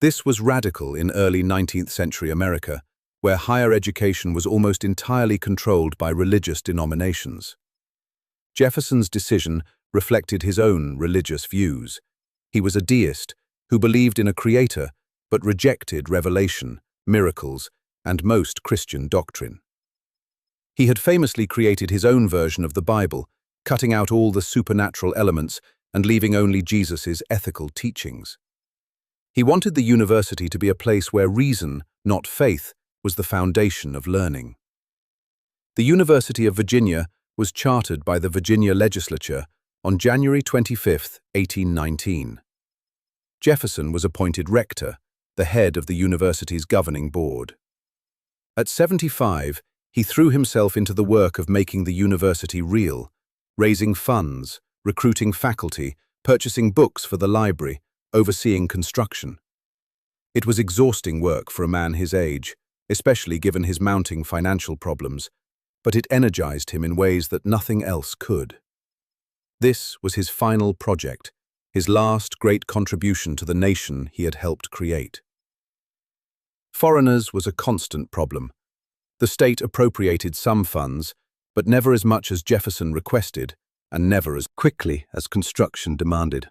This was radical in early 19th century America, where higher education was almost entirely controlled by religious denominations. Jefferson's decision reflected his own religious views. He was a deist who believed in a creator but rejected revelation, miracles, and most Christian doctrine. He had famously created his own version of the Bible, cutting out all the supernatural elements and leaving only Jesus' ethical teachings. He wanted the university to be a place where reason, not faith, was the foundation of learning. The University of Virginia was chartered by the Virginia legislature on January 25, 1819. Jefferson was appointed rector, the head of the university's governing board. At 75, he threw himself into the work of making the university real, raising funds, recruiting faculty, purchasing books for the library, overseeing construction. It was exhausting work for a man his age, especially given his mounting financial problems, but it energized him in ways that nothing else could. This was his final project, his last great contribution to the nation he had helped create. Foreigners was a constant problem. The state appropriated some funds, but never as much as Jefferson requested, and never as quickly as construction demanded.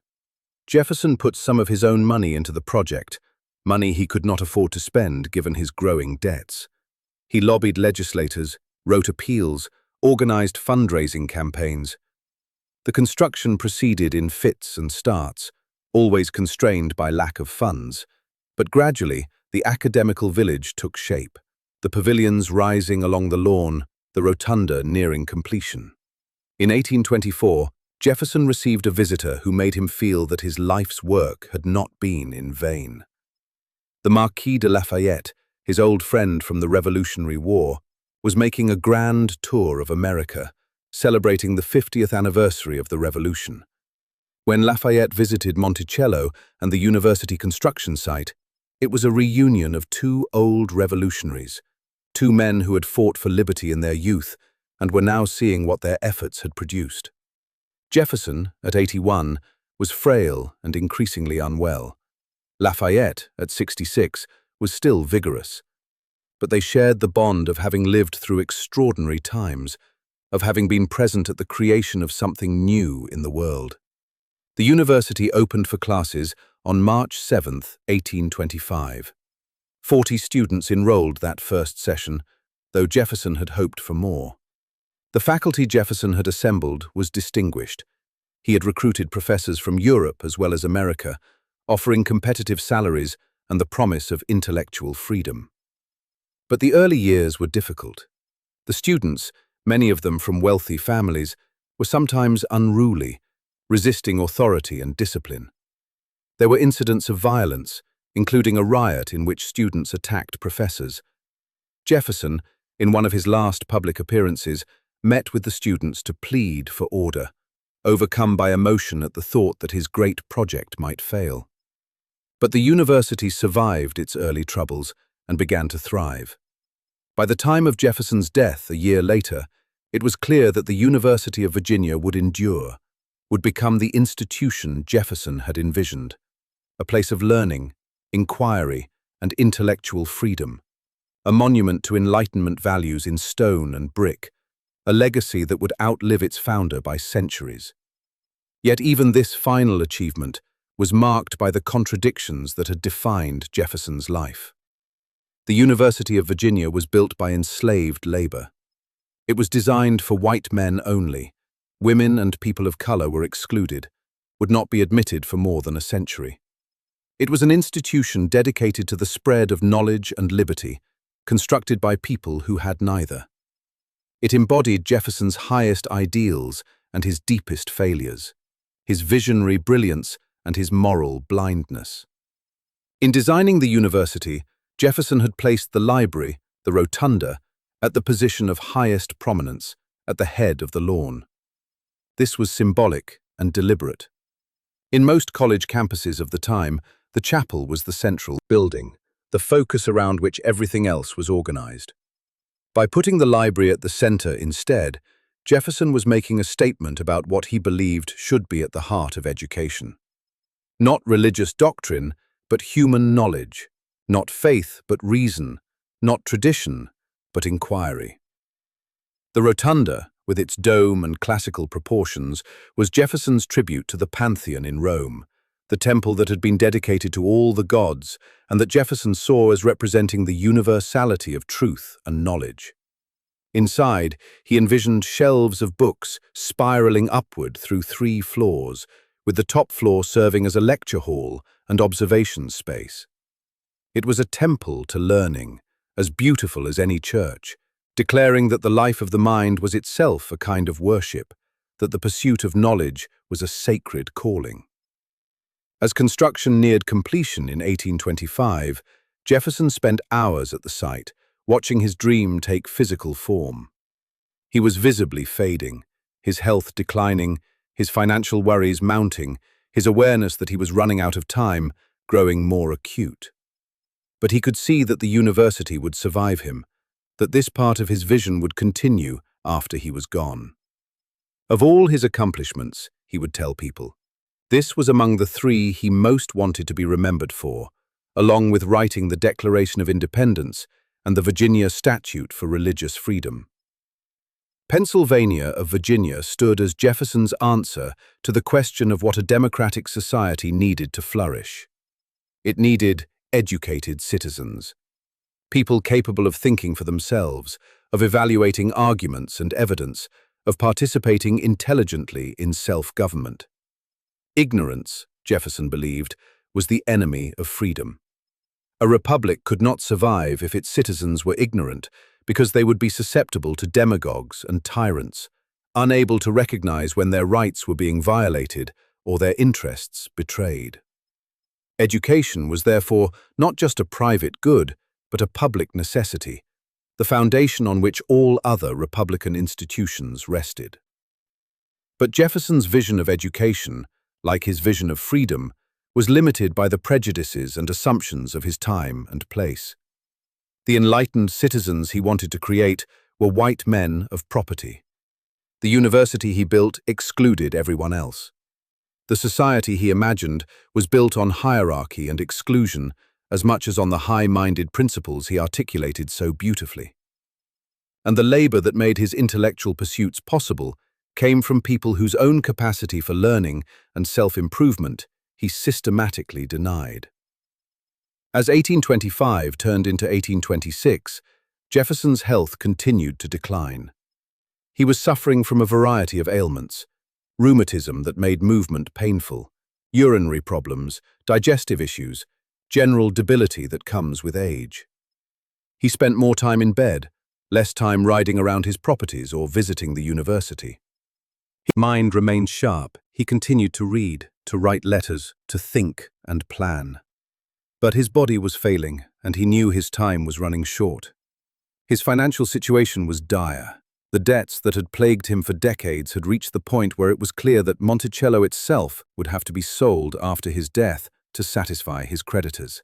Jefferson put some of his own money into the project, money he could not afford to spend given his growing debts. He lobbied legislators, wrote appeals, organized fundraising campaigns. The construction proceeded in fits and starts, always constrained by lack of funds, but gradually the academical village took shape, the pavilions rising along the lawn, the rotunda nearing completion. In 1824, Jefferson received a visitor who made him feel that his life's work had not been in vain. The Marquis de Lafayette, his old friend from the Revolutionary War, was making a grand tour of America, celebrating the 50th anniversary of the Revolution. When Lafayette visited Monticello and the university construction site, it was a reunion of two old revolutionaries, two men who had fought for liberty in their youth and were now seeing what their efforts had produced. Jefferson, at 81, was frail and increasingly unwell. Lafayette, at 66, was still vigorous. But they shared the bond of having lived through extraordinary times, of having been present at the creation of something new in the world. The university opened for classes on March 7, 1825. 40 students enrolled that first session, though Jefferson had hoped for more. The faculty Jefferson had assembled was distinguished. He had recruited professors from Europe as well as America, offering competitive salaries and the promise of intellectual freedom. But the early years were difficult. The students, many of them from wealthy families, were sometimes unruly, resisting authority and discipline. There were incidents of violence, including a riot in which students attacked professors. Jefferson, in one of his last public appearances, met with the students to plead for order, overcome by emotion at the thought that his great project might fail. But the university survived its early troubles and began to thrive. By the time of Jefferson's death a year later, it was clear that the University of Virginia would endure, would become the institution Jefferson had envisioned, a place of learning, inquiry, and intellectual freedom, a monument to Enlightenment values in stone and brick, a legacy that would outlive its founder by centuries. Yet even this final achievement was marked by the contradictions that had defined Jefferson's life. The University of Virginia was built by enslaved labor. It was designed for white men only. Women and people of color were excluded, would not be admitted for more than a century. It was an institution dedicated to the spread of knowledge and liberty, constructed by people who had neither. It embodied Jefferson's highest ideals and his deepest failures, his visionary brilliance and his moral blindness. In designing the university, Jefferson had placed the library, the rotunda, at the position of highest prominence, at the head of the lawn. This was symbolic and deliberate. In most college campuses of the time, the chapel was the central building, the focus around which everything else was organized. By putting the library at the center instead, Jefferson was making a statement about what he believed should be at the heart of education. Not religious doctrine, but human knowledge. Not faith, but reason. Not tradition, but inquiry. The rotunda, with its dome and classical proportions, was Jefferson's tribute to the Pantheon in Rome, the temple that had been dedicated to all the gods and that Jefferson saw as representing the universality of truth and knowledge. Inside, he envisioned shelves of books spiraling upward through 3 floors, with the top floor serving as a lecture hall and observation space. It was a temple to learning, as beautiful as any church, declaring that the life of the mind was itself a kind of worship, that the pursuit of knowledge was a sacred calling. As construction neared completion in 1825, Jefferson spent hours at the site, watching his dream take physical form. He was visibly fading, his health declining, his financial worries mounting, his awareness that he was running out of time growing more acute. But he could see that the university would survive him, that this part of his vision would continue after he was gone. Of all his accomplishments, he would tell people, this was among the 3 he most wanted to be remembered for, along with writing the Declaration of Independence and the Virginia Statute for Religious Freedom. Pennsylvania of Virginia stood as Jefferson's answer to the question of what a democratic society needed to flourish. It needed educated citizens, people capable of thinking for themselves, of evaluating arguments and evidence, of participating intelligently in self-government. Ignorance, Jefferson believed, was the enemy of freedom. A republic could not survive if its citizens were ignorant, because they would be susceptible to demagogues and tyrants, unable to recognize when their rights were being violated or their interests betrayed. Education was therefore not just a private good, but a public necessity, the foundation on which all other Republican institutions rested. But Jefferson's vision of education, like his vision of freedom, was limited by the prejudices and assumptions of his time and place. The enlightened citizens he wanted to create were white men of property. The university he built excluded everyone else. The society he imagined was built on hierarchy and exclusion as much as on the high-minded principles he articulated so beautifully. And the labor that made his intellectual pursuits possible came from people whose own capacity for learning and self-improvement he systematically denied. As 1825 turned into 1826, Jefferson's health continued to decline. He was suffering from a variety of ailments: rheumatism that made movement painful, urinary problems, digestive issues, general debility that comes with age. He spent more time in bed, less time riding around his properties or visiting the university. His mind remained sharp. He continued to read, to write letters, to think and plan. But his body was failing, and he knew his time was running short. His financial situation was dire. The debts that had plagued him for decades had reached the point where it was clear that Monticello itself would have to be sold after his death to satisfy his creditors.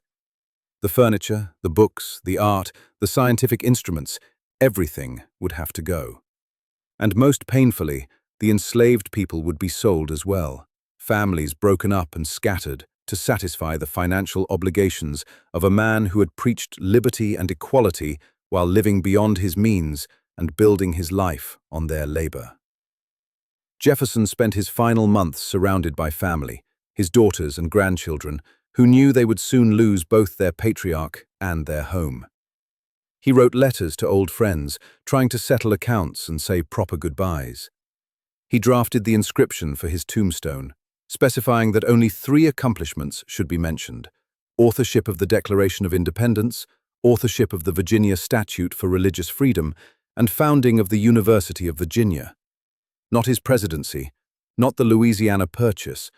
The furniture, the books, the art, the scientific instruments, everything would have to go. And most painfully, the enslaved people would be sold as well, families broken up and scattered to satisfy the financial obligations of a man who had preached liberty and equality while living beyond his means and building his life on their labor. Jefferson spent his final months surrounded by family, his daughters and grandchildren, who knew they would soon lose both their patriarch and their home. He wrote letters to old friends, trying to settle accounts and say proper goodbyes. He drafted the inscription for his tombstone, specifying that only 3 accomplishments should be mentioned: authorship of the Declaration of Independence, authorship of the Virginia Statute for Religious Freedom, and founding of the University of Virginia. Not his presidency, not the Louisiana Purchase,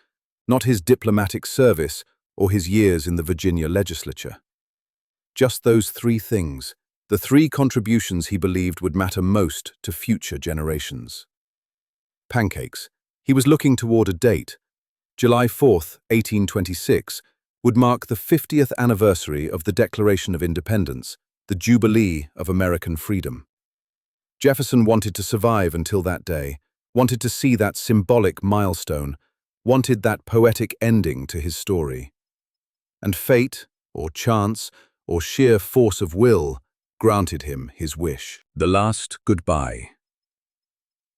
not his diplomatic service or his years in the Virginia legislature. Just those 3 things, the 3 contributions he believed would matter most to future generations. Pancakes. He was looking toward a date. July 4th, 1826, would mark the 50th anniversary of the Declaration of Independence, the Jubilee of American freedom. Jefferson wanted to survive until that day, wanted to see that symbolic milestone, wanted that poetic ending to his story. And fate, or chance, or sheer force of will, granted him his wish. The last goodbye.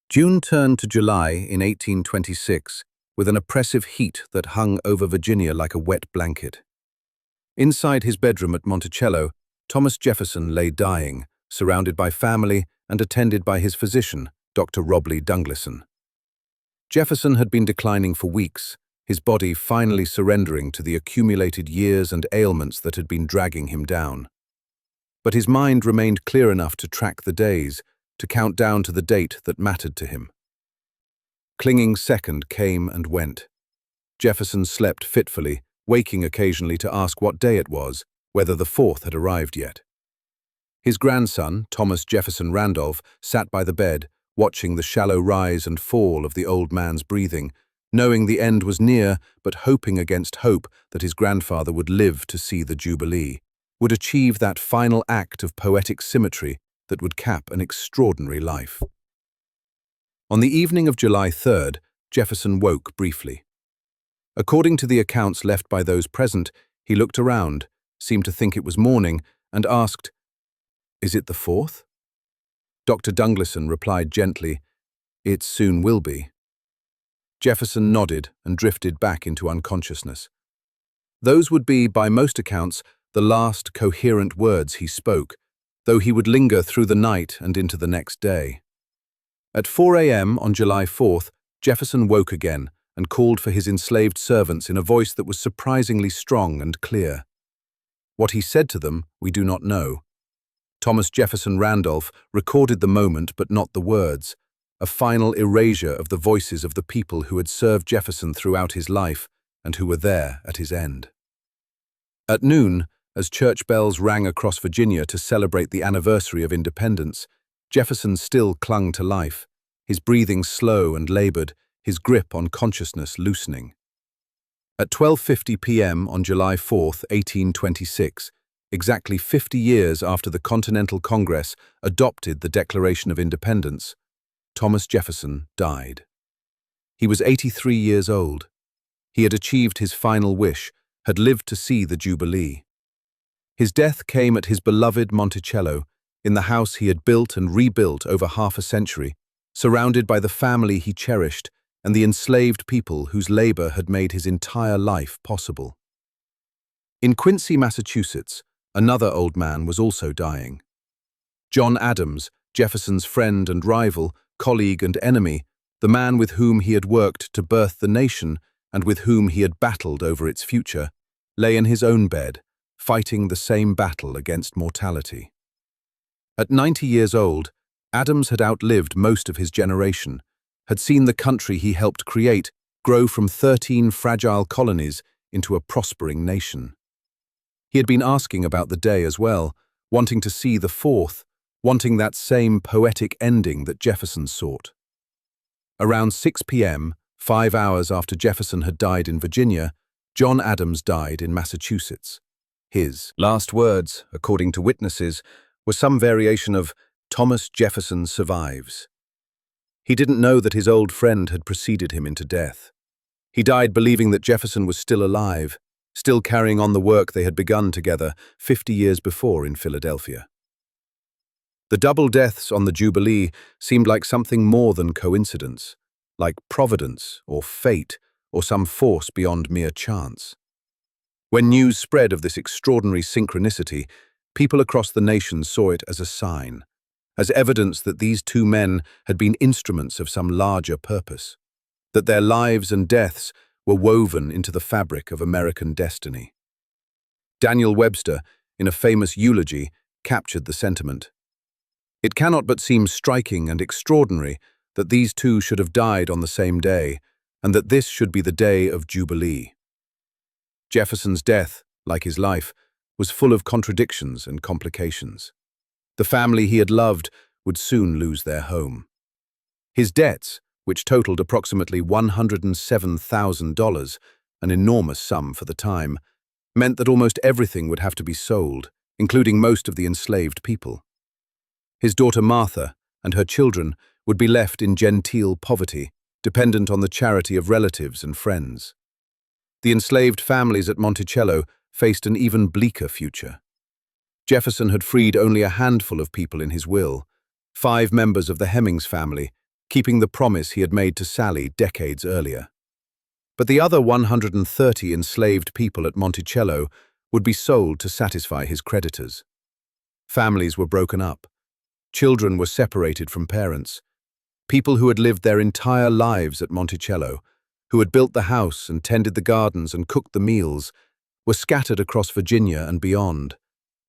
June turned to July in 1826, with an oppressive heat that hung over Virginia like a wet blanket. Inside his bedroom at Monticello, Thomas Jefferson lay dying, surrounded by family and attended by his physician, Dr. Robley Dungleson. Jefferson had been declining for weeks, his body finally surrendering to the accumulated years and ailments that had been dragging him down. But his mind remained clear enough to track the days, to count down to the date that mattered to him. Clinging second came and went. Jefferson slept fitfully, waking occasionally to ask what day it was, whether the 4th had arrived yet. His grandson, Thomas Jefferson Randolph, sat by the bed, watching the shallow rise and fall of the old man's breathing, knowing the end was near, but hoping against hope that his grandfather would live to see the Jubilee, would achieve that final act of poetic symmetry that would cap an extraordinary life. On the evening of July 3rd, Jefferson woke briefly. According to the accounts left by those present, he looked around, seemed to think it was morning, and asked, "Is it the 4th?" Dr. Dungleson replied gently, "It soon will be." Jefferson nodded and drifted back into unconsciousness. Those would be, by most accounts, the last coherent words he spoke, though he would linger through the night and into the next day. At 4 a.m. on July 4th, Jefferson woke again and called for his enslaved servants in a voice that was surprisingly strong and clear. What he said to them, we do not know. Thomas Jefferson Randolph recorded the moment but not the words, a final erasure of the voices of the people who had served Jefferson throughout his life and who were there at his end. At noon, as church bells rang across Virginia to celebrate the anniversary of independence, Jefferson still clung to life, his breathing slow and labored, his grip on consciousness loosening. At 12:50 p.m. on July 4th, 1826, exactly 50 years after the Continental Congress adopted the Declaration of Independence, Thomas Jefferson died. He was 83 years old. He had achieved his final wish, had lived to see the Jubilee. His death came at his beloved Monticello, in the house he had built and rebuilt over half a century, surrounded by the family he cherished and the enslaved people whose labor had made his entire life possible. In Quincy, Massachusetts, another old man was also dying. John Adams, Jefferson's friend and rival, colleague and enemy, the man with whom he had worked to birth the nation and with whom he had battled over its future, lay in his own bed, fighting the same battle against mortality. At 90 years old, Adams had outlived most of his generation, had seen the country he helped create grow from 13 fragile colonies into a prospering nation. He had been asking about the day as well, wanting to see the fourth, wanting that same poetic ending that Jefferson sought. Around 6 p.m., 5 hours after Jefferson had died in Virginia, John Adams died in Massachusetts. His last words, according to witnesses, were some variation of "Thomas Jefferson survives." He didn't know that his old friend had preceded him into death. He died believing that Jefferson was still alive, still carrying on the work they had begun together 50 years before in Philadelphia. The double deaths on the Jubilee seemed like something more than coincidence, like providence or fate or some force beyond mere chance. When news spread of this extraordinary synchronicity, people across the nation saw it as a sign, as evidence that these two men had been instruments of some larger purpose, that their lives and deaths were woven into the fabric of American destiny. Daniel Webster, in a famous eulogy, captured the sentiment. It cannot but seem striking and extraordinary that these two should have died on the same day, and that this should be the day of Jubilee. Jefferson's death, like his life, was full of contradictions and complications. The family he had loved would soon lose their home. His debts, which totaled approximately $107,000, an enormous sum for the time, meant that almost everything would have to be sold, including most of the enslaved people. His daughter Martha and her children would be left in genteel poverty, dependent on the charity of relatives and friends. The enslaved families at Monticello faced an even bleaker future. Jefferson had freed only a handful of people in his will, 5 members of the Hemings family, keeping the promise he had made to Sally decades earlier. But the other 130 enslaved people at Monticello would be sold to satisfy his creditors. Families were broken up. Children were separated from parents. People who had lived their entire lives at Monticello, who had built the house and tended the gardens and cooked the meals, were scattered across Virginia and beyond,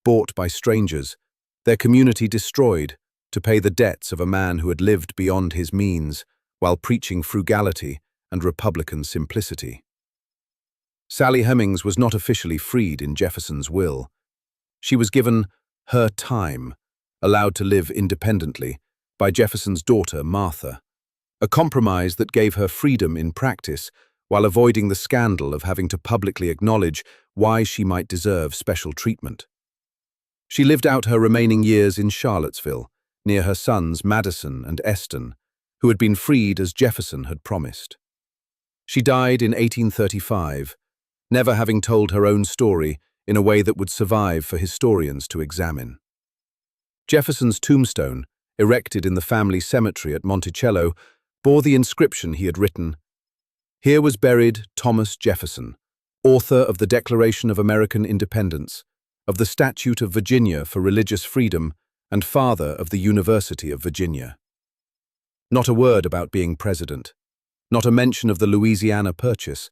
bought by strangers, their community destroyed to pay the debts of a man who had lived beyond his means while preaching frugality and Republican simplicity. Sally Hemings was not officially freed in Jefferson's will. She was given her time, allowed to live independently, by Jefferson's daughter Martha, a compromise that gave her freedom in practice while avoiding the scandal of having to publicly acknowledge why she might deserve special treatment. She lived out her remaining years in Charlottesville, near her sons Madison and Eston, who had been freed as Jefferson had promised. She died in 1835, never having told her own story in a way that would survive for historians to examine. Jefferson's tombstone, erected in the family cemetery at Monticello, bore the inscription he had written, "Here was buried Thomas Jefferson, author of the Declaration of American Independence, of the Statute of Virginia for Religious Freedom, and father of the University of Virginia." Not a word about being president, not a mention of the Louisiana Purchase,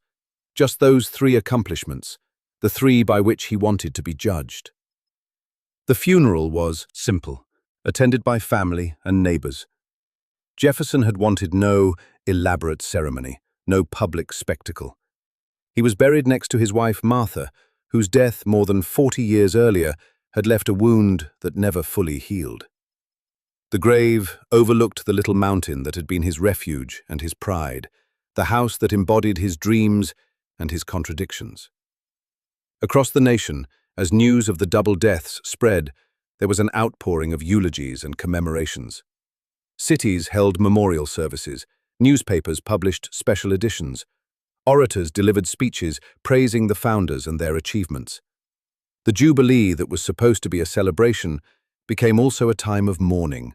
just those 3 accomplishments, the 3 by which he wanted to be judged. The funeral was simple, attended by family and neighbors. Jefferson had wanted no elaborate ceremony, no public spectacle. He was buried next to his wife Martha, whose death more than 40 years earlier had left a wound that never fully healed. The grave overlooked the little mountain that had been his refuge and his pride, the house that embodied his dreams and his contradictions. Across the nation, as news of the double deaths spread, there was an outpouring of eulogies and commemorations. Cities held memorial services, newspapers published special editions. Orators delivered speeches praising the founders and their achievements. The Jubilee that was supposed to be a celebration became also a time of mourning,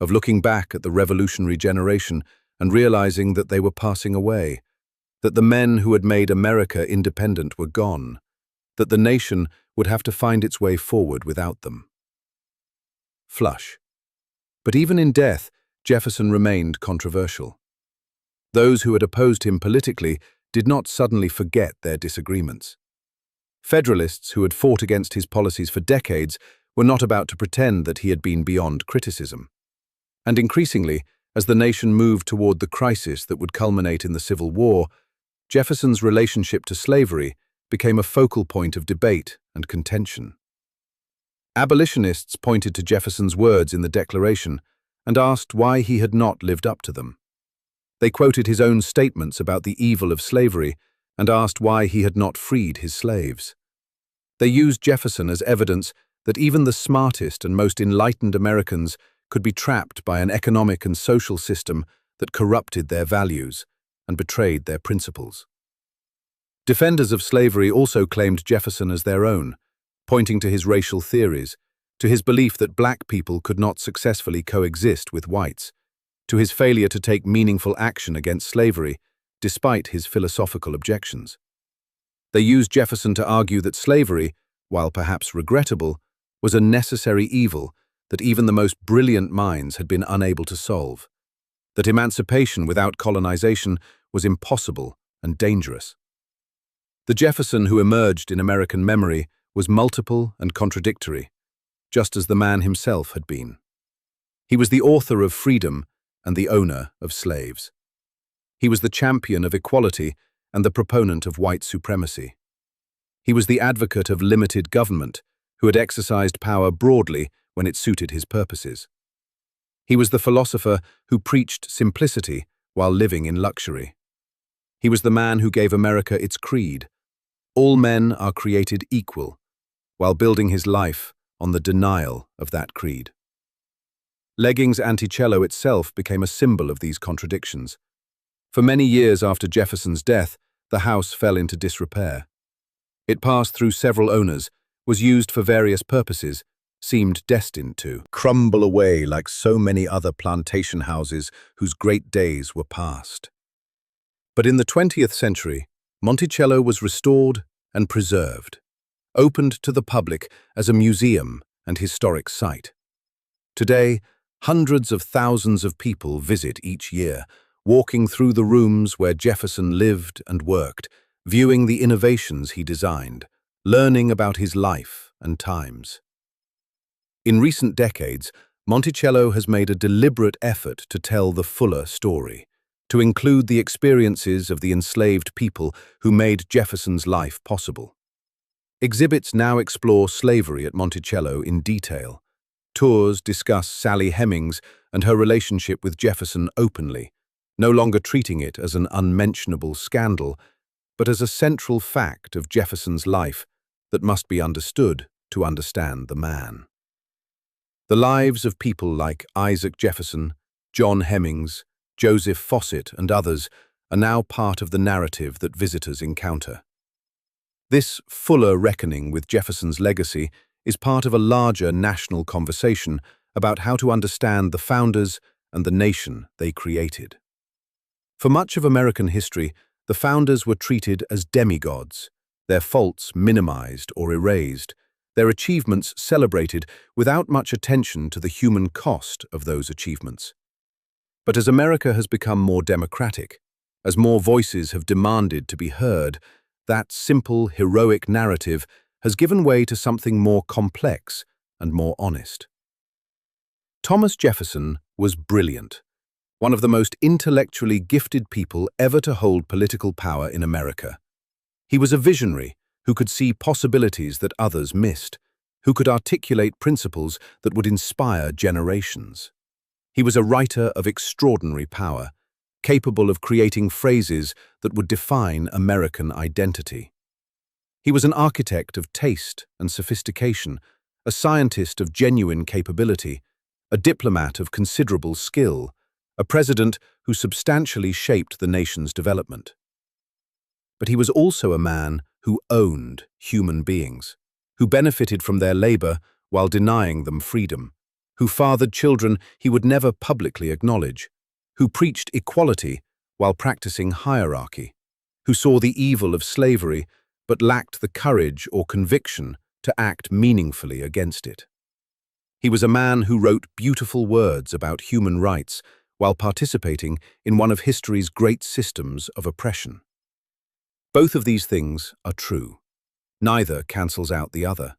of looking back at the revolutionary generation and realizing that they were passing away, that the men who had made America independent were gone, that the nation would have to find its way forward without them. Flush. But even in death, Jefferson remained controversial. Those who had opposed him politically did not suddenly forget their disagreements. Federalists who had fought against his policies for decades were not about to pretend that he had been beyond criticism. And increasingly, as the nation moved toward the crisis that would culminate in the Civil War, Jefferson's relationship to slavery became a focal point of debate and contention. Abolitionists pointed to Jefferson's words in the Declaration and asked why he had not lived up to them. They quoted his own statements about the evil of slavery and asked why he had not freed his slaves. They used Jefferson as evidence that even the smartest and most enlightened Americans could be trapped by an economic and social system that corrupted their values and betrayed their principles. Defenders of slavery also claimed Jefferson as their own, pointing to his racial theories, to his belief that black people could not successfully coexist with whites, to his failure to take meaningful action against slavery, despite his philosophical objections. They used Jefferson to argue that slavery, while perhaps regrettable, was a necessary evil that even the most brilliant minds had been unable to solve, that emancipation without colonization was impossible and dangerous. The Jefferson who emerged in American memory was multiple and contradictory, just as the man himself had been. He was the author of freedom and the owner of slaves. He was the champion of equality and the proponent of white supremacy. He was the advocate of limited government, who had exercised power broadly when it suited his purposes. He was the philosopher who preached simplicity while living in luxury. He was the man who gave America its creed: all men are created equal, while building his life on the denial of that creed. Leggings Anticello itself became a symbol of these contradictions. For many years after Jefferson's death, the house fell into disrepair. It passed through several owners, was used for various purposes, seemed destined to crumble away like so many other plantation houses whose great days were past. But in the 20th century, Monticello was restored and preserved, opened to the public as a museum and historic site. Today, hundreds of thousands of people visit each year, walking through the rooms where Jefferson lived and worked, viewing the innovations he designed, learning about his life and times. In recent decades, Monticello has made a deliberate effort to tell the fuller story, to include the experiences of the enslaved people who made Jefferson's life possible. Exhibits now explore slavery at Monticello in detail. Tours discuss Sally Hemings and her relationship with Jefferson openly, no longer treating it as an unmentionable scandal, but as a central fact of Jefferson's life that must be understood to understand the man. The lives of people like Isaac Jefferson, John Hemings, Joseph Fawcett, and others are now part of the narrative that visitors encounter. This fuller reckoning with Jefferson's legacy is part of a larger national conversation about how to understand the founders and the nation they created. For much of American history, the founders were treated as demigods, their faults minimized or erased, their achievements celebrated without much attention to the human cost of those achievements. But as America has become more democratic, as more voices have demanded to be heard, that simple, heroic narrative has given way to something more complex and more honest. Thomas Jefferson was brilliant, one of the most intellectually gifted people ever to hold political power in America. He was a visionary who could see possibilities that others missed, who could articulate principles that would inspire generations. He was a writer of extraordinary power, capable of creating phrases that would define American identity. He was an architect of taste and sophistication, a scientist of genuine capability, a diplomat of considerable skill, a president who substantially shaped the nation's development. but he was also a man who owned human beings, who benefited from their labor while denying them freedom, who fathered children he would never publicly acknowledge, who preached equality while practicing hierarchy, who saw the evil of slavery but lacked the courage or conviction to act meaningfully against it. He was a man who wrote beautiful words about human rights while participating in one of history's great systems of oppression. Both of these things are true. Neither cancels out the other.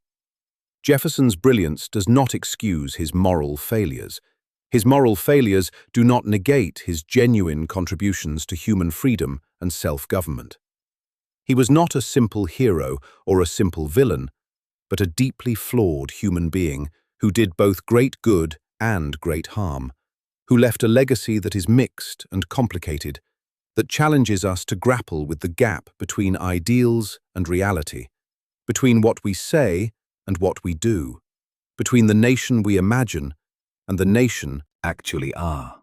Jefferson's brilliance does not excuse his moral failures. His moral failures do not negate his genuine contributions to human freedom and self-government. He was not a simple hero or a simple villain, but a deeply flawed human being who did both great good and great harm, who left a legacy that is mixed and complicated, that challenges us to grapple with the gap between ideals and reality, between what we say and what we do, between the nation we imagine and the nation actually are.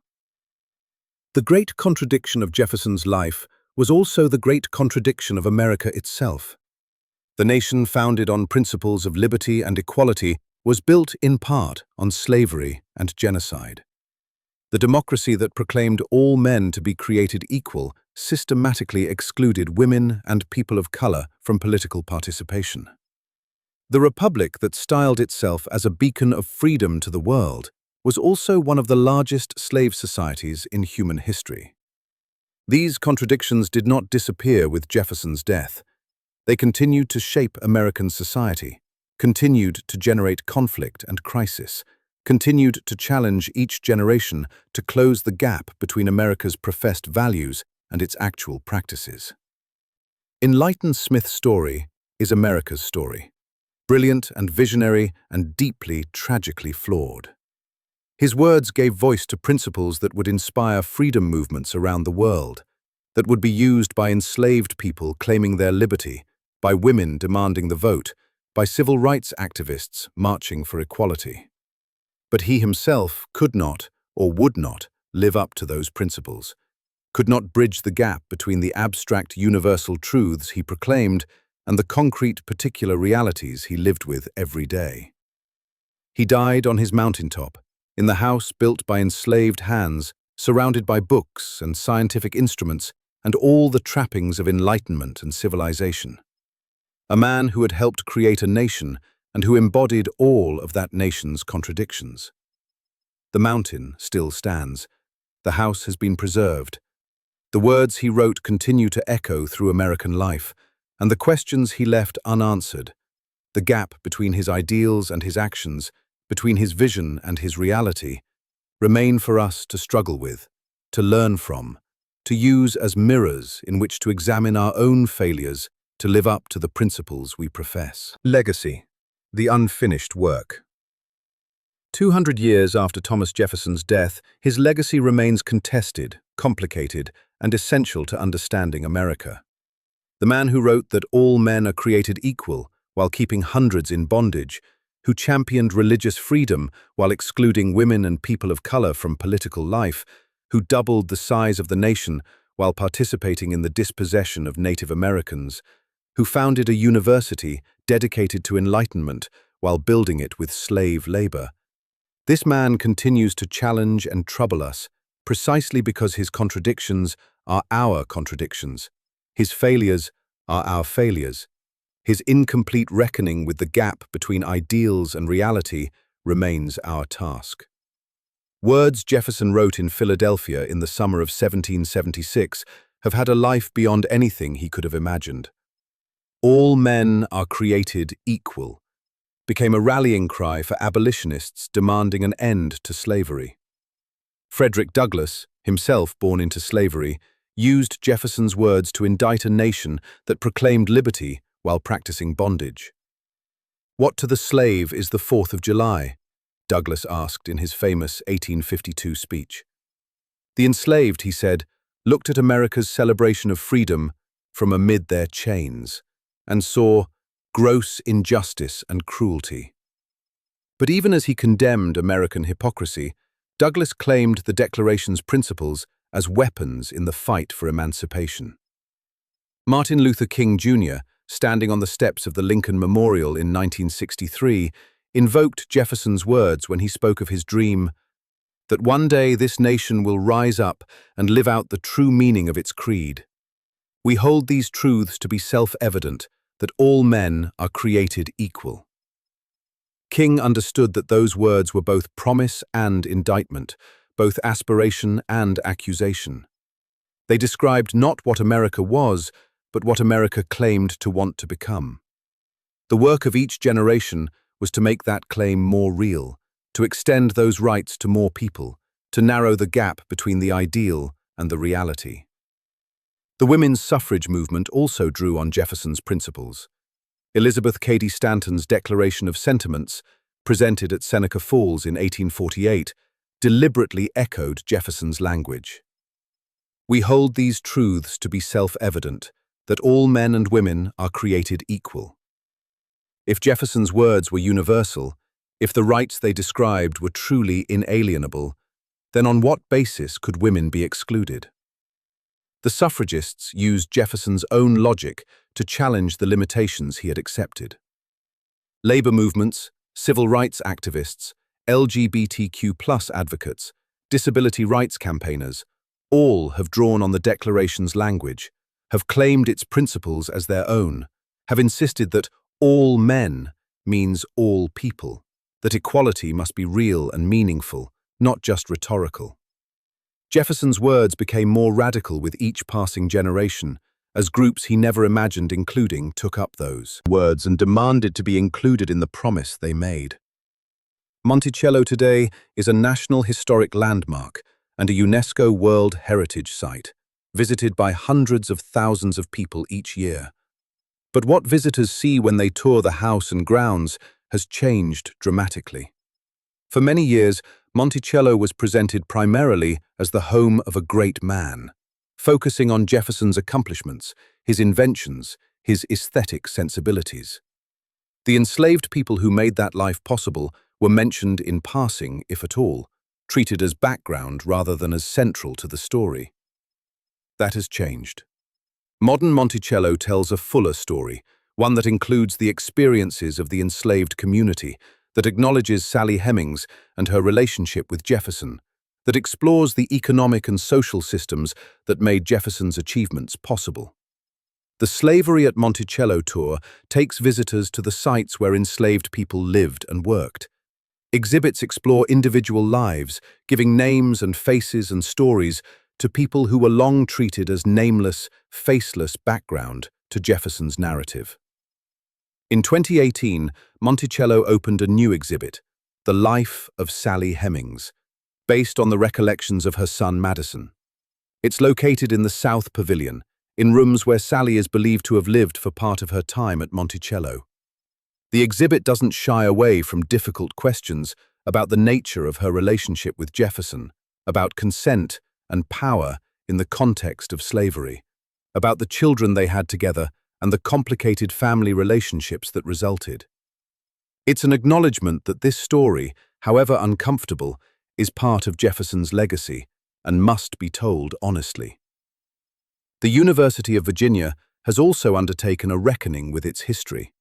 The great contradiction of Jefferson's life was also the great contradiction of America itself. The nation founded on principles of liberty and equality was built in part on slavery and genocide. The democracy that proclaimed all men to be created equal systematically excluded women and people of color from political participation. The republic that styled itself as a beacon of freedom to the world was also one of the largest slave societies in human history. These contradictions did not disappear with Jefferson's death. They continued to shape American society, continued to generate conflict and crisis, continued to challenge each generation to close the gap between America's professed values and its actual practices. Enlightened Smith's story is America's story, brilliant and visionary and deeply, tragically flawed. His words gave voice to principles that would inspire freedom movements around the world, that would be used by enslaved people claiming their liberty, by women demanding the vote, by civil rights activists marching for equality. But he himself could not or would not live up to those principles, could not bridge the gap between the abstract universal truths he proclaimed and the concrete particular realities he lived with every day. He died on his mountaintop, in the house built by enslaved hands, surrounded by books and scientific instruments and all the trappings of enlightenment and civilization. A man who had helped create a nation and who embodied all of that nation's contradictions. The mountain still stands. The house has been preserved. The words he wrote continue to echo through American life, and the questions he left unanswered, the gap between his ideals and his actions, between his vision and his reality, remain for us to struggle with, to learn from, to use as mirrors in which to examine our own failures to live up to the principles we profess. Legacy. The unfinished work. 200 years after Thomas Jefferson's death, his legacy remains contested, complicated, and essential to understanding America. The man who wrote that all men are created equal while keeping hundreds in bondage, who championed religious freedom while excluding women and people of color from political life, who doubled the size of the nation while participating in the dispossession of Native Americans, who founded a university dedicated to enlightenment while building it with slave labor. This man continues to challenge and trouble us precisely because his contradictions are our contradictions, his failures are our failures, his incomplete reckoning with the gap between ideals and reality remains our task. Words Jefferson wrote in Philadelphia in the summer of 1776 have had a life beyond anything he could have imagined. All men are created equal became a rallying cry for abolitionists demanding an end to slavery. Frederick Douglass, himself born into slavery, used Jefferson's words to indict a nation that proclaimed liberty while practicing bondage. "What to the slave is the 4th of July?" Douglass asked in his famous 1852 speech. The enslaved, he said, looked at America's celebration of freedom from amid their chains and saw gross injustice and cruelty. But even as he condemned American hypocrisy, Douglass claimed the Declaration's principles as weapons in the fight for emancipation. Martin Luther King Jr., standing on the steps of the Lincoln Memorial in 1963, invoked Jefferson's words when he spoke of his dream that one day this nation will rise up and live out the true meaning of its creed. We hold these truths to be self-evident, that all men are created equal. King understood that those words were both promise and indictment, both aspiration and accusation. They described not what America was, but what America claimed to want to become. The work of each generation was to make that claim more real, to extend those rights to more people, to narrow the gap between the ideal and the reality. The women's suffrage movement also drew on Jefferson's principles. Elizabeth Cady Stanton's Declaration of Sentiments, presented at Seneca Falls in 1848, deliberately echoed Jefferson's language. We hold these truths to be self-evident, that all men and women are created equal. If Jefferson's words were universal, if the rights they described were truly inalienable, then on what basis could women be excluded? The suffragists used Jefferson's own logic to challenge the limitations he had accepted. Labor movements, civil rights activists, LGBTQ+ advocates, disability rights campaigners, all have drawn on the Declaration's language, have claimed its principles as their own, have insisted that all men means all people, that equality must be real and meaningful, not just rhetorical. Jefferson's words became more radical with each passing generation, as groups he never imagined including took up those words and demanded to be included in the promise they made. Monticello today is a National Historic Landmark and a UNESCO World Heritage Site, visited by hundreds of thousands of people each year. But what visitors see when they tour the house and grounds has changed dramatically. For many years, Monticello was presented primarily as the home of a great man, focusing on Jefferson's accomplishments, his inventions, his aesthetic sensibilities. The enslaved people who made that life possible were mentioned in passing, if at all, treated as background rather than as central to the story. That has changed. Modern Monticello tells a fuller story, one that includes the experiences of the enslaved community, that acknowledges Sally Hemings and her relationship with Jefferson, that explores the economic and social systems that made Jefferson's achievements possible. The Slavery at Monticello tour takes visitors to the sites where enslaved people lived and worked. Exhibits explore individual lives, giving names and faces and stories to people who were long treated as nameless, faceless background to Jefferson's narrative. In 2018, Monticello opened a new exhibit, The Life of Sally Hemings, based on the recollections of her son Madison. It's located in the South Pavilion, in rooms where Sally is believed to have lived for part of her time at Monticello. The exhibit doesn't shy away from difficult questions about the nature of her relationship with Jefferson, about consent and power in the context of slavery, about the children they had together and the complicated family relationships that resulted. It's an acknowledgement that this story, however uncomfortable, is part of Jefferson's legacy and must be told honestly. The University of Virginia has also undertaken a reckoning with its history.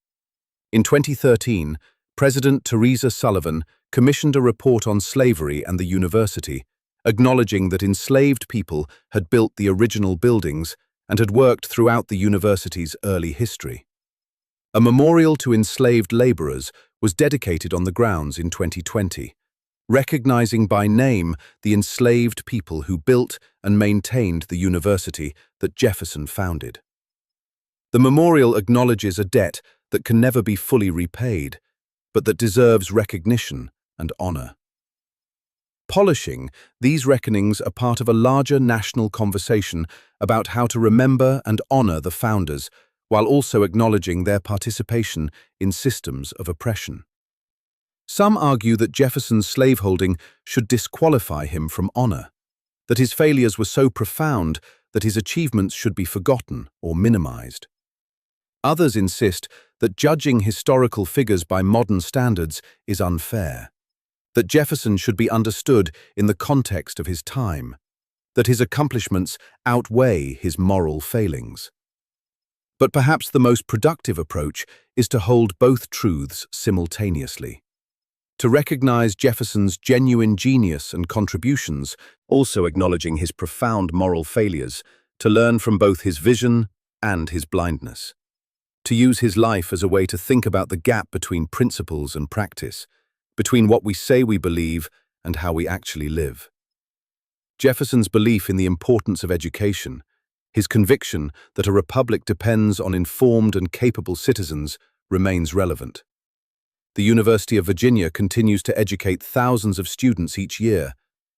In 2013, President Teresa Sullivan commissioned a report on slavery and the university, acknowledging that enslaved people had built the original buildings and had worked throughout the university's early history. A memorial to enslaved laborers was dedicated on the grounds in 2020, recognizing by name the enslaved people who built and maintained the university that Jefferson founded. The memorial acknowledges a debt that can never be fully repaid, but that deserves recognition and honor. Polishing, these reckonings are part of a larger national conversation about how to remember and honor the founders, while also acknowledging their participation in systems of oppression. Some argue that Jefferson's slaveholding should disqualify him from honor, that his failures were so profound that his achievements should be forgotten or minimized. Others insist that judging historical figures by modern standards is unfair, that Jefferson should be understood in the context of his time, that his accomplishments outweigh his moral failings. But perhaps the most productive approach is to hold both truths simultaneously. To recognize Jefferson's genuine genius and contributions, also acknowledging his profound moral failures, to learn from both his vision and his blindness. To use his life as a way to think about the gap between principles and practice, between what we say we believe and how we actually live. Jefferson's belief in the importance of education, his conviction that a republic depends on informed and capable citizens, remains relevant. The University of Virginia continues to educate thousands of students each year,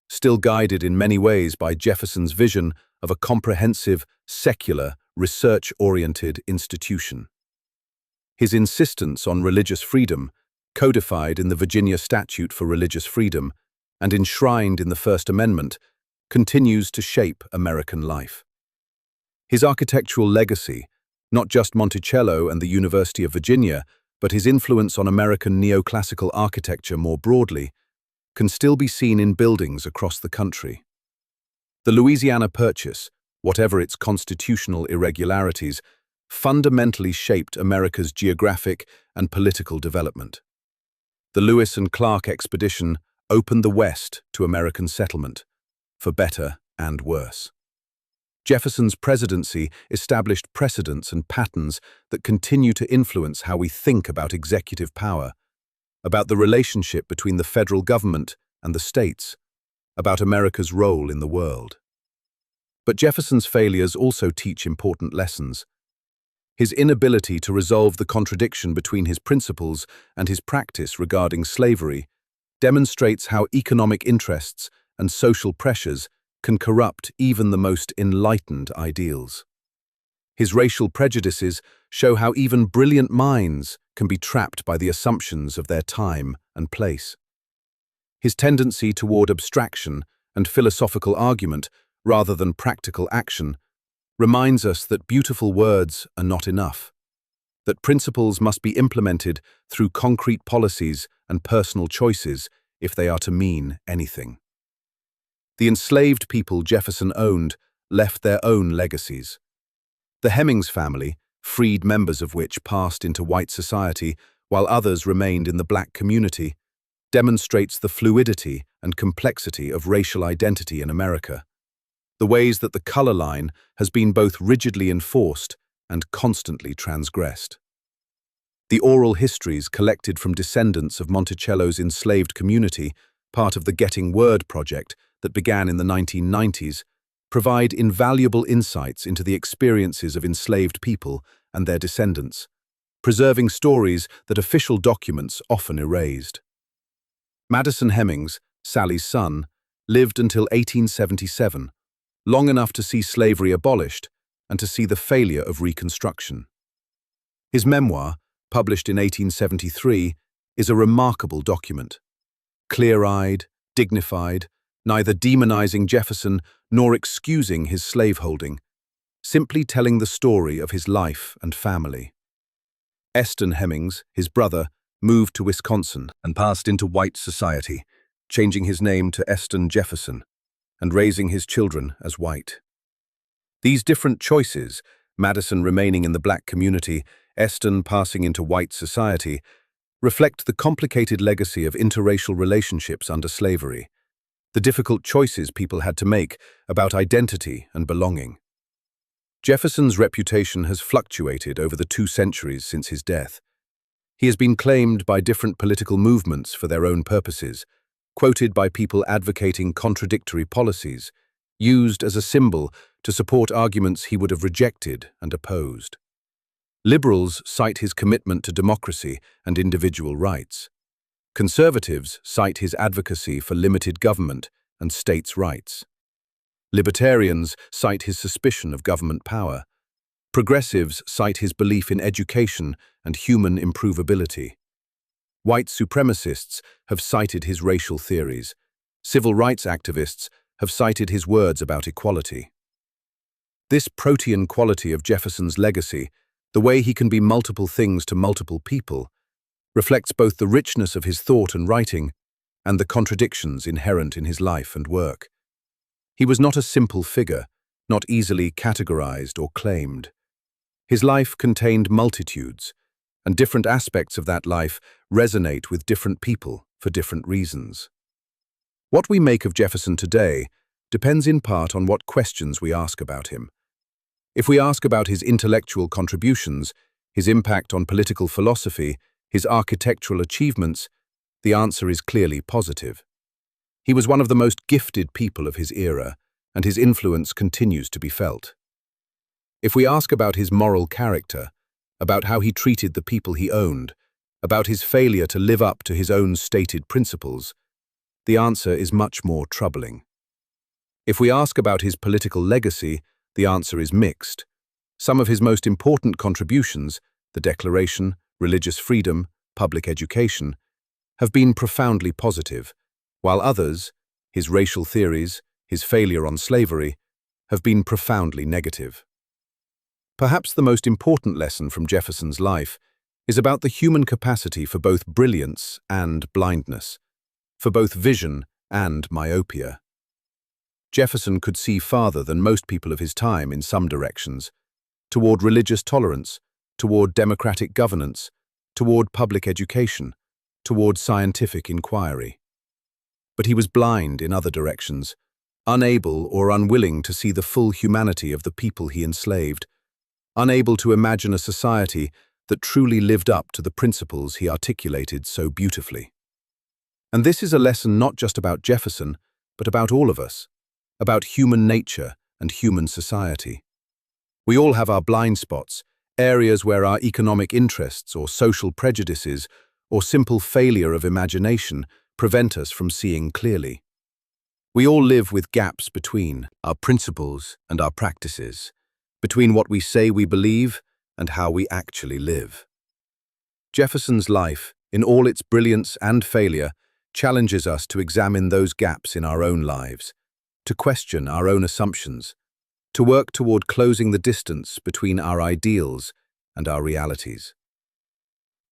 still guided in many ways by Jefferson's vision of a comprehensive, secular, research-oriented institution. His insistence on religious freedom, codified in the Virginia Statute for Religious Freedom and enshrined in the First Amendment, continues to shape American life. His architectural legacy, not just Monticello and the University of Virginia, but his influence on American neoclassical architecture more broadly, can still be seen in buildings across the country. The Louisiana Purchase, whatever its constitutional irregularities, fundamentally shaped America's geographic and political development. The Lewis and Clark expedition opened the West to American settlement, for better and worse. Jefferson's presidency established precedents and patterns that continue to influence how we think about executive power, about the relationship between the federal government and the states, about America's role in the world. But Jefferson's failures also teach important lessons. His inability to resolve the contradiction between his principles and his practice regarding slavery demonstrates how economic interests and social pressures can corrupt even the most enlightened ideals. His racial prejudices show how even brilliant minds can be trapped by the assumptions of their time and place. His tendency toward abstraction and philosophical argument rather than practical action reminds us that beautiful words are not enough, that principles must be implemented through concrete policies and personal choices if they are to mean anything. The enslaved people Jefferson owned left their own legacies. The Hemings family, freed members of which passed into white society while others remained in the black community, demonstrates the fluidity and complexity of racial identity in America, the ways that the color line has been both rigidly enforced and constantly transgressed. The oral histories collected from descendants of Monticello's enslaved community, part of the Getting Word project that began in the 1990s, provide invaluable insights into the experiences of enslaved people and their descendants, preserving stories that official documents often erased. Madison Hemings, Sally's son, lived until 1877, long enough to see slavery abolished and to see the failure of Reconstruction. His memoir, published in 1873, is a remarkable document. Clear-eyed, dignified, neither demonizing Jefferson nor excusing his slaveholding, simply telling the story of his life and family. Eston Hemings, his brother, moved to Wisconsin and passed into white society, changing his name to Eston Jefferson and raising his children as white. These different choices, Madison remaining in the black community, Eston passing into white society, reflect the complicated legacy of interracial relationships under slavery, the difficult choices people had to make about identity and belonging. Jefferson's reputation has fluctuated over the 2 centuries since his death. He has been claimed by different political movements for their own purposes, quoted by people advocating contradictory policies, used as a symbol to support arguments he would have rejected and opposed. Liberals cite his commitment to democracy and individual rights. Conservatives cite his advocacy for limited government and states' rights. Libertarians cite his suspicion of government power. Progressives cite his belief in education and human improvability. White supremacists have cited his racial theories. Civil rights activists have cited his words about equality. This protean quality of Jefferson's legacy, the way he can be multiple things to multiple people, reflects both the richness of his thought and writing and the contradictions inherent in his life and work. He was not a simple figure, not easily categorized or claimed. His life contained multitudes, and different aspects of that life resonate with different people for different reasons. What we make of Jefferson today depends in part on what questions we ask about him. If we ask about his intellectual contributions, his impact on political philosophy, his architectural achievements, the answer is clearly positive. He was one of the most gifted people of his era, and his influence continues to be felt. If we ask about his moral character, about how he treated the people he owned, about his failure to live up to his own stated principles, the answer is much more troubling. If we ask about his political legacy, the answer is mixed. Some of his most important contributions, the Declaration, religious freedom, public education, have been profoundly positive, while others, his racial theories, his failure on slavery, have been profoundly negative. Perhaps the most important lesson from Jefferson's life is about the human capacity for both brilliance and blindness, for both vision and myopia. Jefferson could see farther than most people of his time in some directions, toward religious tolerance, toward democratic governance, toward public education, toward scientific inquiry. But he was blind in other directions, unable or unwilling to see the full humanity of the people he enslaved, unable to imagine a society that truly lived up to the principles he articulated so beautifully. And this is a lesson not just about Jefferson, but about all of us, about human nature and human society. We all have our blind spots, areas where our economic interests or social prejudices or simple failure of imagination prevent us from seeing clearly. We all live with gaps between our principles and our practices, between what we say we believe and how we actually live. Jefferson's life, in all its brilliance and failure, challenges us to examine those gaps in our own lives, to question our own assumptions, to work toward closing the distance between our ideals and our realities.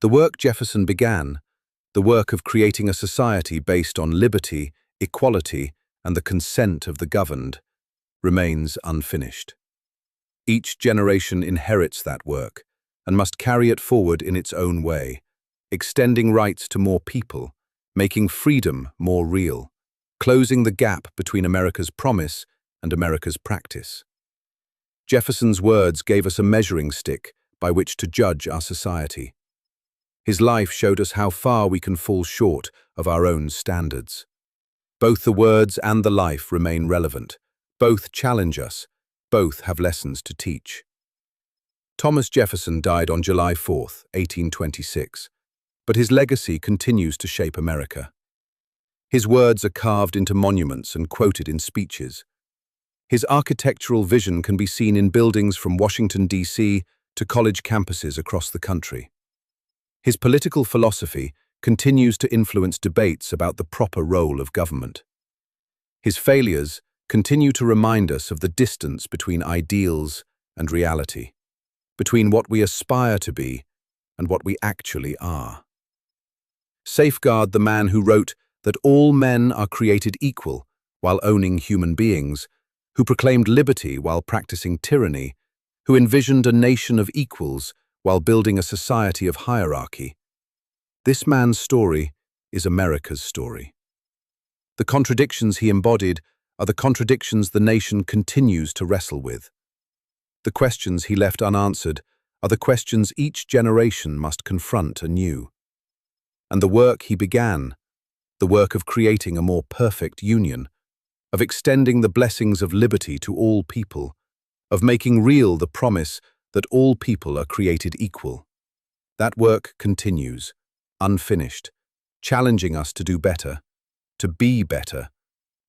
The work Jefferson began, the work of creating a society based on liberty, equality, and the consent of the governed, remains unfinished. Each generation inherits that work and must carry it forward in its own way, extending rights to more people, making freedom more real, closing the gap between America's promise and America's practice. Jefferson's words gave us a measuring stick by which to judge our society. His life showed us how far we can fall short of our own standards. Both the words and the life remain relevant. Both challenge us. Both have lessons to teach. Thomas Jefferson died on July 4, 1826, but his legacy continues to shape America. His words are carved into monuments and quoted in speeches. His architectural vision can be seen in buildings from Washington, D.C. to college campuses across the country. His political philosophy continues to influence debates about the proper role of government. His failures continue to remind us of the distance between ideals and reality, between what we aspire to be and what we actually are. Safeguard the man who wrote that all men are created equal while owning human beings, who proclaimed liberty while practicing tyranny, who envisioned a nation of equals while building a society of hierarchy. This man's story is America's story. The contradictions he embodied are the contradictions the nation continues to wrestle with. The questions he left unanswered are the questions each generation must confront anew. And the work he began, the work of creating a more perfect union, of extending the blessings of liberty to all people, of making real the promise that all people are created equal. That work continues, unfinished, challenging us to do better, to be better,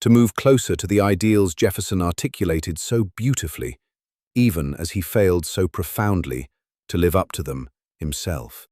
to move closer to the ideals Jefferson articulated so beautifully, even as he failed so profoundly to live up to them himself.